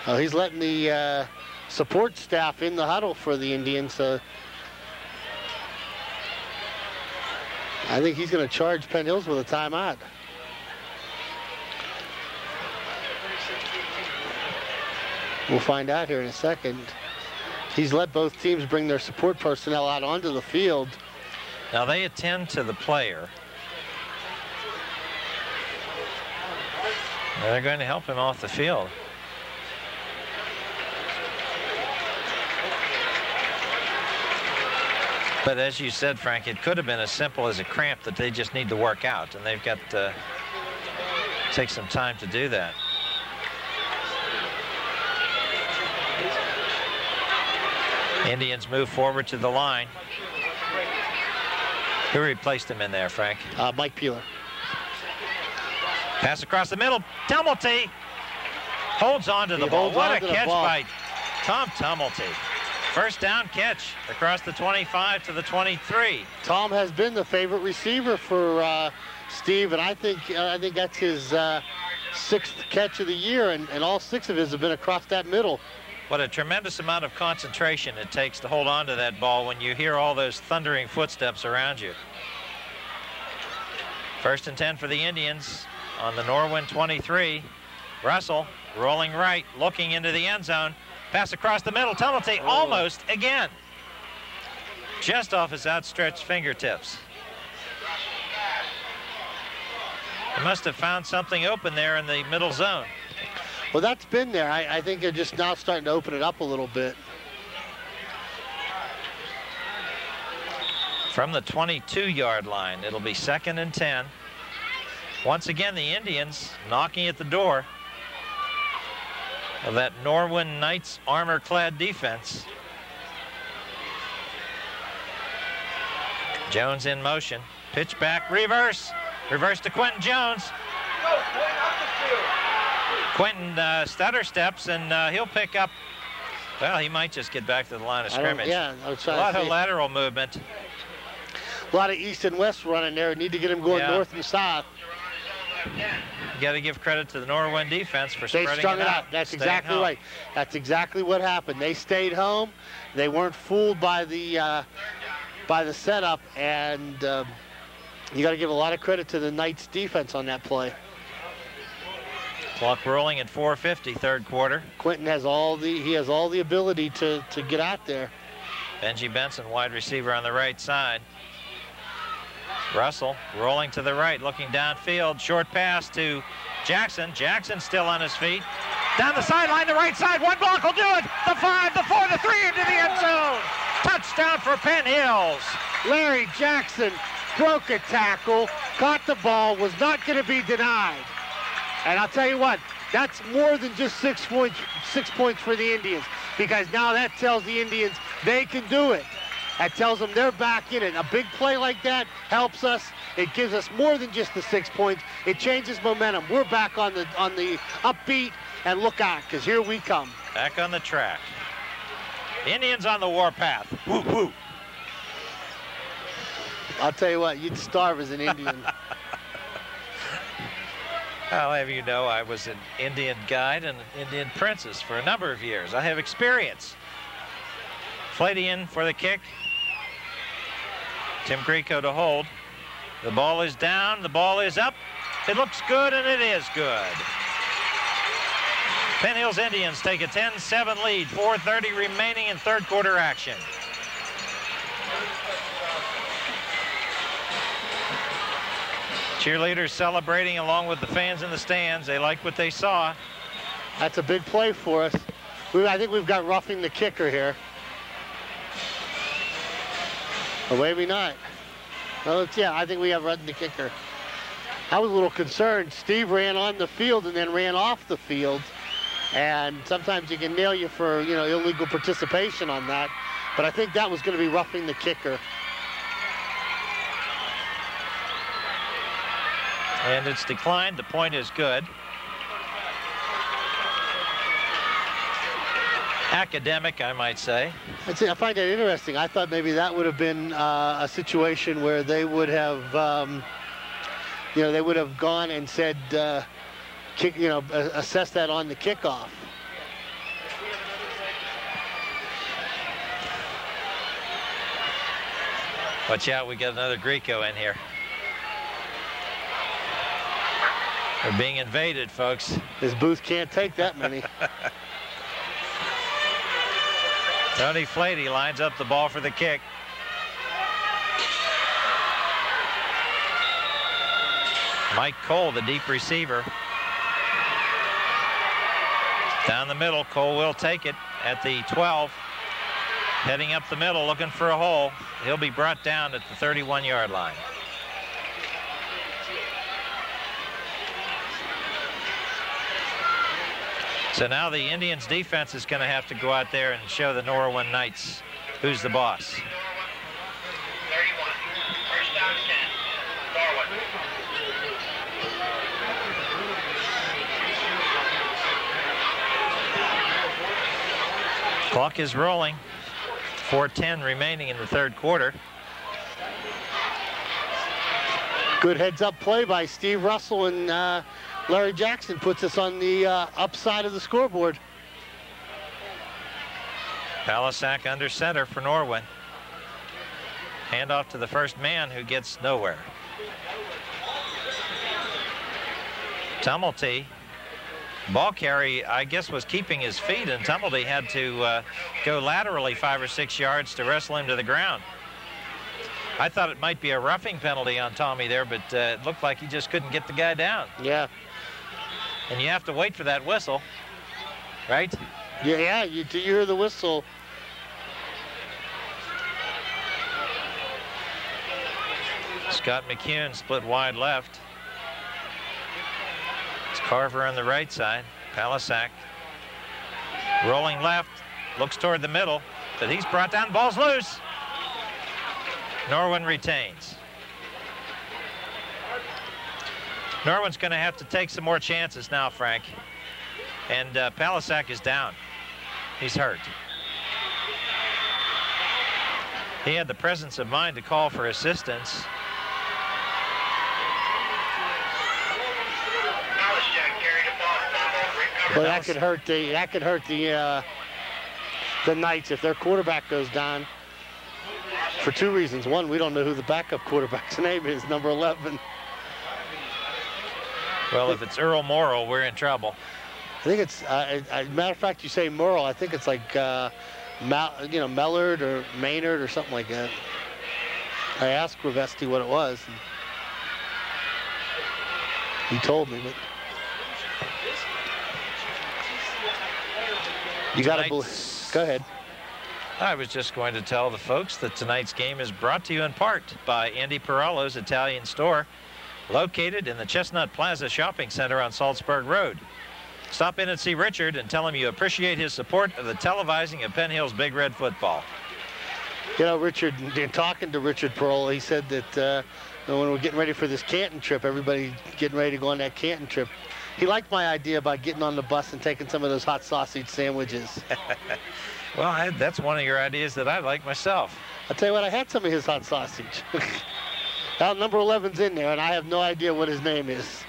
Oh, he's letting the support staff in the huddle for the Indians. So I think he's going to charge Penn Hills with a timeout. We'll find out here in a second. He's let both teams bring their support personnel out onto the field. Now they attend to the player. They're going to help him off the field. But as you said, Frank, it could have been as simple as a cramp that they just need to work out, and they've got to take some time to do that. Indians move forward to the line. Who replaced him in there, Frank? Mike Peeler. Pass across the middle. Tumulty holds on to the ball. What a catch by Tom Tumulty. First down catch across the 25 to the 23. Tom has been the favorite receiver for Steve, and I think that's his 6th catch of the year, and all 6 of his have been across that middle. What a tremendous amount of concentration it takes to hold on to that ball when you hear all those thundering footsteps around you. 1st and 10 for the Indians on the Norwin 23. Russell rolling right, looking into the end zone. Pass across the middle. Tumulty almost again. Just off his outstretched fingertips. He must have found something open there in the middle zone. Well, that's been there. I think they're just now starting to open it up a little bit. from the 22-yard line. It'll be 2nd and 10. Once again, the Indians knocking at the door of that Norwin Knights armor-clad defense. Jones in motion. Pitch back, reverse. Reverse to Quentin Jones. Quentin stutter steps, and he'll pick up. Well, he might just get back to the line of scrimmage. Yeah, I was trying a lot to of lateral movement. A lot of east and west running there. Need to get him going north and south. You got to give credit to the Norwin defense for spreading it out. They strung it out. That's exactly right. That's exactly what happened. They stayed home. They weren't fooled by the setup, and you got to give a lot of credit to the Knights defense on that play. Clock rolling at 4:50, third quarter. Quentin has all the ability to get out there. Benji Benson, wide receiver on the right side. Russell rolling to the right, looking downfield. Short pass to Jackson. Jackson still on his feet. Down the sideline, the right side. One block will do it. The 5, the 4, the 3 into the end zone. Touchdown for Penn Hills. Larry Jackson broke a tackle, caught the ball, was not going to be denied. And I'll tell you what, that's more than just 6 points for the Indians, because now that tells the Indians they can do it. That tells them they're back in it. A big play like that helps us. It gives us more than just the 6 points. It changes momentum. We're back on the upbeat, and look out, because here we come. Back on the track. Indians on the warpath. Woo, woo. I'll tell you what, you'd starve as an Indian. I'll have you know I was an Indian guide and an Indian princess for a number of years. I have experience. Flaty in for the kick. Tim Grieco to hold. The ball is down, the ball is up. It looks good, and it is good. Penn Hills Indians take a 10-7 lead, 4:30 remaining in third quarter action. Cheerleaders celebrating along with the fans in the stands. They like what they saw. That's a big play for us. I think we've got roughing the kicker here. Or maybe not. Well, yeah, I think we have roughing the kicker. I was a little concerned. Steve ran on the field and then ran off the field. And sometimes you can nail you for, illegal participation on that. But I think that was going to be roughing the kicker. And it's declined. The point is good. Academic, I might say. I find that interesting. I thought maybe that would have been a situation where they would have, they would have gone and said, assess that on the kickoff. Watch out, we got another Grieco in here. They're being invaded, folks. This booth can't take that many. Tony Flaty lines up the ball for the kick. Mike Cole, the deep receiver. Down the middle, Cole will take it at the 12. Heading up the middle, looking for a hole. He'll be brought down at the 31-yard line. So now the Indians defense is going to have to go out there and show the Norwin Knights who's the boss. 31, first down 10, Norwin. Clock is rolling. 4:10 remaining in the third quarter. Good heads-up play by Steve Russell, and Larry Jackson puts us on the upside of the scoreboard. Palisak under center for Norwin. Handoff to the first man, who gets nowhere. Tumulty. Ball carry, I guess, was keeping his feet, and Tumulty had to go laterally 5 or 6 yards to wrestle him to the ground. I thought it might be a roughing penalty on Tommy there, but it looked like he just couldn't get the guy down. Yeah. And you have to wait for that whistle, right? Yeah, you hear the whistle. Scott McCune split wide left. It's Carver on the right side. Palisak rolling left, looks toward the middle, but he's brought down. Ball's loose. Norwin retains. Norwin's going to have to take some more chances now, Frank. And Palisak is down. He's hurt. He had the presence of mind to call for assistance. Well, that could hurt the Knights if their quarterback goes down for two reasons. One, we don't know who the backup quarterback's name is, number 11. Well, if it's Earl Morrill, we're in trouble. I think it's, matter of fact, you say Morrill, I think it's like, Mellard or Maynard or something like that. I asked Gravesti what it was. He told me, but you got to believe. Go ahead. I was just going to tell the folks that tonight's game is brought to you in part by Andy Perallo's Italian Store, located in the Chestnut Plaza Shopping Center on Salzburg Road. Stop in and see Richard and tell him you appreciate his support of the televising of Penn Hill's Big Red football. You know, Richard, talking to Richard Perallo, he said that when we're getting ready for this Canton trip, everybody getting ready to go on that Canton trip, he liked my idea about getting on the bus and taking some of those hot sausage sandwiches. Well, that's one of your ideas that I like myself. I'll tell you what, I had some of his hot sausage. Now, number 11's in there, and I have no idea what his name is.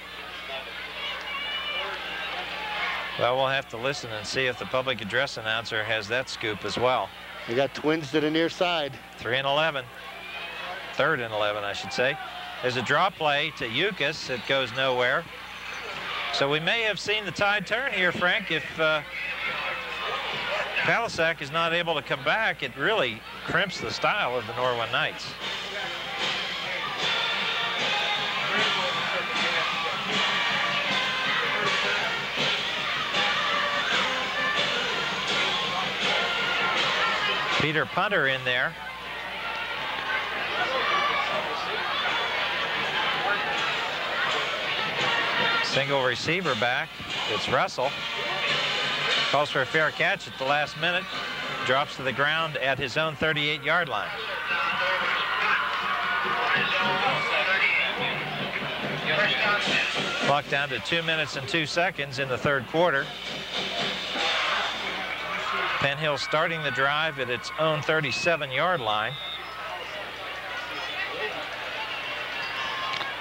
Well, we'll have to listen and see if the public address announcer has that scoop as well. We got twins to the near side. 3 and 11. 3rd and 11, I should say. There's a draw play to Yukas. It goes nowhere. So we may have seen the tide turn here, Frank. If Palisak is not able to come back, it really crimps the style of the Norwin Knights. Peter Punter in there. Single receiver back. It's Russell. Calls for a fair catch at the last minute. Drops to the ground at his own 38-yard line. Clock down to 2 minutes and 2 seconds in the third quarter. Penn Hill starting the drive at its own 37-yard line.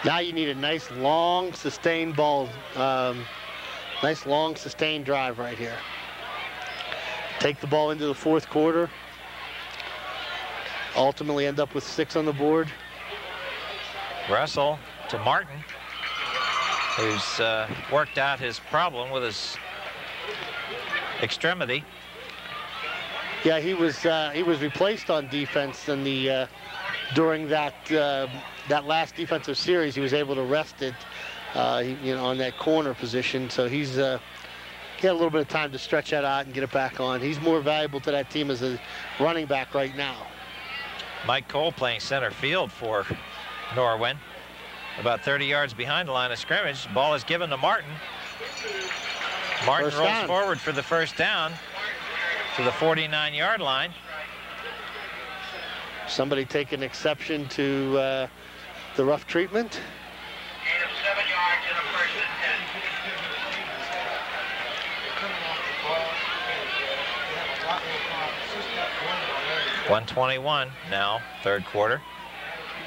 Now you need a nice long sustained ball, nice long sustained drive right here. Take the ball into the fourth quarter. Ultimately end up with 6 on the board. Russell to Martin, who's worked out his problem with his extremity. Yeah, he was replaced on defense in the during that that last defensive series. He was able to rest it, on that corner position. So he's got a little bit of time to stretch that out and get it back on. He's more valuable to that team as a running back right now. Mike Cole playing center field for Norwin, about 30 yards behind the line of scrimmage. Ball is given to Martin. Martin rolls forward for the first down to the 49-yard line. Somebody taking exception to the rough treatment. 7 yards in a first and 10. 1:21 now, third quarter.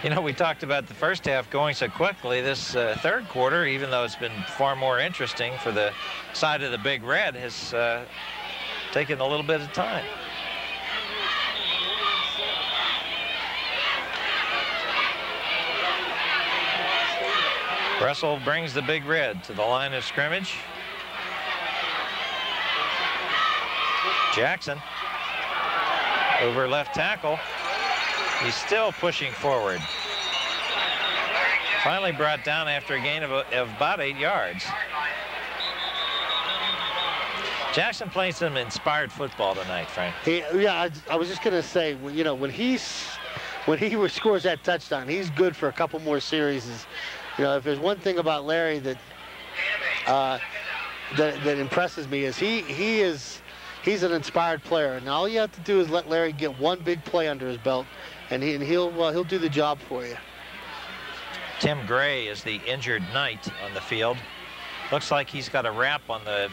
You know, we talked about the first half going so quickly. This third quarter, even though it's been far more interesting for the side of the Big Red, has taken a little bit of time. Russell brings the Big Red to the line of scrimmage. Jackson over left tackle. He's still pushing forward. Finally brought down after a gain of about 8 yards. Jackson played some inspired football tonight, Frank. I was just going to say, when he's when he scores that touchdown, he's good for a couple more series. You know, if there's one thing about Larry that that impresses me is he's an inspired player, and all you have to do is let Larry get one big play under his belt, and he'll do the job for you. Tim Gray is the injured Knight on the field. Looks like he's got a wrap on the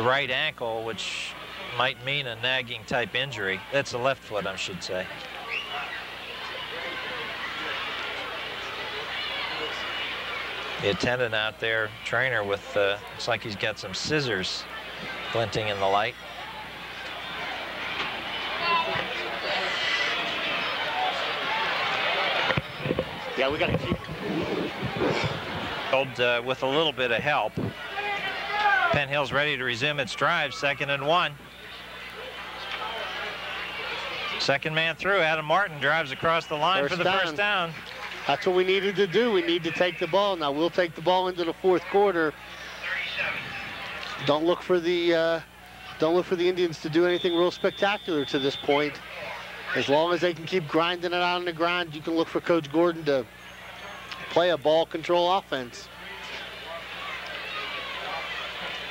right ankle, which might mean a nagging type injury. That's the left foot, I should say. The attendant out there, trainer with, looks like he's got some scissors glinting in the light. Yeah, we got to keep. With a little bit of help. Penn Hill's ready to resume its drive, 2nd and 1. Second man through. Adam Martin drives across the line for the first down. That's what we needed to do. We need to take the ball. Now we'll take the ball into the 4th quarter. Don't look for the Indians to do anything real spectacular to this point. As long as they can keep grinding it out on the ground, you can look for Coach Gordon to play a ball control offense.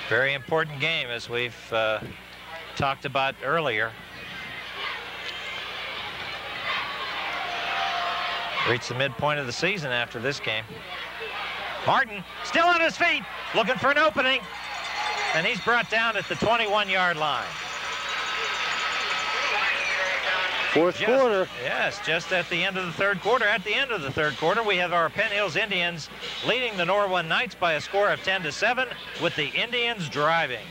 Very important game, as we've talked about earlier. Reached the midpoint of the season after this game. Martin still on his feet, looking for an opening, and he's brought down at the 21-yard line. 4th quarter. Yes, just at the end of the 3rd quarter. At the end of the 3rd quarter, we have our Penn Hills Indians leading the Norwin Knights by a score of 10-7, with the Indians driving.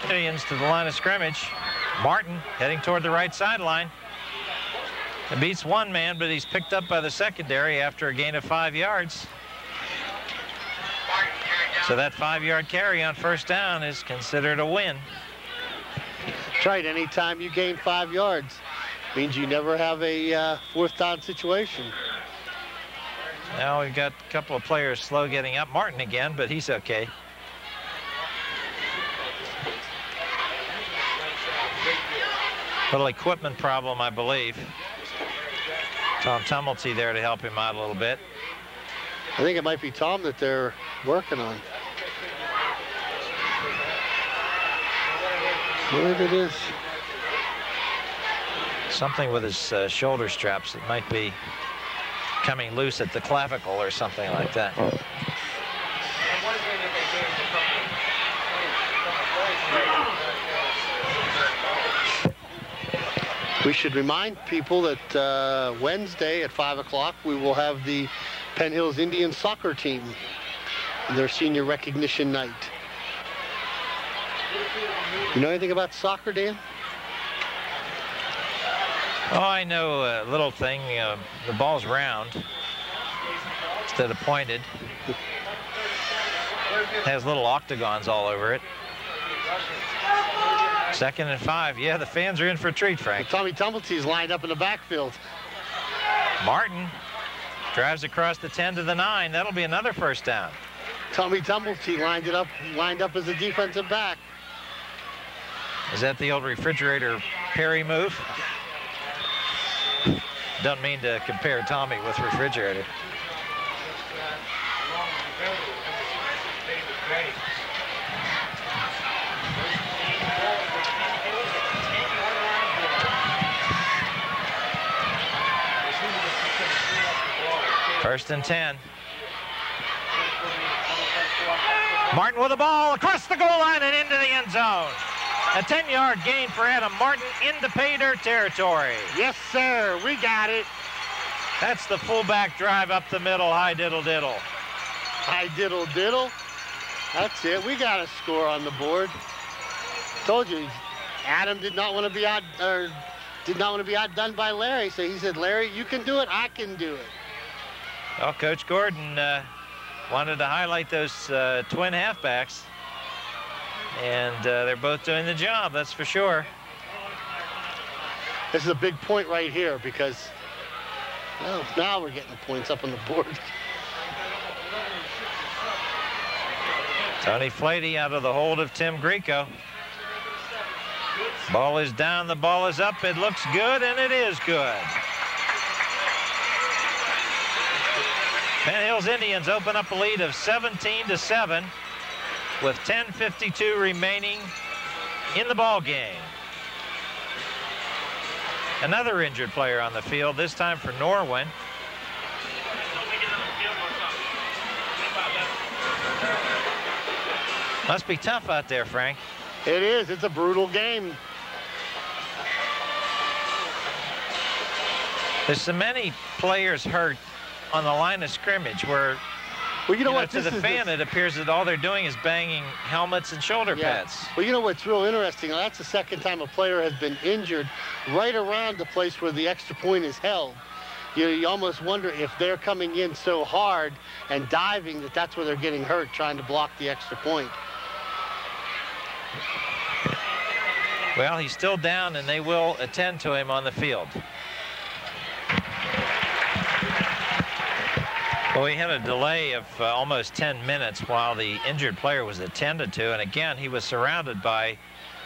Indians to the line of scrimmage. Martin heading toward the right sideline. It beats one man, but he's picked up by the secondary after a gain of 5 yards. So that 5-yard carry on first down is considered a win. That's right. Anytime you gain 5 yards, means you never have a 4th down situation. Now we've got a couple of players slow getting up. Martin again, but he's okay. Little equipment problem, I believe. Tom Tumulty there to help him out a little bit. I think it might be Tom that they're working on. Whatever it is. Something with his shoulder straps that might be coming loose at the clavicle or something like that. We should remind people that Wednesday at 5 o'clock we will have the Penn Hills Indians soccer team, their senior recognition night. You know anything about soccer, Dan? Oh, I know a little thing. The ball's round instead of pointed. Has little octagons all over it. 2nd and 5. Yeah, the fans are in for a treat, Frank. Tommy Tumulty's lined up in the backfield. Martin drives across the 10 to the 9. That'll be another first down. Tommy Tumulty lined up as a defensive back. Is that the old refrigerator Perry move? Don't mean to compare Tommy with refrigerator. First and 10. Martin with the ball across the goal line and into the end zone. A 10-yard gain for Adam Martin into pay dirt territory. Yes, sir. We got it. That's the fullback drive up the middle. High diddle diddle. High diddle diddle. That's it. We got a score on the board. Told you, Adam did not want to be outdone by Larry. So he said, Larry, you can do it. I can do it. Well, Coach Gordon wanted to highlight those twin halfbacks. And they're both doing the job, that's for sure. This is a big point right here because now we're getting the points up on the board. Tony Flady out of the hold of Tim Greco. Ball is down, the ball is up. It looks good, and it is good. Penn Hills Indians open up a lead of 17-7 with 10:52 remaining in the ball game. Another injured player on the field, this time for Norwin. Must be tough out there, Frank. It is. It's a brutal game. There's so many players hurt on the line of scrimmage where, well, you know what, to the fan, it appears that all they're doing is banging helmets and shoulder pads. Well, you know what's real interesting? That's the second time a player has been injured right around the place where the extra point is held. You almost wonder if they're coming in so hard and diving that's where they're getting hurt, trying to block the extra point. Well, he's still down, and they will attend to him on the field. Well, we had a delay of almost 10 minutes while the injured player was attended to, and again, he was surrounded by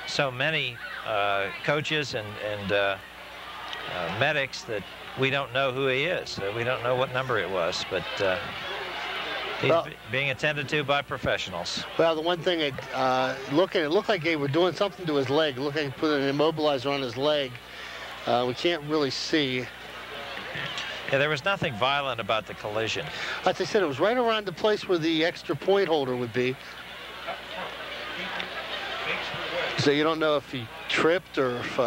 so many coaches and medics that we don't know who he is. We don't know what number it was, but he's being attended to by professionals. Well, the one thing, it looked like they were doing something to his leg. It looked like he put an immobilizer on his leg. We can't really see. Yeah, there was nothing violent about the collision. As I said, it was right around the place where the extra point holder would be. So you don't know if he tripped or if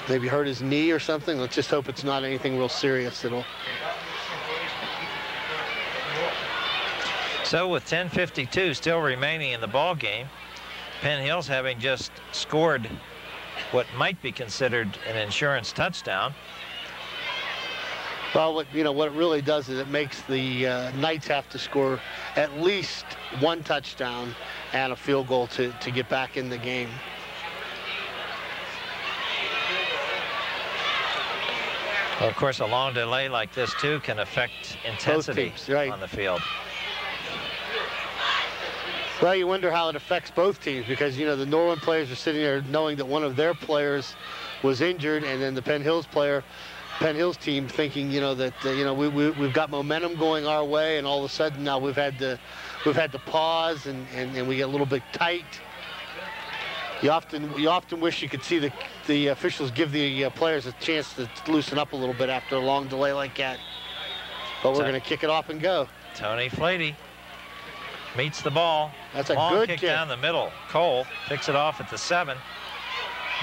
maybe hurt his knee or something. Let's just hope it's not anything real serious at all. So with 10:52 still remaining in the ball game, Penn Hills having just scored what might be considered an insurance touchdown. Well, what it really does is it makes the Knights have to score at least one touchdown and a field goal to get back in the game. Well, of course, a long delay like this, too, can affect intensity both teams, right, on the field. Well, you wonder how it affects both teams because, the Norwin players are sitting there knowing that one of their players was injured, and then the Penn Hills team thinking, we've got momentum going our way, and all of a sudden now we've had to pause and we get a little bit tight. You often wish you could see the officials give the players a chance to loosen up a little bit after a long delay like that. But we're going to kick it off and go. Tony Flady meets the ball. That's a long good kick kick down the middle. Cole picks it off at the 7.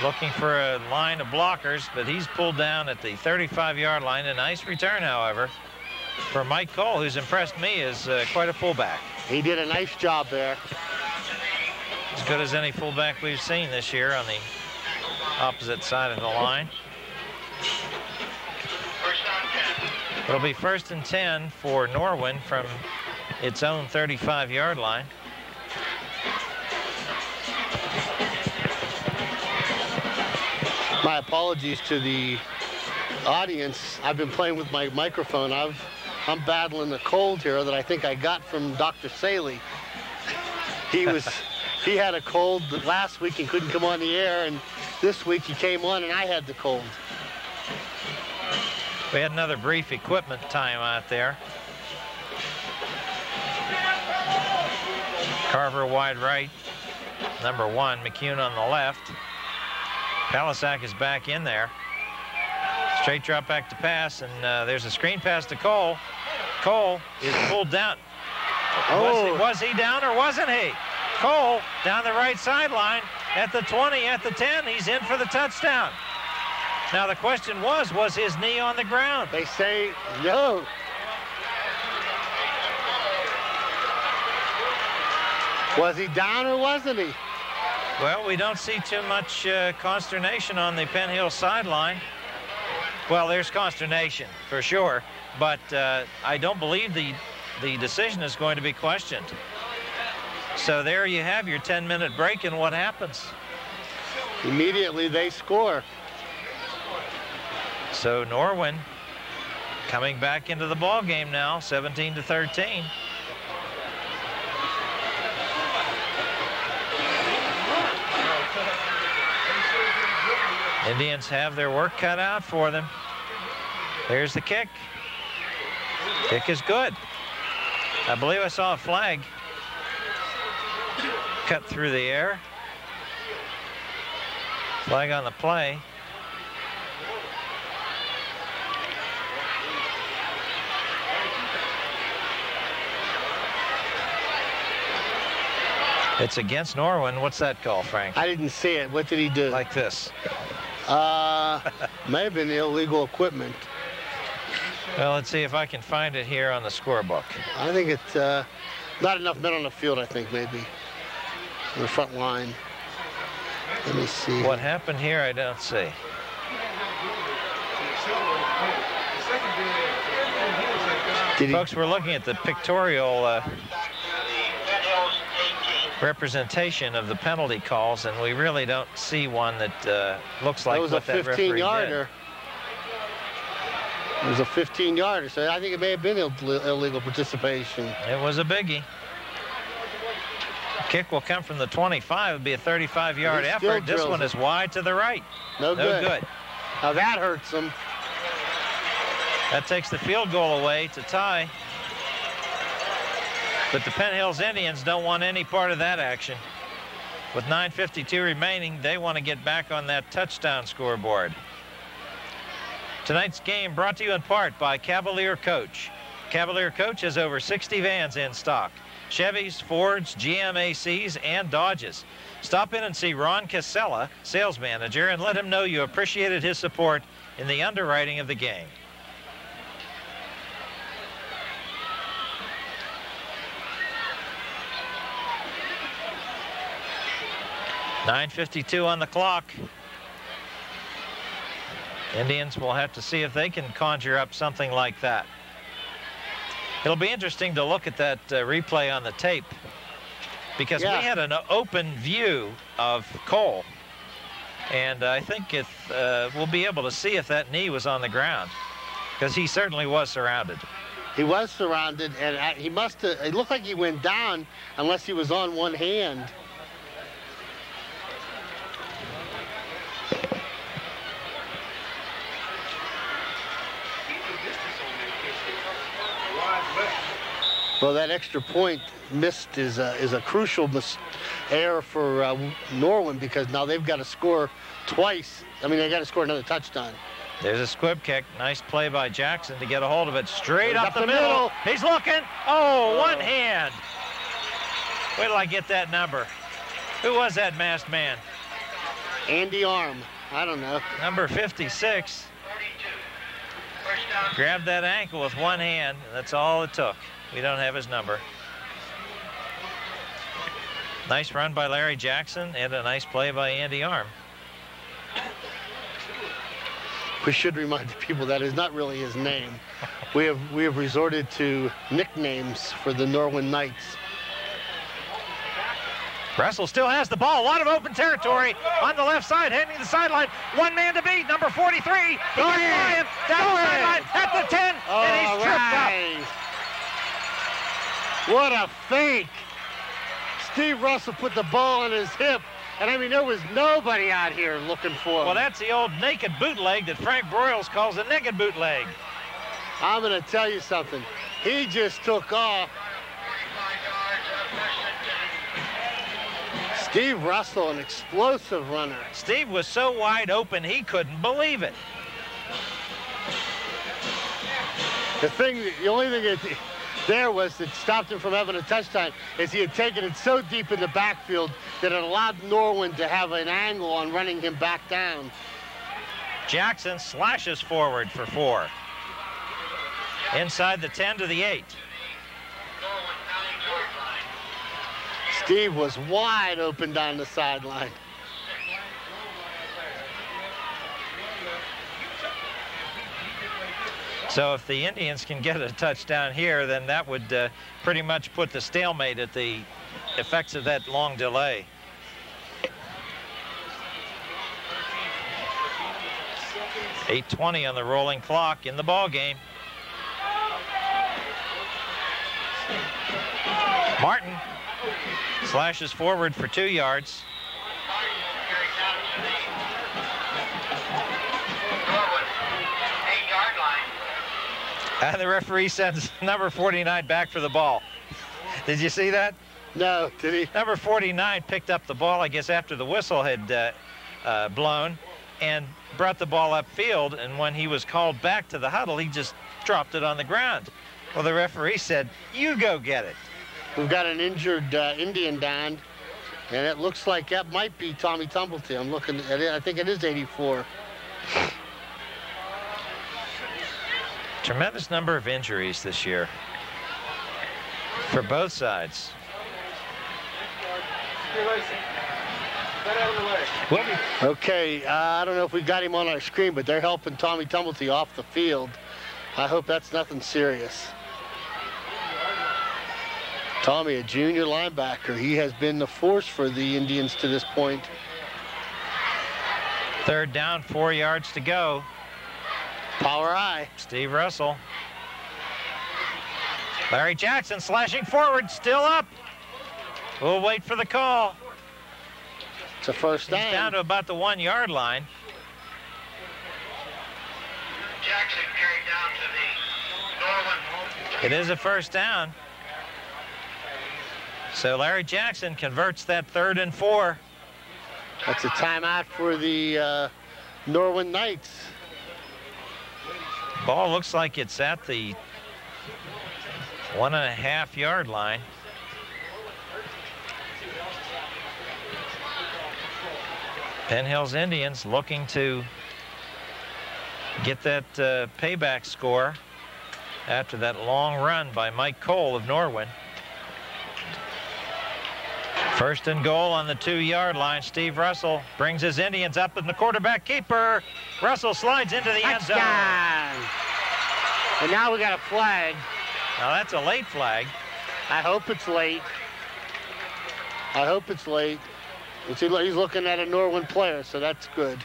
Looking for a line of blockers, but he's pulled down at the 35-yard line. A nice return, however, for Mike Cole, who's impressed me as quite a fullback. He did a nice job there. As good as any fullback we've seen this year on the opposite side of the line. It'll be 1st and 10 for Norwin from its own 35-yard line. My apologies to the audience. I've been playing with my microphone. I'm battling a cold here that I think I got from Dr. Saley. He had a cold last week and couldn't come on the air, and this week he came on and I had the cold. We had another brief equipment time out there. Carver wide right, number 1, McCune on the left. Palisak is back in there. Straight drop back to pass, and there's a screen pass to Cole. Cole is pulled down. Oh. Was he down or wasn't he? Cole down the right sideline at the 20, at the 10. He's in for the touchdown. Now the question was his knee on the ground? They say no. Was he down or wasn't he? Well, we don't see too much consternation on the Penn Hill sideline. Well, there's consternation for sure, but I don't believe the decision is going to be questioned. So there you have your 10-minute break, and what happens? Immediately they score. So Norwin coming back into the ball game now, 17-13. Indians have their work cut out for them. Here's the kick. Kick is good. I believe I saw a flag cut through the air. Flag on the play. It's against Norwin. What's that call, Frank? I didn't see it. What did he do? Like this. May have been illegal equipment. Well, let's see if I can find it here on the scorebook. I think it's not enough men on the field, I think, maybe. On the front line. Let me see. What happened here, I don't see. Folks, we're looking at the pictorial representation of the penalty calls, and we really don't see one that looks like what that referee did. That was a 15-yarder. It was a 15-yarder, so I think it may have been illegal participation. It was a biggie. Kick will come from the 25. It'll be a 35-yard effort. This one is wide to the right. No good. Now that hurts them. That takes the field goal away to tie. But the Penn Hills Indians don't want any part of that action. With 9:52 remaining, they want to get back on that touchdown scoreboard. Tonight's game brought to you in part by Cavalier Coach. Cavalier Coach has over 60 vans in stock. Chevys, Fords, GMACs, and Dodges. Stop in and see Ron Casella, sales manager, and let him know you appreciated his support in the underwriting of the game. .9:52 on the clock. Indians will have to see if they can conjure up something like that. It'll be interesting to look at that replay on the tape, because we had an open view of Cole, and I think we'll be able to see if that knee was on the ground, because he certainly was surrounded. He was surrounded, and he must have, it looked like he went down unless he was on one hand. Well, that extra point missed is a crucial error for Norwin, because now they've got to score twice. I mean, they got to score another touchdown. There's a squib kick. Nice play by Jackson to get a hold of it straight up the middle. He's looking. Oh, one hand. Wait till I get that number. Who was that masked man? Andy Arm. I don't know. Number 56. Grabbed that ankle with one hand. That's all it took. We don't have his number. Nice run by Larry Jackson and a nice play by Andy Arm. We should remind the people that is not really his name. We have resorted to nicknames for the Norwin Knights. Russell still has the ball. A lot of open territory on the left side, heading to the sideline. One man to beat, number 43. He's flying down the sideline at the 10, and he's tripped up. What a fake. Steve Russell put the ball on his hip, and I mean, there was nobody out here looking for him. Well, that's the old naked bootleg that Frank Broyles calls a naked bootleg. I'm going to tell you something. He just took off. Steve Russell, an explosive runner. Steve was so wide open, he couldn't believe it. The only thing that there was that stopped him from having a touchdown is he had taken it so deep in the backfield that it allowed Norwin to have an angle on running him back down. Jackson slashes forward for 4. Inside the 10 to the 8. Steve was wide open down the sideline. So if the Indians can get a touchdown here, then that would pretty much put the stalemate at the effects of that long delay. .8:20 on the rolling clock in the ball game. Martin slashes forward for 2 yards. Norwin, 8-yard line. And the referee sends number 49 back for the ball. Did you see that? No, did he? Number 49 picked up the ball, I guess, after the whistle had blown, and brought the ball upfield, and when he was called back to the huddle, he just dropped it on the ground. Well, the referee said, "You go get it." We've got an injured Indian down, and it looks like that might be Tommy Tumulty. I'm looking at it. I think it is 84. Tremendous number of injuries this year for both sides. Okay, I don't know if we got him on our screen, but they're helping Tommy Tumulty off the field. I hope that's nothing serious. Tommy, a junior linebacker. He has been the force for the Indians to this point. 3rd down, 4 yards to go. Power I. Steve Russell. Larry Jackson slashing forward, still up. We'll wait for the call. It's a first down. He's down to about the 1-yard line. Jackson carried down to the Norwin. It is a first down. So Larry Jackson converts that 3rd and 4. That's a timeout for the Norwin Knights. Ball looks like it's at the 1.5-yard line. Penn Hills Indians looking to get that payback score after that long run by Mike Cole of Norwin. 1st and goal on the 2-yard line. Steve Russell brings his Indians up in the quarterback keeper. Russell slides into the end zone. And now we got a flag. Now that's a late flag. I hope it's late. I hope it's late. He's looking at a Norwin player, so that's good.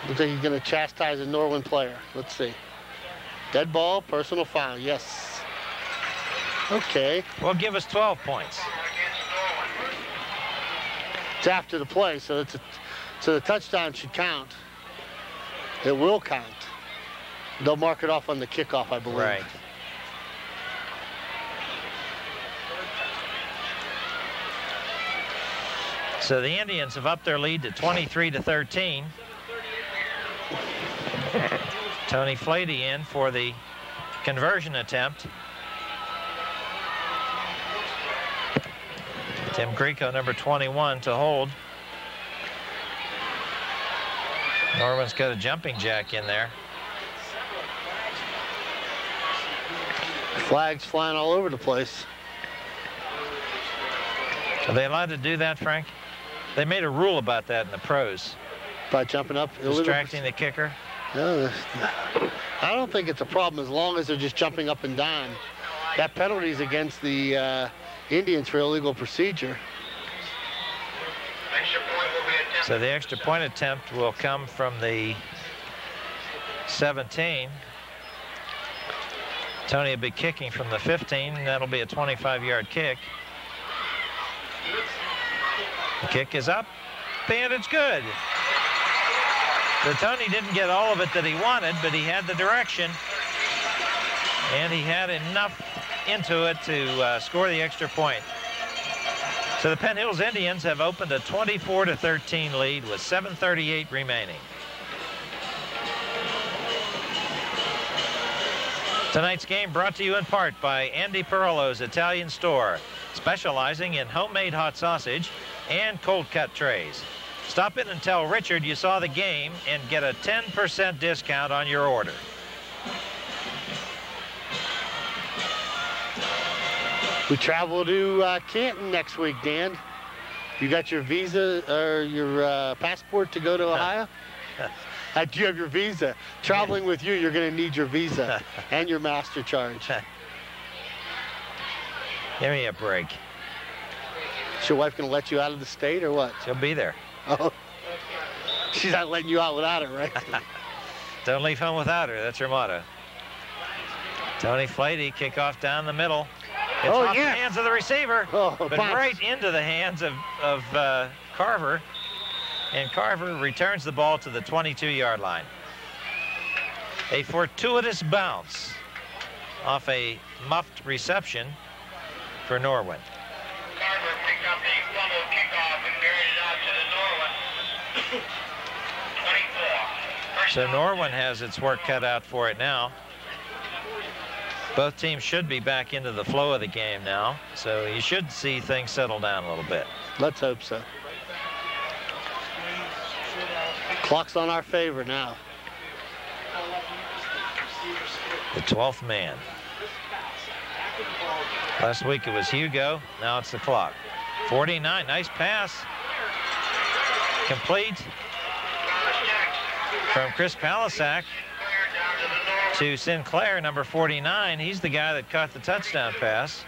Looks like he's going to chastise a Norwin player. Let's see. Dead ball, personal foul. Yes. Okay. Well, give us 12 points. It's after the play, so so the touchdown should count. It will count. They'll mark it off on the kickoff, I believe. Right. So the Indians have upped their lead to 23-13. Tony Flady in for the conversion attempt. Tim Grieco, number 21, to hold. Norwin's got a jumping jack in there. Flags flying all over the place. Are they allowed to do that, Frank? They made a rule about that in the pros. By jumping up? Distracting the kicker? No, I don't think it's a problem as long as they're just jumping up and down. That penalty is against the Indians for illegal procedure. So the extra point attempt will come from the 17. Tony will be kicking from the 15. That'll be a 25-yard kick. The kick is up, and it's good. So Tony didn't get all of it that he wanted, but he had the direction, and he had enough into it to score the extra point. So the Penn Hills Indians have opened a 24-13 lead with 7:38 remaining. Tonight's game brought to you in part by Andy Perolo's Italian Store, specializing in homemade hot sausage and cold cut trays. Stop in and tell Richard you saw the game and get a 10% discount on your order. We travel to Canton next week, Dan. You got your visa or your passport to go to Ohio? Do you have your visa? Traveling with you, you're going to need your visa and your master charge. Give me a break. Is your wife going to let you out of the state or what? She'll be there. Oh, she's not letting you out without her, right? Don't leave home without her. That's her motto. Tony Flady, kickoff down the middle. It's off the hands of the receiver, but right into the hands of Carver. And Carver returns the ball to the 22-yard line. A fortuitous bounce off a muffed reception for Norwin. Carver picked up the fumble kickoff and carried it out to the Norwin 24. So Norwin has its work cut out for it now. Both teams should be back into the flow of the game now, so you should see things settle down a little bit. Let's hope so. Clock's on our favor now. The 12th man. Last week it was Hugo, now it's the clock. 49, nice pass. Complete from Chris Palasak to Sinclair, number 49. He's the guy that caught the touchdown pass.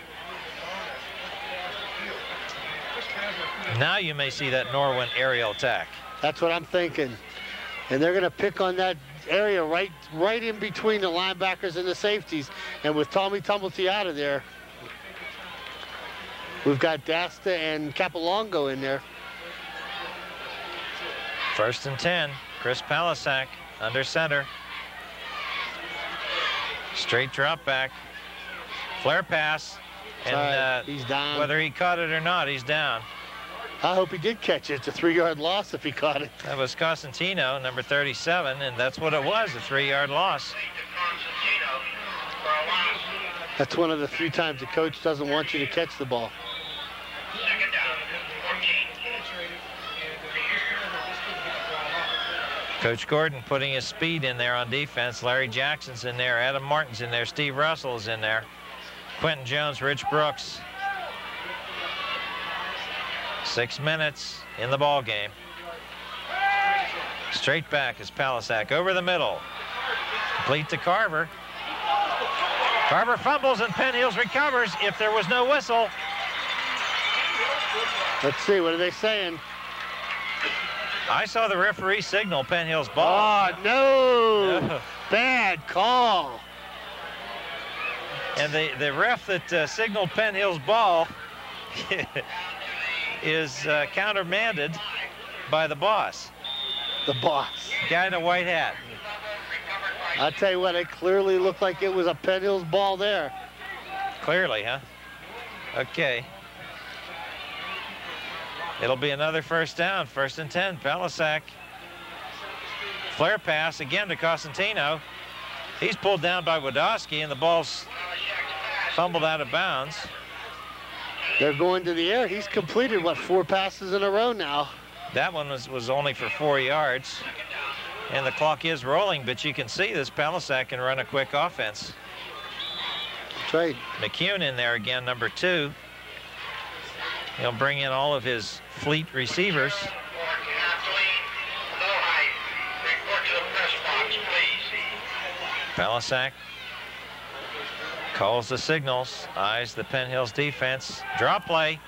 Now you may see that Norwin aerial attack. That's what I'm thinking. And they're going to pick on that area right in between the linebackers and the safeties. And with Tommy Tumulty out of there, we've got Dasta and Capolongo in there. 1st and 10. Chris Palasak under center. Straight drop back. Flare pass. And he's down. Whether he caught it or not, he's down. I hope he did catch it. It's a 3-yard loss if he caught it. That was Cosentino, number 37, and that's what it was, a 3-yard loss. That's one of the few times the coach doesn't want you to catch the ball. Second down, 14. Coach Gordon putting his speed in there on defense. Larry Jackson's in there. Adam Martin's in there. Steve Russell's in there. Quentin Jones, Rich Brooks. 6 minutes in the ball game. Straight back is Palasak over the middle. Complete to Carver. Carver fumbles and Penn Hills recovers if there was no whistle. Let's see, what are they saying? I saw the referee signal Penn Hills ball. Oh, no. Bad call. And the ref that signaled Penn Hills ball is countermanded by the boss. The boss. Guy in a white hat. I'll tell you what, it clearly looked like it was a Penn Hills ball there. Clearly, huh? Okay. It'll be another 1st down, 1st and 10. Palasak. Flare pass again to Cosentino. He's pulled down by Wadowski, and the ball's fumbled out of bounds. They're going to the air. He's completed, what, 4 passes in a row now. That one was only for 4 yards. And the clock is rolling, but you can see this Palasak can run a quick offense. That's right. McCune in there again, number 2. He'll bring in all of his fleet receivers. Palasak calls the signals, eyes the Penn Hills defense. Drop play.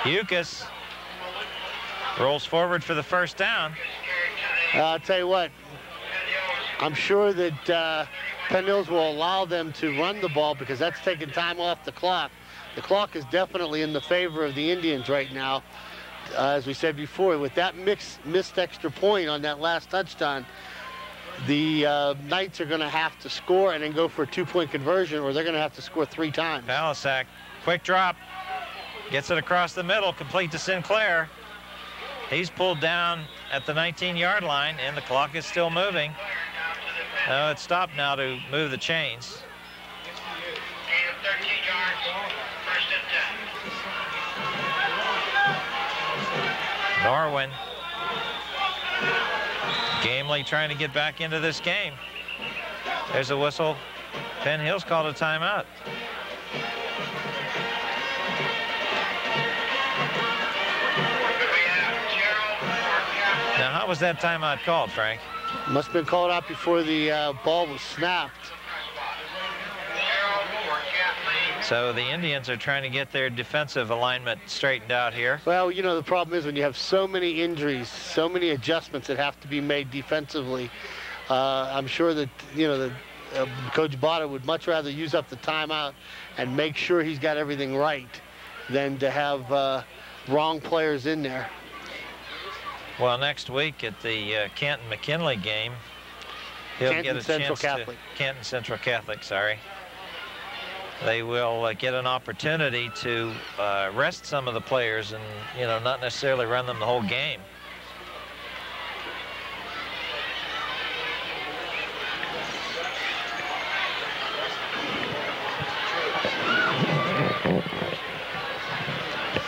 Hukas rolls forward for the 1st down. I'll tell you what, I'm sure that Penn Hills will allow them to run the ball because that's taking time off the clock. The clock is definitely in the favor of the Indians right now. As we said before, with that missed extra point on that last touchdown, the Knights are going to have to score and then go for a 2-point conversion, or they're going to have to score 3 times. Palasak, quick drop, gets it across the middle, complete to Sinclair. He's pulled down at the 19-yard line, and the clock is still moving. Oh, it's stopped now to move the chains. 13 yards, 1st and 10. Norwin. Gamely trying to get back into this game. There's a whistle. Penn Hills called a timeout. Now, how was that timeout called, Frank? Must have been called out before the ball was snapped. So the Indians are trying to get their defensive alignment straightened out here. Well, you know, the problem is when you have so many injuries, so many adjustments that have to be made defensively, I'm sure that, you know, Coach Botta would much rather use up the timeout and make sure he's got everything right than to have wrong players in there. Well, next week at the Canton-McKinley game, he'll get a chance to Canton Central Catholic, sorry. They will get an opportunity to rest some of the players and, you know, not necessarily run them the whole game.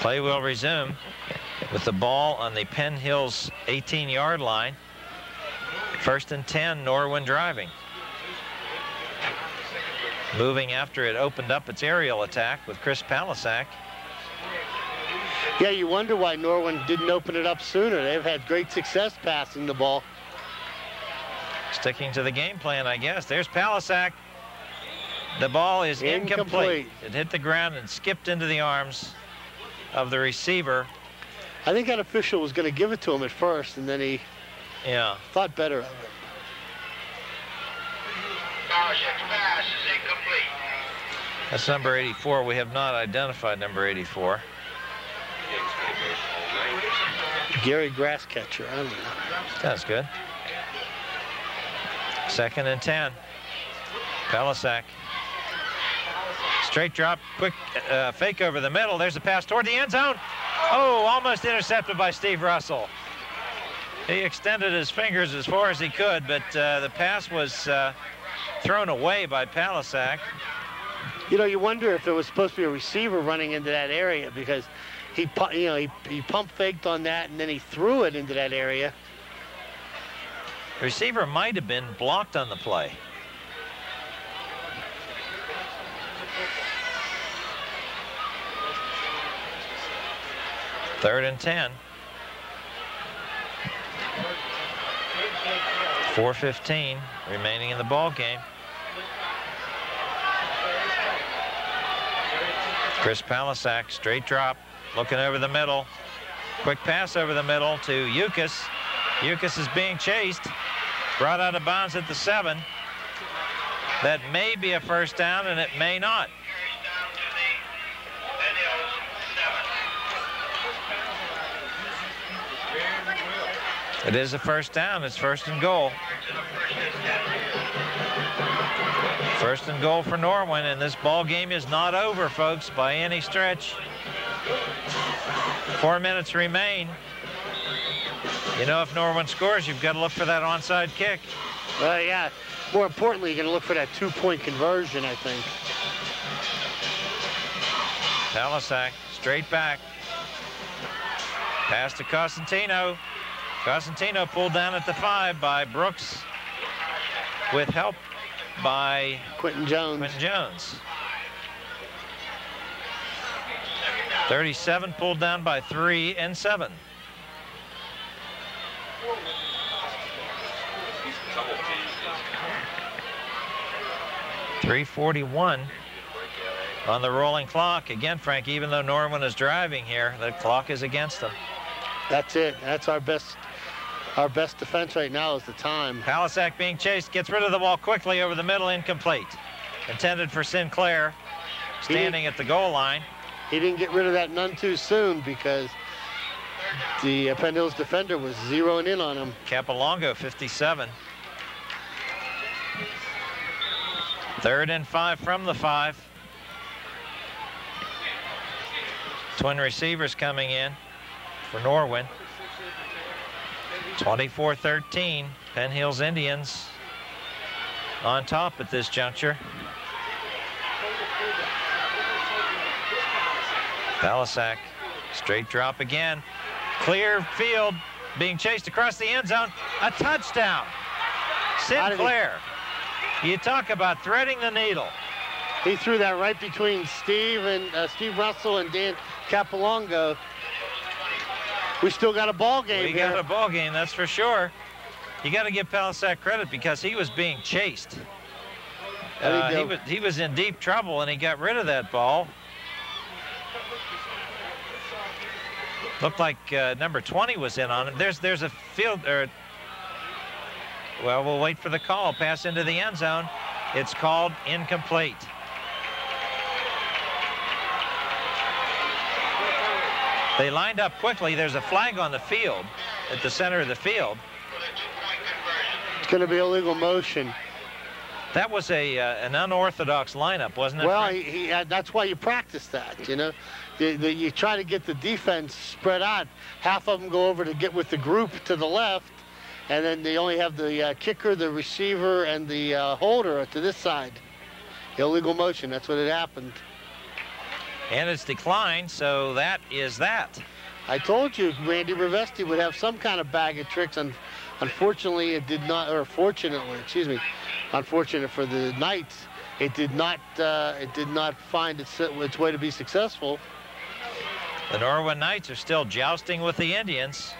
Play will resume with the ball on the Penn Hills 18-yard line. 1st and 10, Norwin driving. Moving after it opened up its aerial attack with Chris Palasak. Yeah, you wonder why Norwin didn't open it up sooner. They've had great success passing the ball. Sticking to the game plan, I guess. There's Palasak. The ball is incomplete. It hit the ground and skipped into the arms of the receiver. I think that official was going to give it to him at first, and then he thought better of it. Pass is incomplete. That's number 84. We have not identified number 84. Gary Grasscatcher, I don't know. That's good. 2nd and 10. Palasak. Straight drop, quick fake over the middle. There's a pass toward the end zone. Oh, almost intercepted by Steve Russell. He extended his fingers as far as he could, but the pass was thrown away by Palasak. You know, you wonder if there was supposed to be a receiver running into that area, because he pump faked on that and then he threw it into that area. The receiver might have been blocked on the play. Third and 10. 4:15 remaining in the ball game. Chris Palasak, straight drop, looking over the middle. Quick pass over the middle to Yukas. Yukas is being chased. Brought out of bounds at the 7. That may be a first down, and it may not. It is a first down. It's 1st and goal. 1st and goal for Norwin, and this ball game is not over, folks, by any stretch. 4 minutes remain. You know, if Norwin scores, you've got to look for that onside kick. Well, yeah. More importantly, you're going to look for that 2-point conversion, I think. Palasak, straight back. Pass to Cosentino. Cosentino pulled down at the 5 by Brooks with help by Quentin Jones. 37 pulled down by 3 and 7. .341 on the rolling clock. Again, Frank, even though Norwin is driving here, the clock is against them. That's it. That's our best defense right now is the time. Palasak being chased, gets rid of the ball quickly over the middle, incomplete. Intended for Sinclair, standing at the goal line. He didn't get rid of that none too soon because the Penn Hills defender was zeroing in on him. Capolongo, 57. 3rd and 5 from the 5. Twin receivers coming in for Norwin. 24-13, Penn Hills Indians on top at this juncture. Palasak, straight drop again. Clear field, being chased across the end zone. A touchdown. Sinclair. You talk about threading the needle. He threw that right between Steve Russell and Dan Capolongo. We still got a ball game here. We got a ball game, that's for sure. You got to give Palasak credit because he was being chased. He was in deep trouble, and he got rid of that ball. Looked like number 20 was in on him. There's a field. Well, we'll wait for the call. Pass into the end zone. It's called incomplete. They lined up quickly. There's a flag on the field, at the center of the field. It's going to be illegal motion. That was an unorthodox lineup, wasn't it? Well, that's why you practice that, you know. You try to get the defense spread out. Half of them go over to get with the group to the left, and then they only have the kicker, the receiver, and the holder to this side. Illegal motion, that's what had happened. And it's declined, so that is that. I told you Randy Rivesti would have some kind of bag of tricks. Unfortunately, it did not, or fortunately, excuse me, unfortunate for the Knights, it did not find its way to be successful. The Norwin Knights are still jousting with the Indians.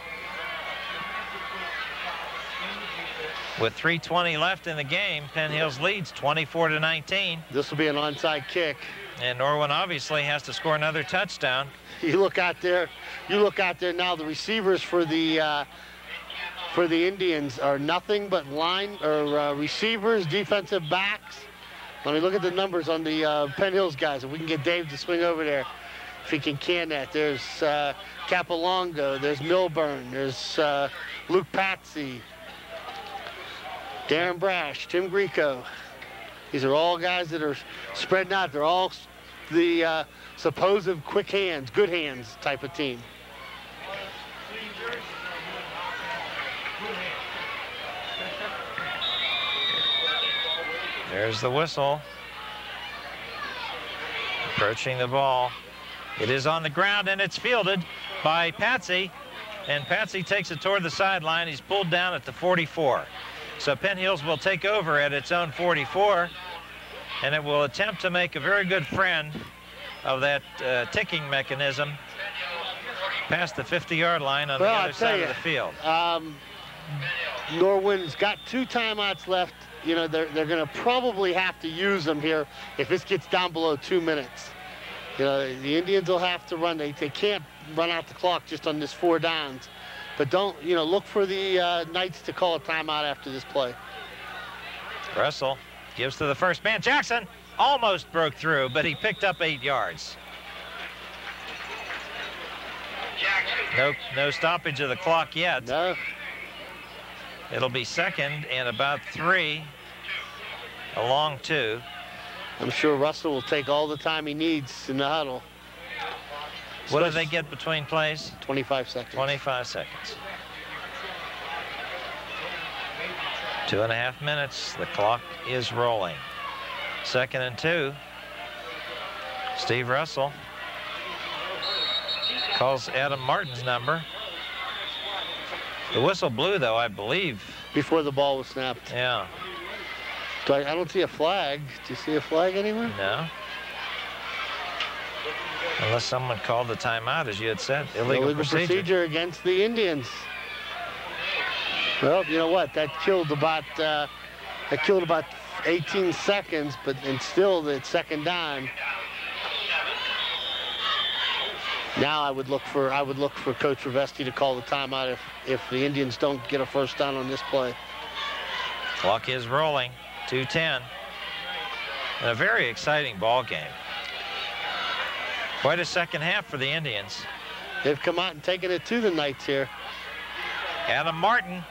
With 3:20 left in the game, Penn Hills leads 24-19. This will be an onside kick. And Norwin obviously has to score another touchdown. You look out there now. The receivers for the Indians are nothing but receivers, defensive backs. Let me look at the numbers on the Penn Hills guys. If we can get Dave to swing over there, if he can that. There's Capolongo, there's Milburn, there's Luke Patsy, Darren Brash, Tim Greco. These are all guys that are spreading out. They're all the supposed quick hands, good hands type of team. There's the whistle. Approaching the ball. It is on the ground, and it's fielded by Patsy. And Patsy takes it toward the sideline. He's pulled down at the 44. So Penn Hills will take over at its own 44, and it will attempt to make a very good friend of that ticking mechanism past the 50-yard line on the other side of the field. Norwin's got 2 timeouts left. You know, they're going to probably have to use them here if this gets down below 2 minutes. You know, the Indians will have to run. They can't run out the clock just on this 4 downs. But don't, you know, look for the Knights to call a timeout after this play. Russell gives to the first man. Jackson almost broke through, but he picked up 8 yards. No stoppage of the clock yet. No. It'll be second and about 3, a long 2. I'm sure Russell will take all the time he needs in the huddle. What do they get between plays? 25 seconds. 25 seconds. 2.5 minutes. The clock is rolling. 2nd and 2. Steve Russell calls Adam Martin's number. The whistle blew, though, I believe. Before the ball was snapped. Yeah. I don't see a flag. Do you see a flag anywhere? No. Unless someone called the timeout, as you had said. Illegal procedure against the Indians. Well, you know what? That killed about 18 seconds, and still it's 2nd down. Now I would look for Coach Rivesti to call the timeout if the Indians don't get a 1st down on this play. Clock is rolling. 2:10. And a very exciting ball game. Quite a second half for the Indians. They've come out and taken it to the Knights here. Adam Martin.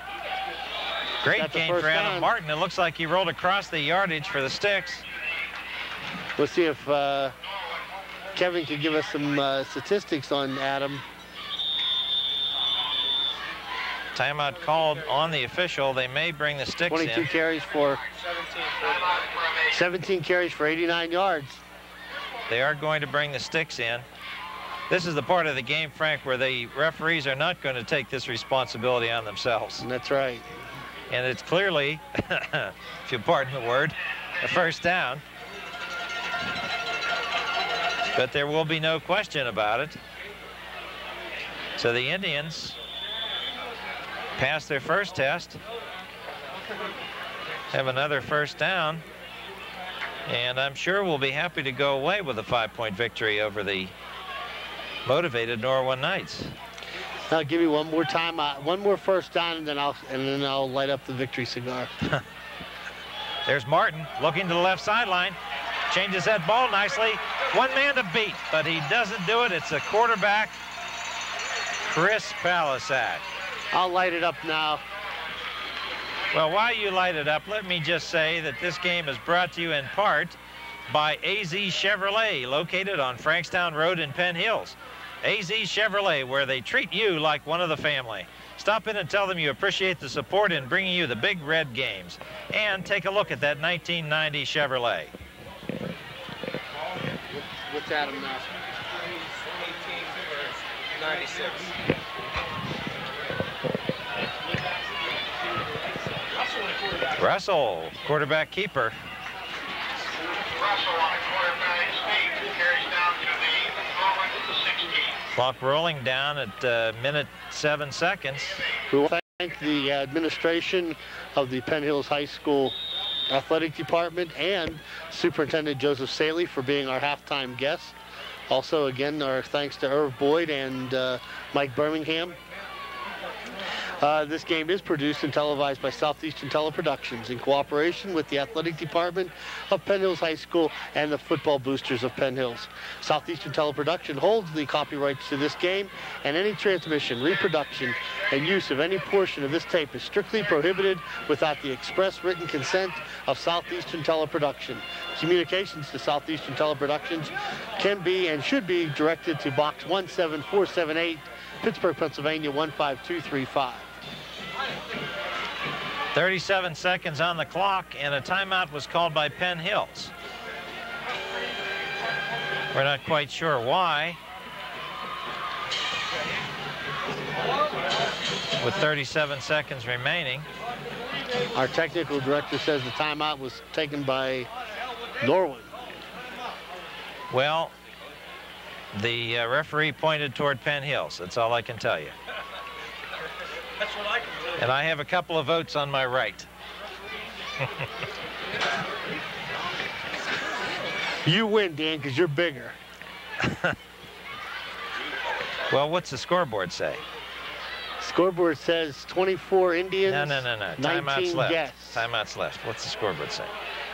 Great game for Adam Martin. It looks like he rolled across the yardage for the Sticks. We'll see if Kevin can give us some statistics on Adam. Timeout called on the official. They may bring the Sticks 22 in. carries for 17 carries for 89 yards. They are going to bring the Sticks in. This is the part of the game, Frank, where the referees are not going to take this responsibility on themselves. And that's right. And it's clearly, if you pardon the word, a 1st down. But there will be no question about it. So the Indians pass their first test, have another 1st down, and I'm sure we'll be happy to go away with a 5-point victory over the motivated Norwin Knights. I'll give you one more time, one more 1st down, and then I'll light up the victory cigar. There's Martin looking to the left sideline. Changes that ball nicely. One man to beat, but he doesn't do it. It's a quarterback, Chris Palisak. I'll light it up now. Well, while you light it up, let me just say that this game is brought to you in part by AZ Chevrolet, located on Frankstown Road in Penn Hills. AZ Chevrolet, where they treat you like one of the family. Stop in and tell them you appreciate the support in bringing you the Big Red games. And take a look at that 1990 Chevrolet. What's Adam now? 96. Russell, quarterback keeper. Russell on a quarterback sneak, carries down to the Norwin 16. Clock rolling down at minute 7 seconds. We want to thank the administration of the Penn Hills High School Athletic Department and Superintendent Joseph Saley for being our halftime guest. Also, again, our thanks to Irv Boyd and Mike Birmingham. This game is produced and televised by Southeastern Teleproductions in cooperation with the Athletic Department of Penn Hills High School and the Football Boosters of Penn Hills. Southeastern Teleproduction holds the copyrights to this game, and any transmission, reproduction, and use of any portion of this tape is strictly prohibited without the express written consent of Southeastern Teleproduction. Communications to Southeastern Teleproductions can be and should be directed to Box 17478, Pittsburgh, Pennsylvania 15235. 37 seconds on the clock, and a timeout was called by Penn Hills. We're not quite sure why. With 37 seconds remaining. Our technical director says the timeout was taken by Norwin. Well, the referee pointed toward Penn Hills. That's all I can tell you. That's what I can do. And I have a couple of votes on my right. You win, Dan, because you're bigger. Well, what's the scoreboard say? Scoreboard says 24 Indians. No. 19 Timeouts left. guests. Timeouts left. What's the scoreboard say?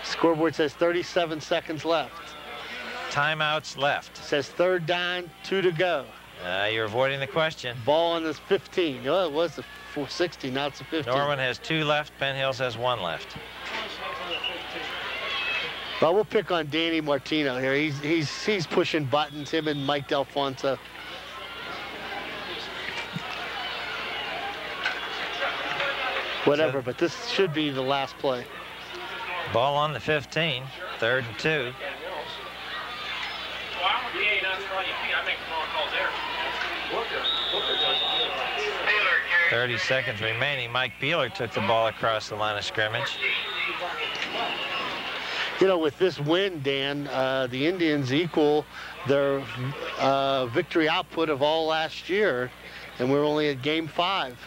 Scoreboard says 37 seconds left. Timeouts left. Says third down, 2 to go. You're avoiding the question. Ball on this 15. Oh, it was the 460, now it's a 15. Norwin has 2 left. Penn Hills has 1 left. Well, we'll pick on Danny Martino here. He's pushing buttons, him and Mike Delfonso. Whatever, but this should be the last play. Ball on the 15, 3rd and 2. 30 seconds remaining. Mike Beeler took the ball across the line of scrimmage. You know, with this win, Dan, the Indians equal their victory output of all last year, and we're only at game 5.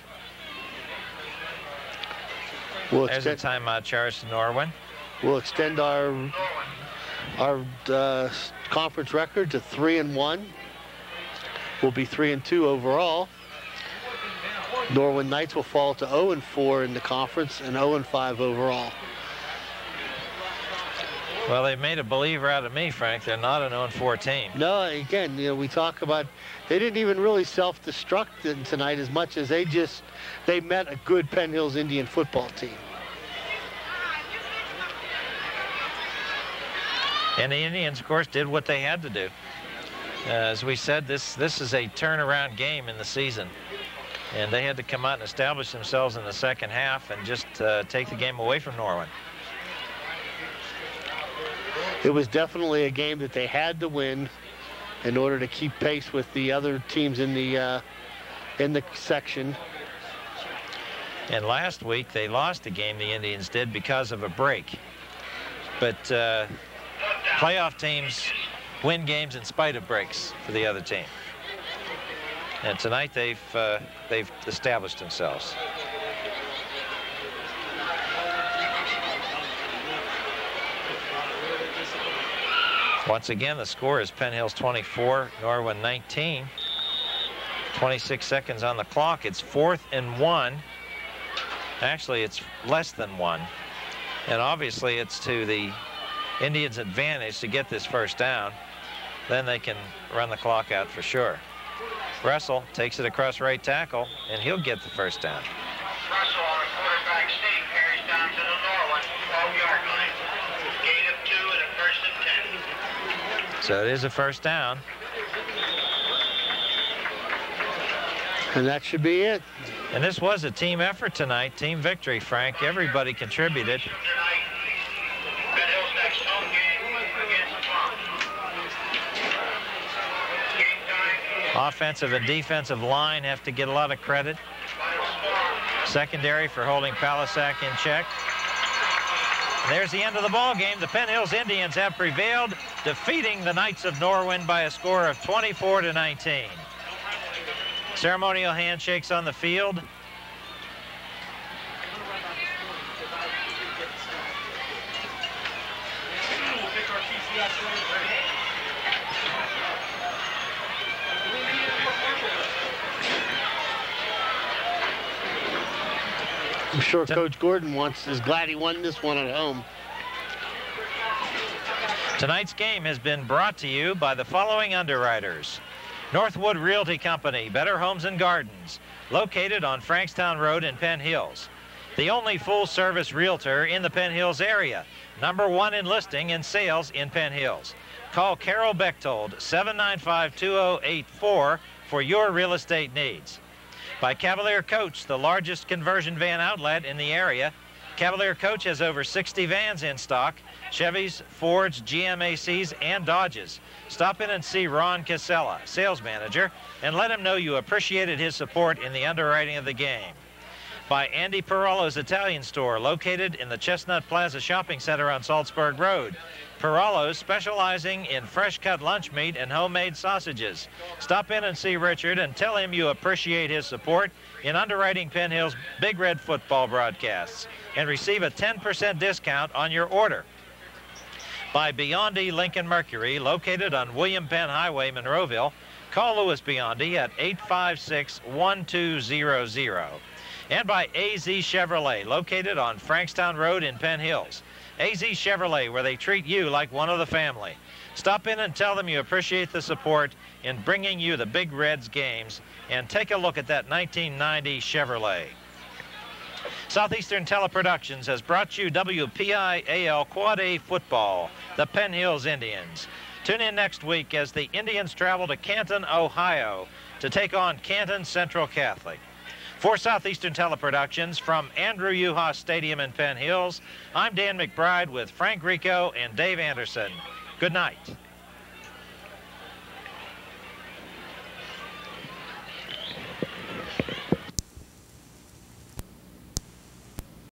There's a timeout charge to Norwin. We'll extend our conference record to 3-1. We'll be 3-2 overall. Norwin Knights will fall to 0-4 in the conference and 0-5 overall. Well, they've made a believer out of me, Frank. They're not an 0-4 team. No, again, you know, we talk about they didn't even really self-destruct tonight as much as they met a good Penn Hills Indian football team. And the Indians, of course, did what they had to do. As we said, this is a turnaround game in the season. And they had to come out and establish themselves in the second half and just take the game away from Norwin. It was definitely a game that they had to win in order to keep pace with the other teams in the section. And last week they lost the game, the Indians did, because of a break. But playoff teams win games in spite of breaks for the other team. And tonight they've established themselves. Once again, the score is Penn Hills 24, Norwin 19. 26 seconds on the clock. It's 4th and 1. Actually, it's less than 1. And obviously it's to the Indians' advantage to get this first down. Then they can run the clock out for sure. Russell takes it across right tackle, and he'll get the first down. Russell on a quarterback sneak carries down to the Norwin 12-yard line. Gain of 2 and a first and 10. So it is a first down. And that should be it. And this was a team effort tonight, team victory, Frank. Everybody contributed. Tonight, Penn Hill's next home game against Plum. Game time. Offensive and defensive line have to get a lot of credit. Secondary for holding Palisak in check. And there's the end of the ball game. The Penn Hills Indians have prevailed, defeating the Knights of Norwin by a score of 24-19. Ceremonial handshakes on the field. I'm sure Coach Gordon is glad he won this one at home. Tonight's game has been brought to you by the following underwriters. Northwood Realty Company, Better Homes and Gardens, located on Frankstown Road in Penn Hills. The only full-service realtor in the Penn Hills area. #1 in listing and sales in Penn Hills. Call Carol Bechtold, 795-2084 for your real estate needs. By Cavalier Coach, the largest conversion van outlet in the area. Cavalier Coach has over 60 vans in stock, Chevys, Fords, GMACs, and Dodges. Stop in and see Ron Casella, sales manager, and let him know you appreciated his support in the underwriting of the game. By Andy Perallo's Italian store, located in the Chestnut Plaza Shopping Center on Salzburg Road. Perallo's specializing in fresh-cut lunch meat and homemade sausages. Stop in and see Richard and tell him you appreciate his support in underwriting Penn Hills Big Red football broadcasts and receive a 10% discount on your order. By Biondi Lincoln Mercury, located on William Penn Highway, Monroeville. Call Louis Biondi at 856-1200. And by AZ Chevrolet, located on Frankstown Road in Penn Hills. AZ Chevrolet, where they treat you like one of the family. Stop in and tell them you appreciate the support in bringing you the Big Reds games, and take a look at that 1990 Chevrolet. Southeastern Teleproductions has brought you WPIAL Quad A football, the Penn Hills Indians. Tune in next week as the Indians travel to Canton, Ohio to take on Canton Central Catholic. For Southeastern Teleproductions from Andrew U. Haas Stadium in Penn Hills, I'm Dan McBride with Frank Rico and Dave Anderson. Good night.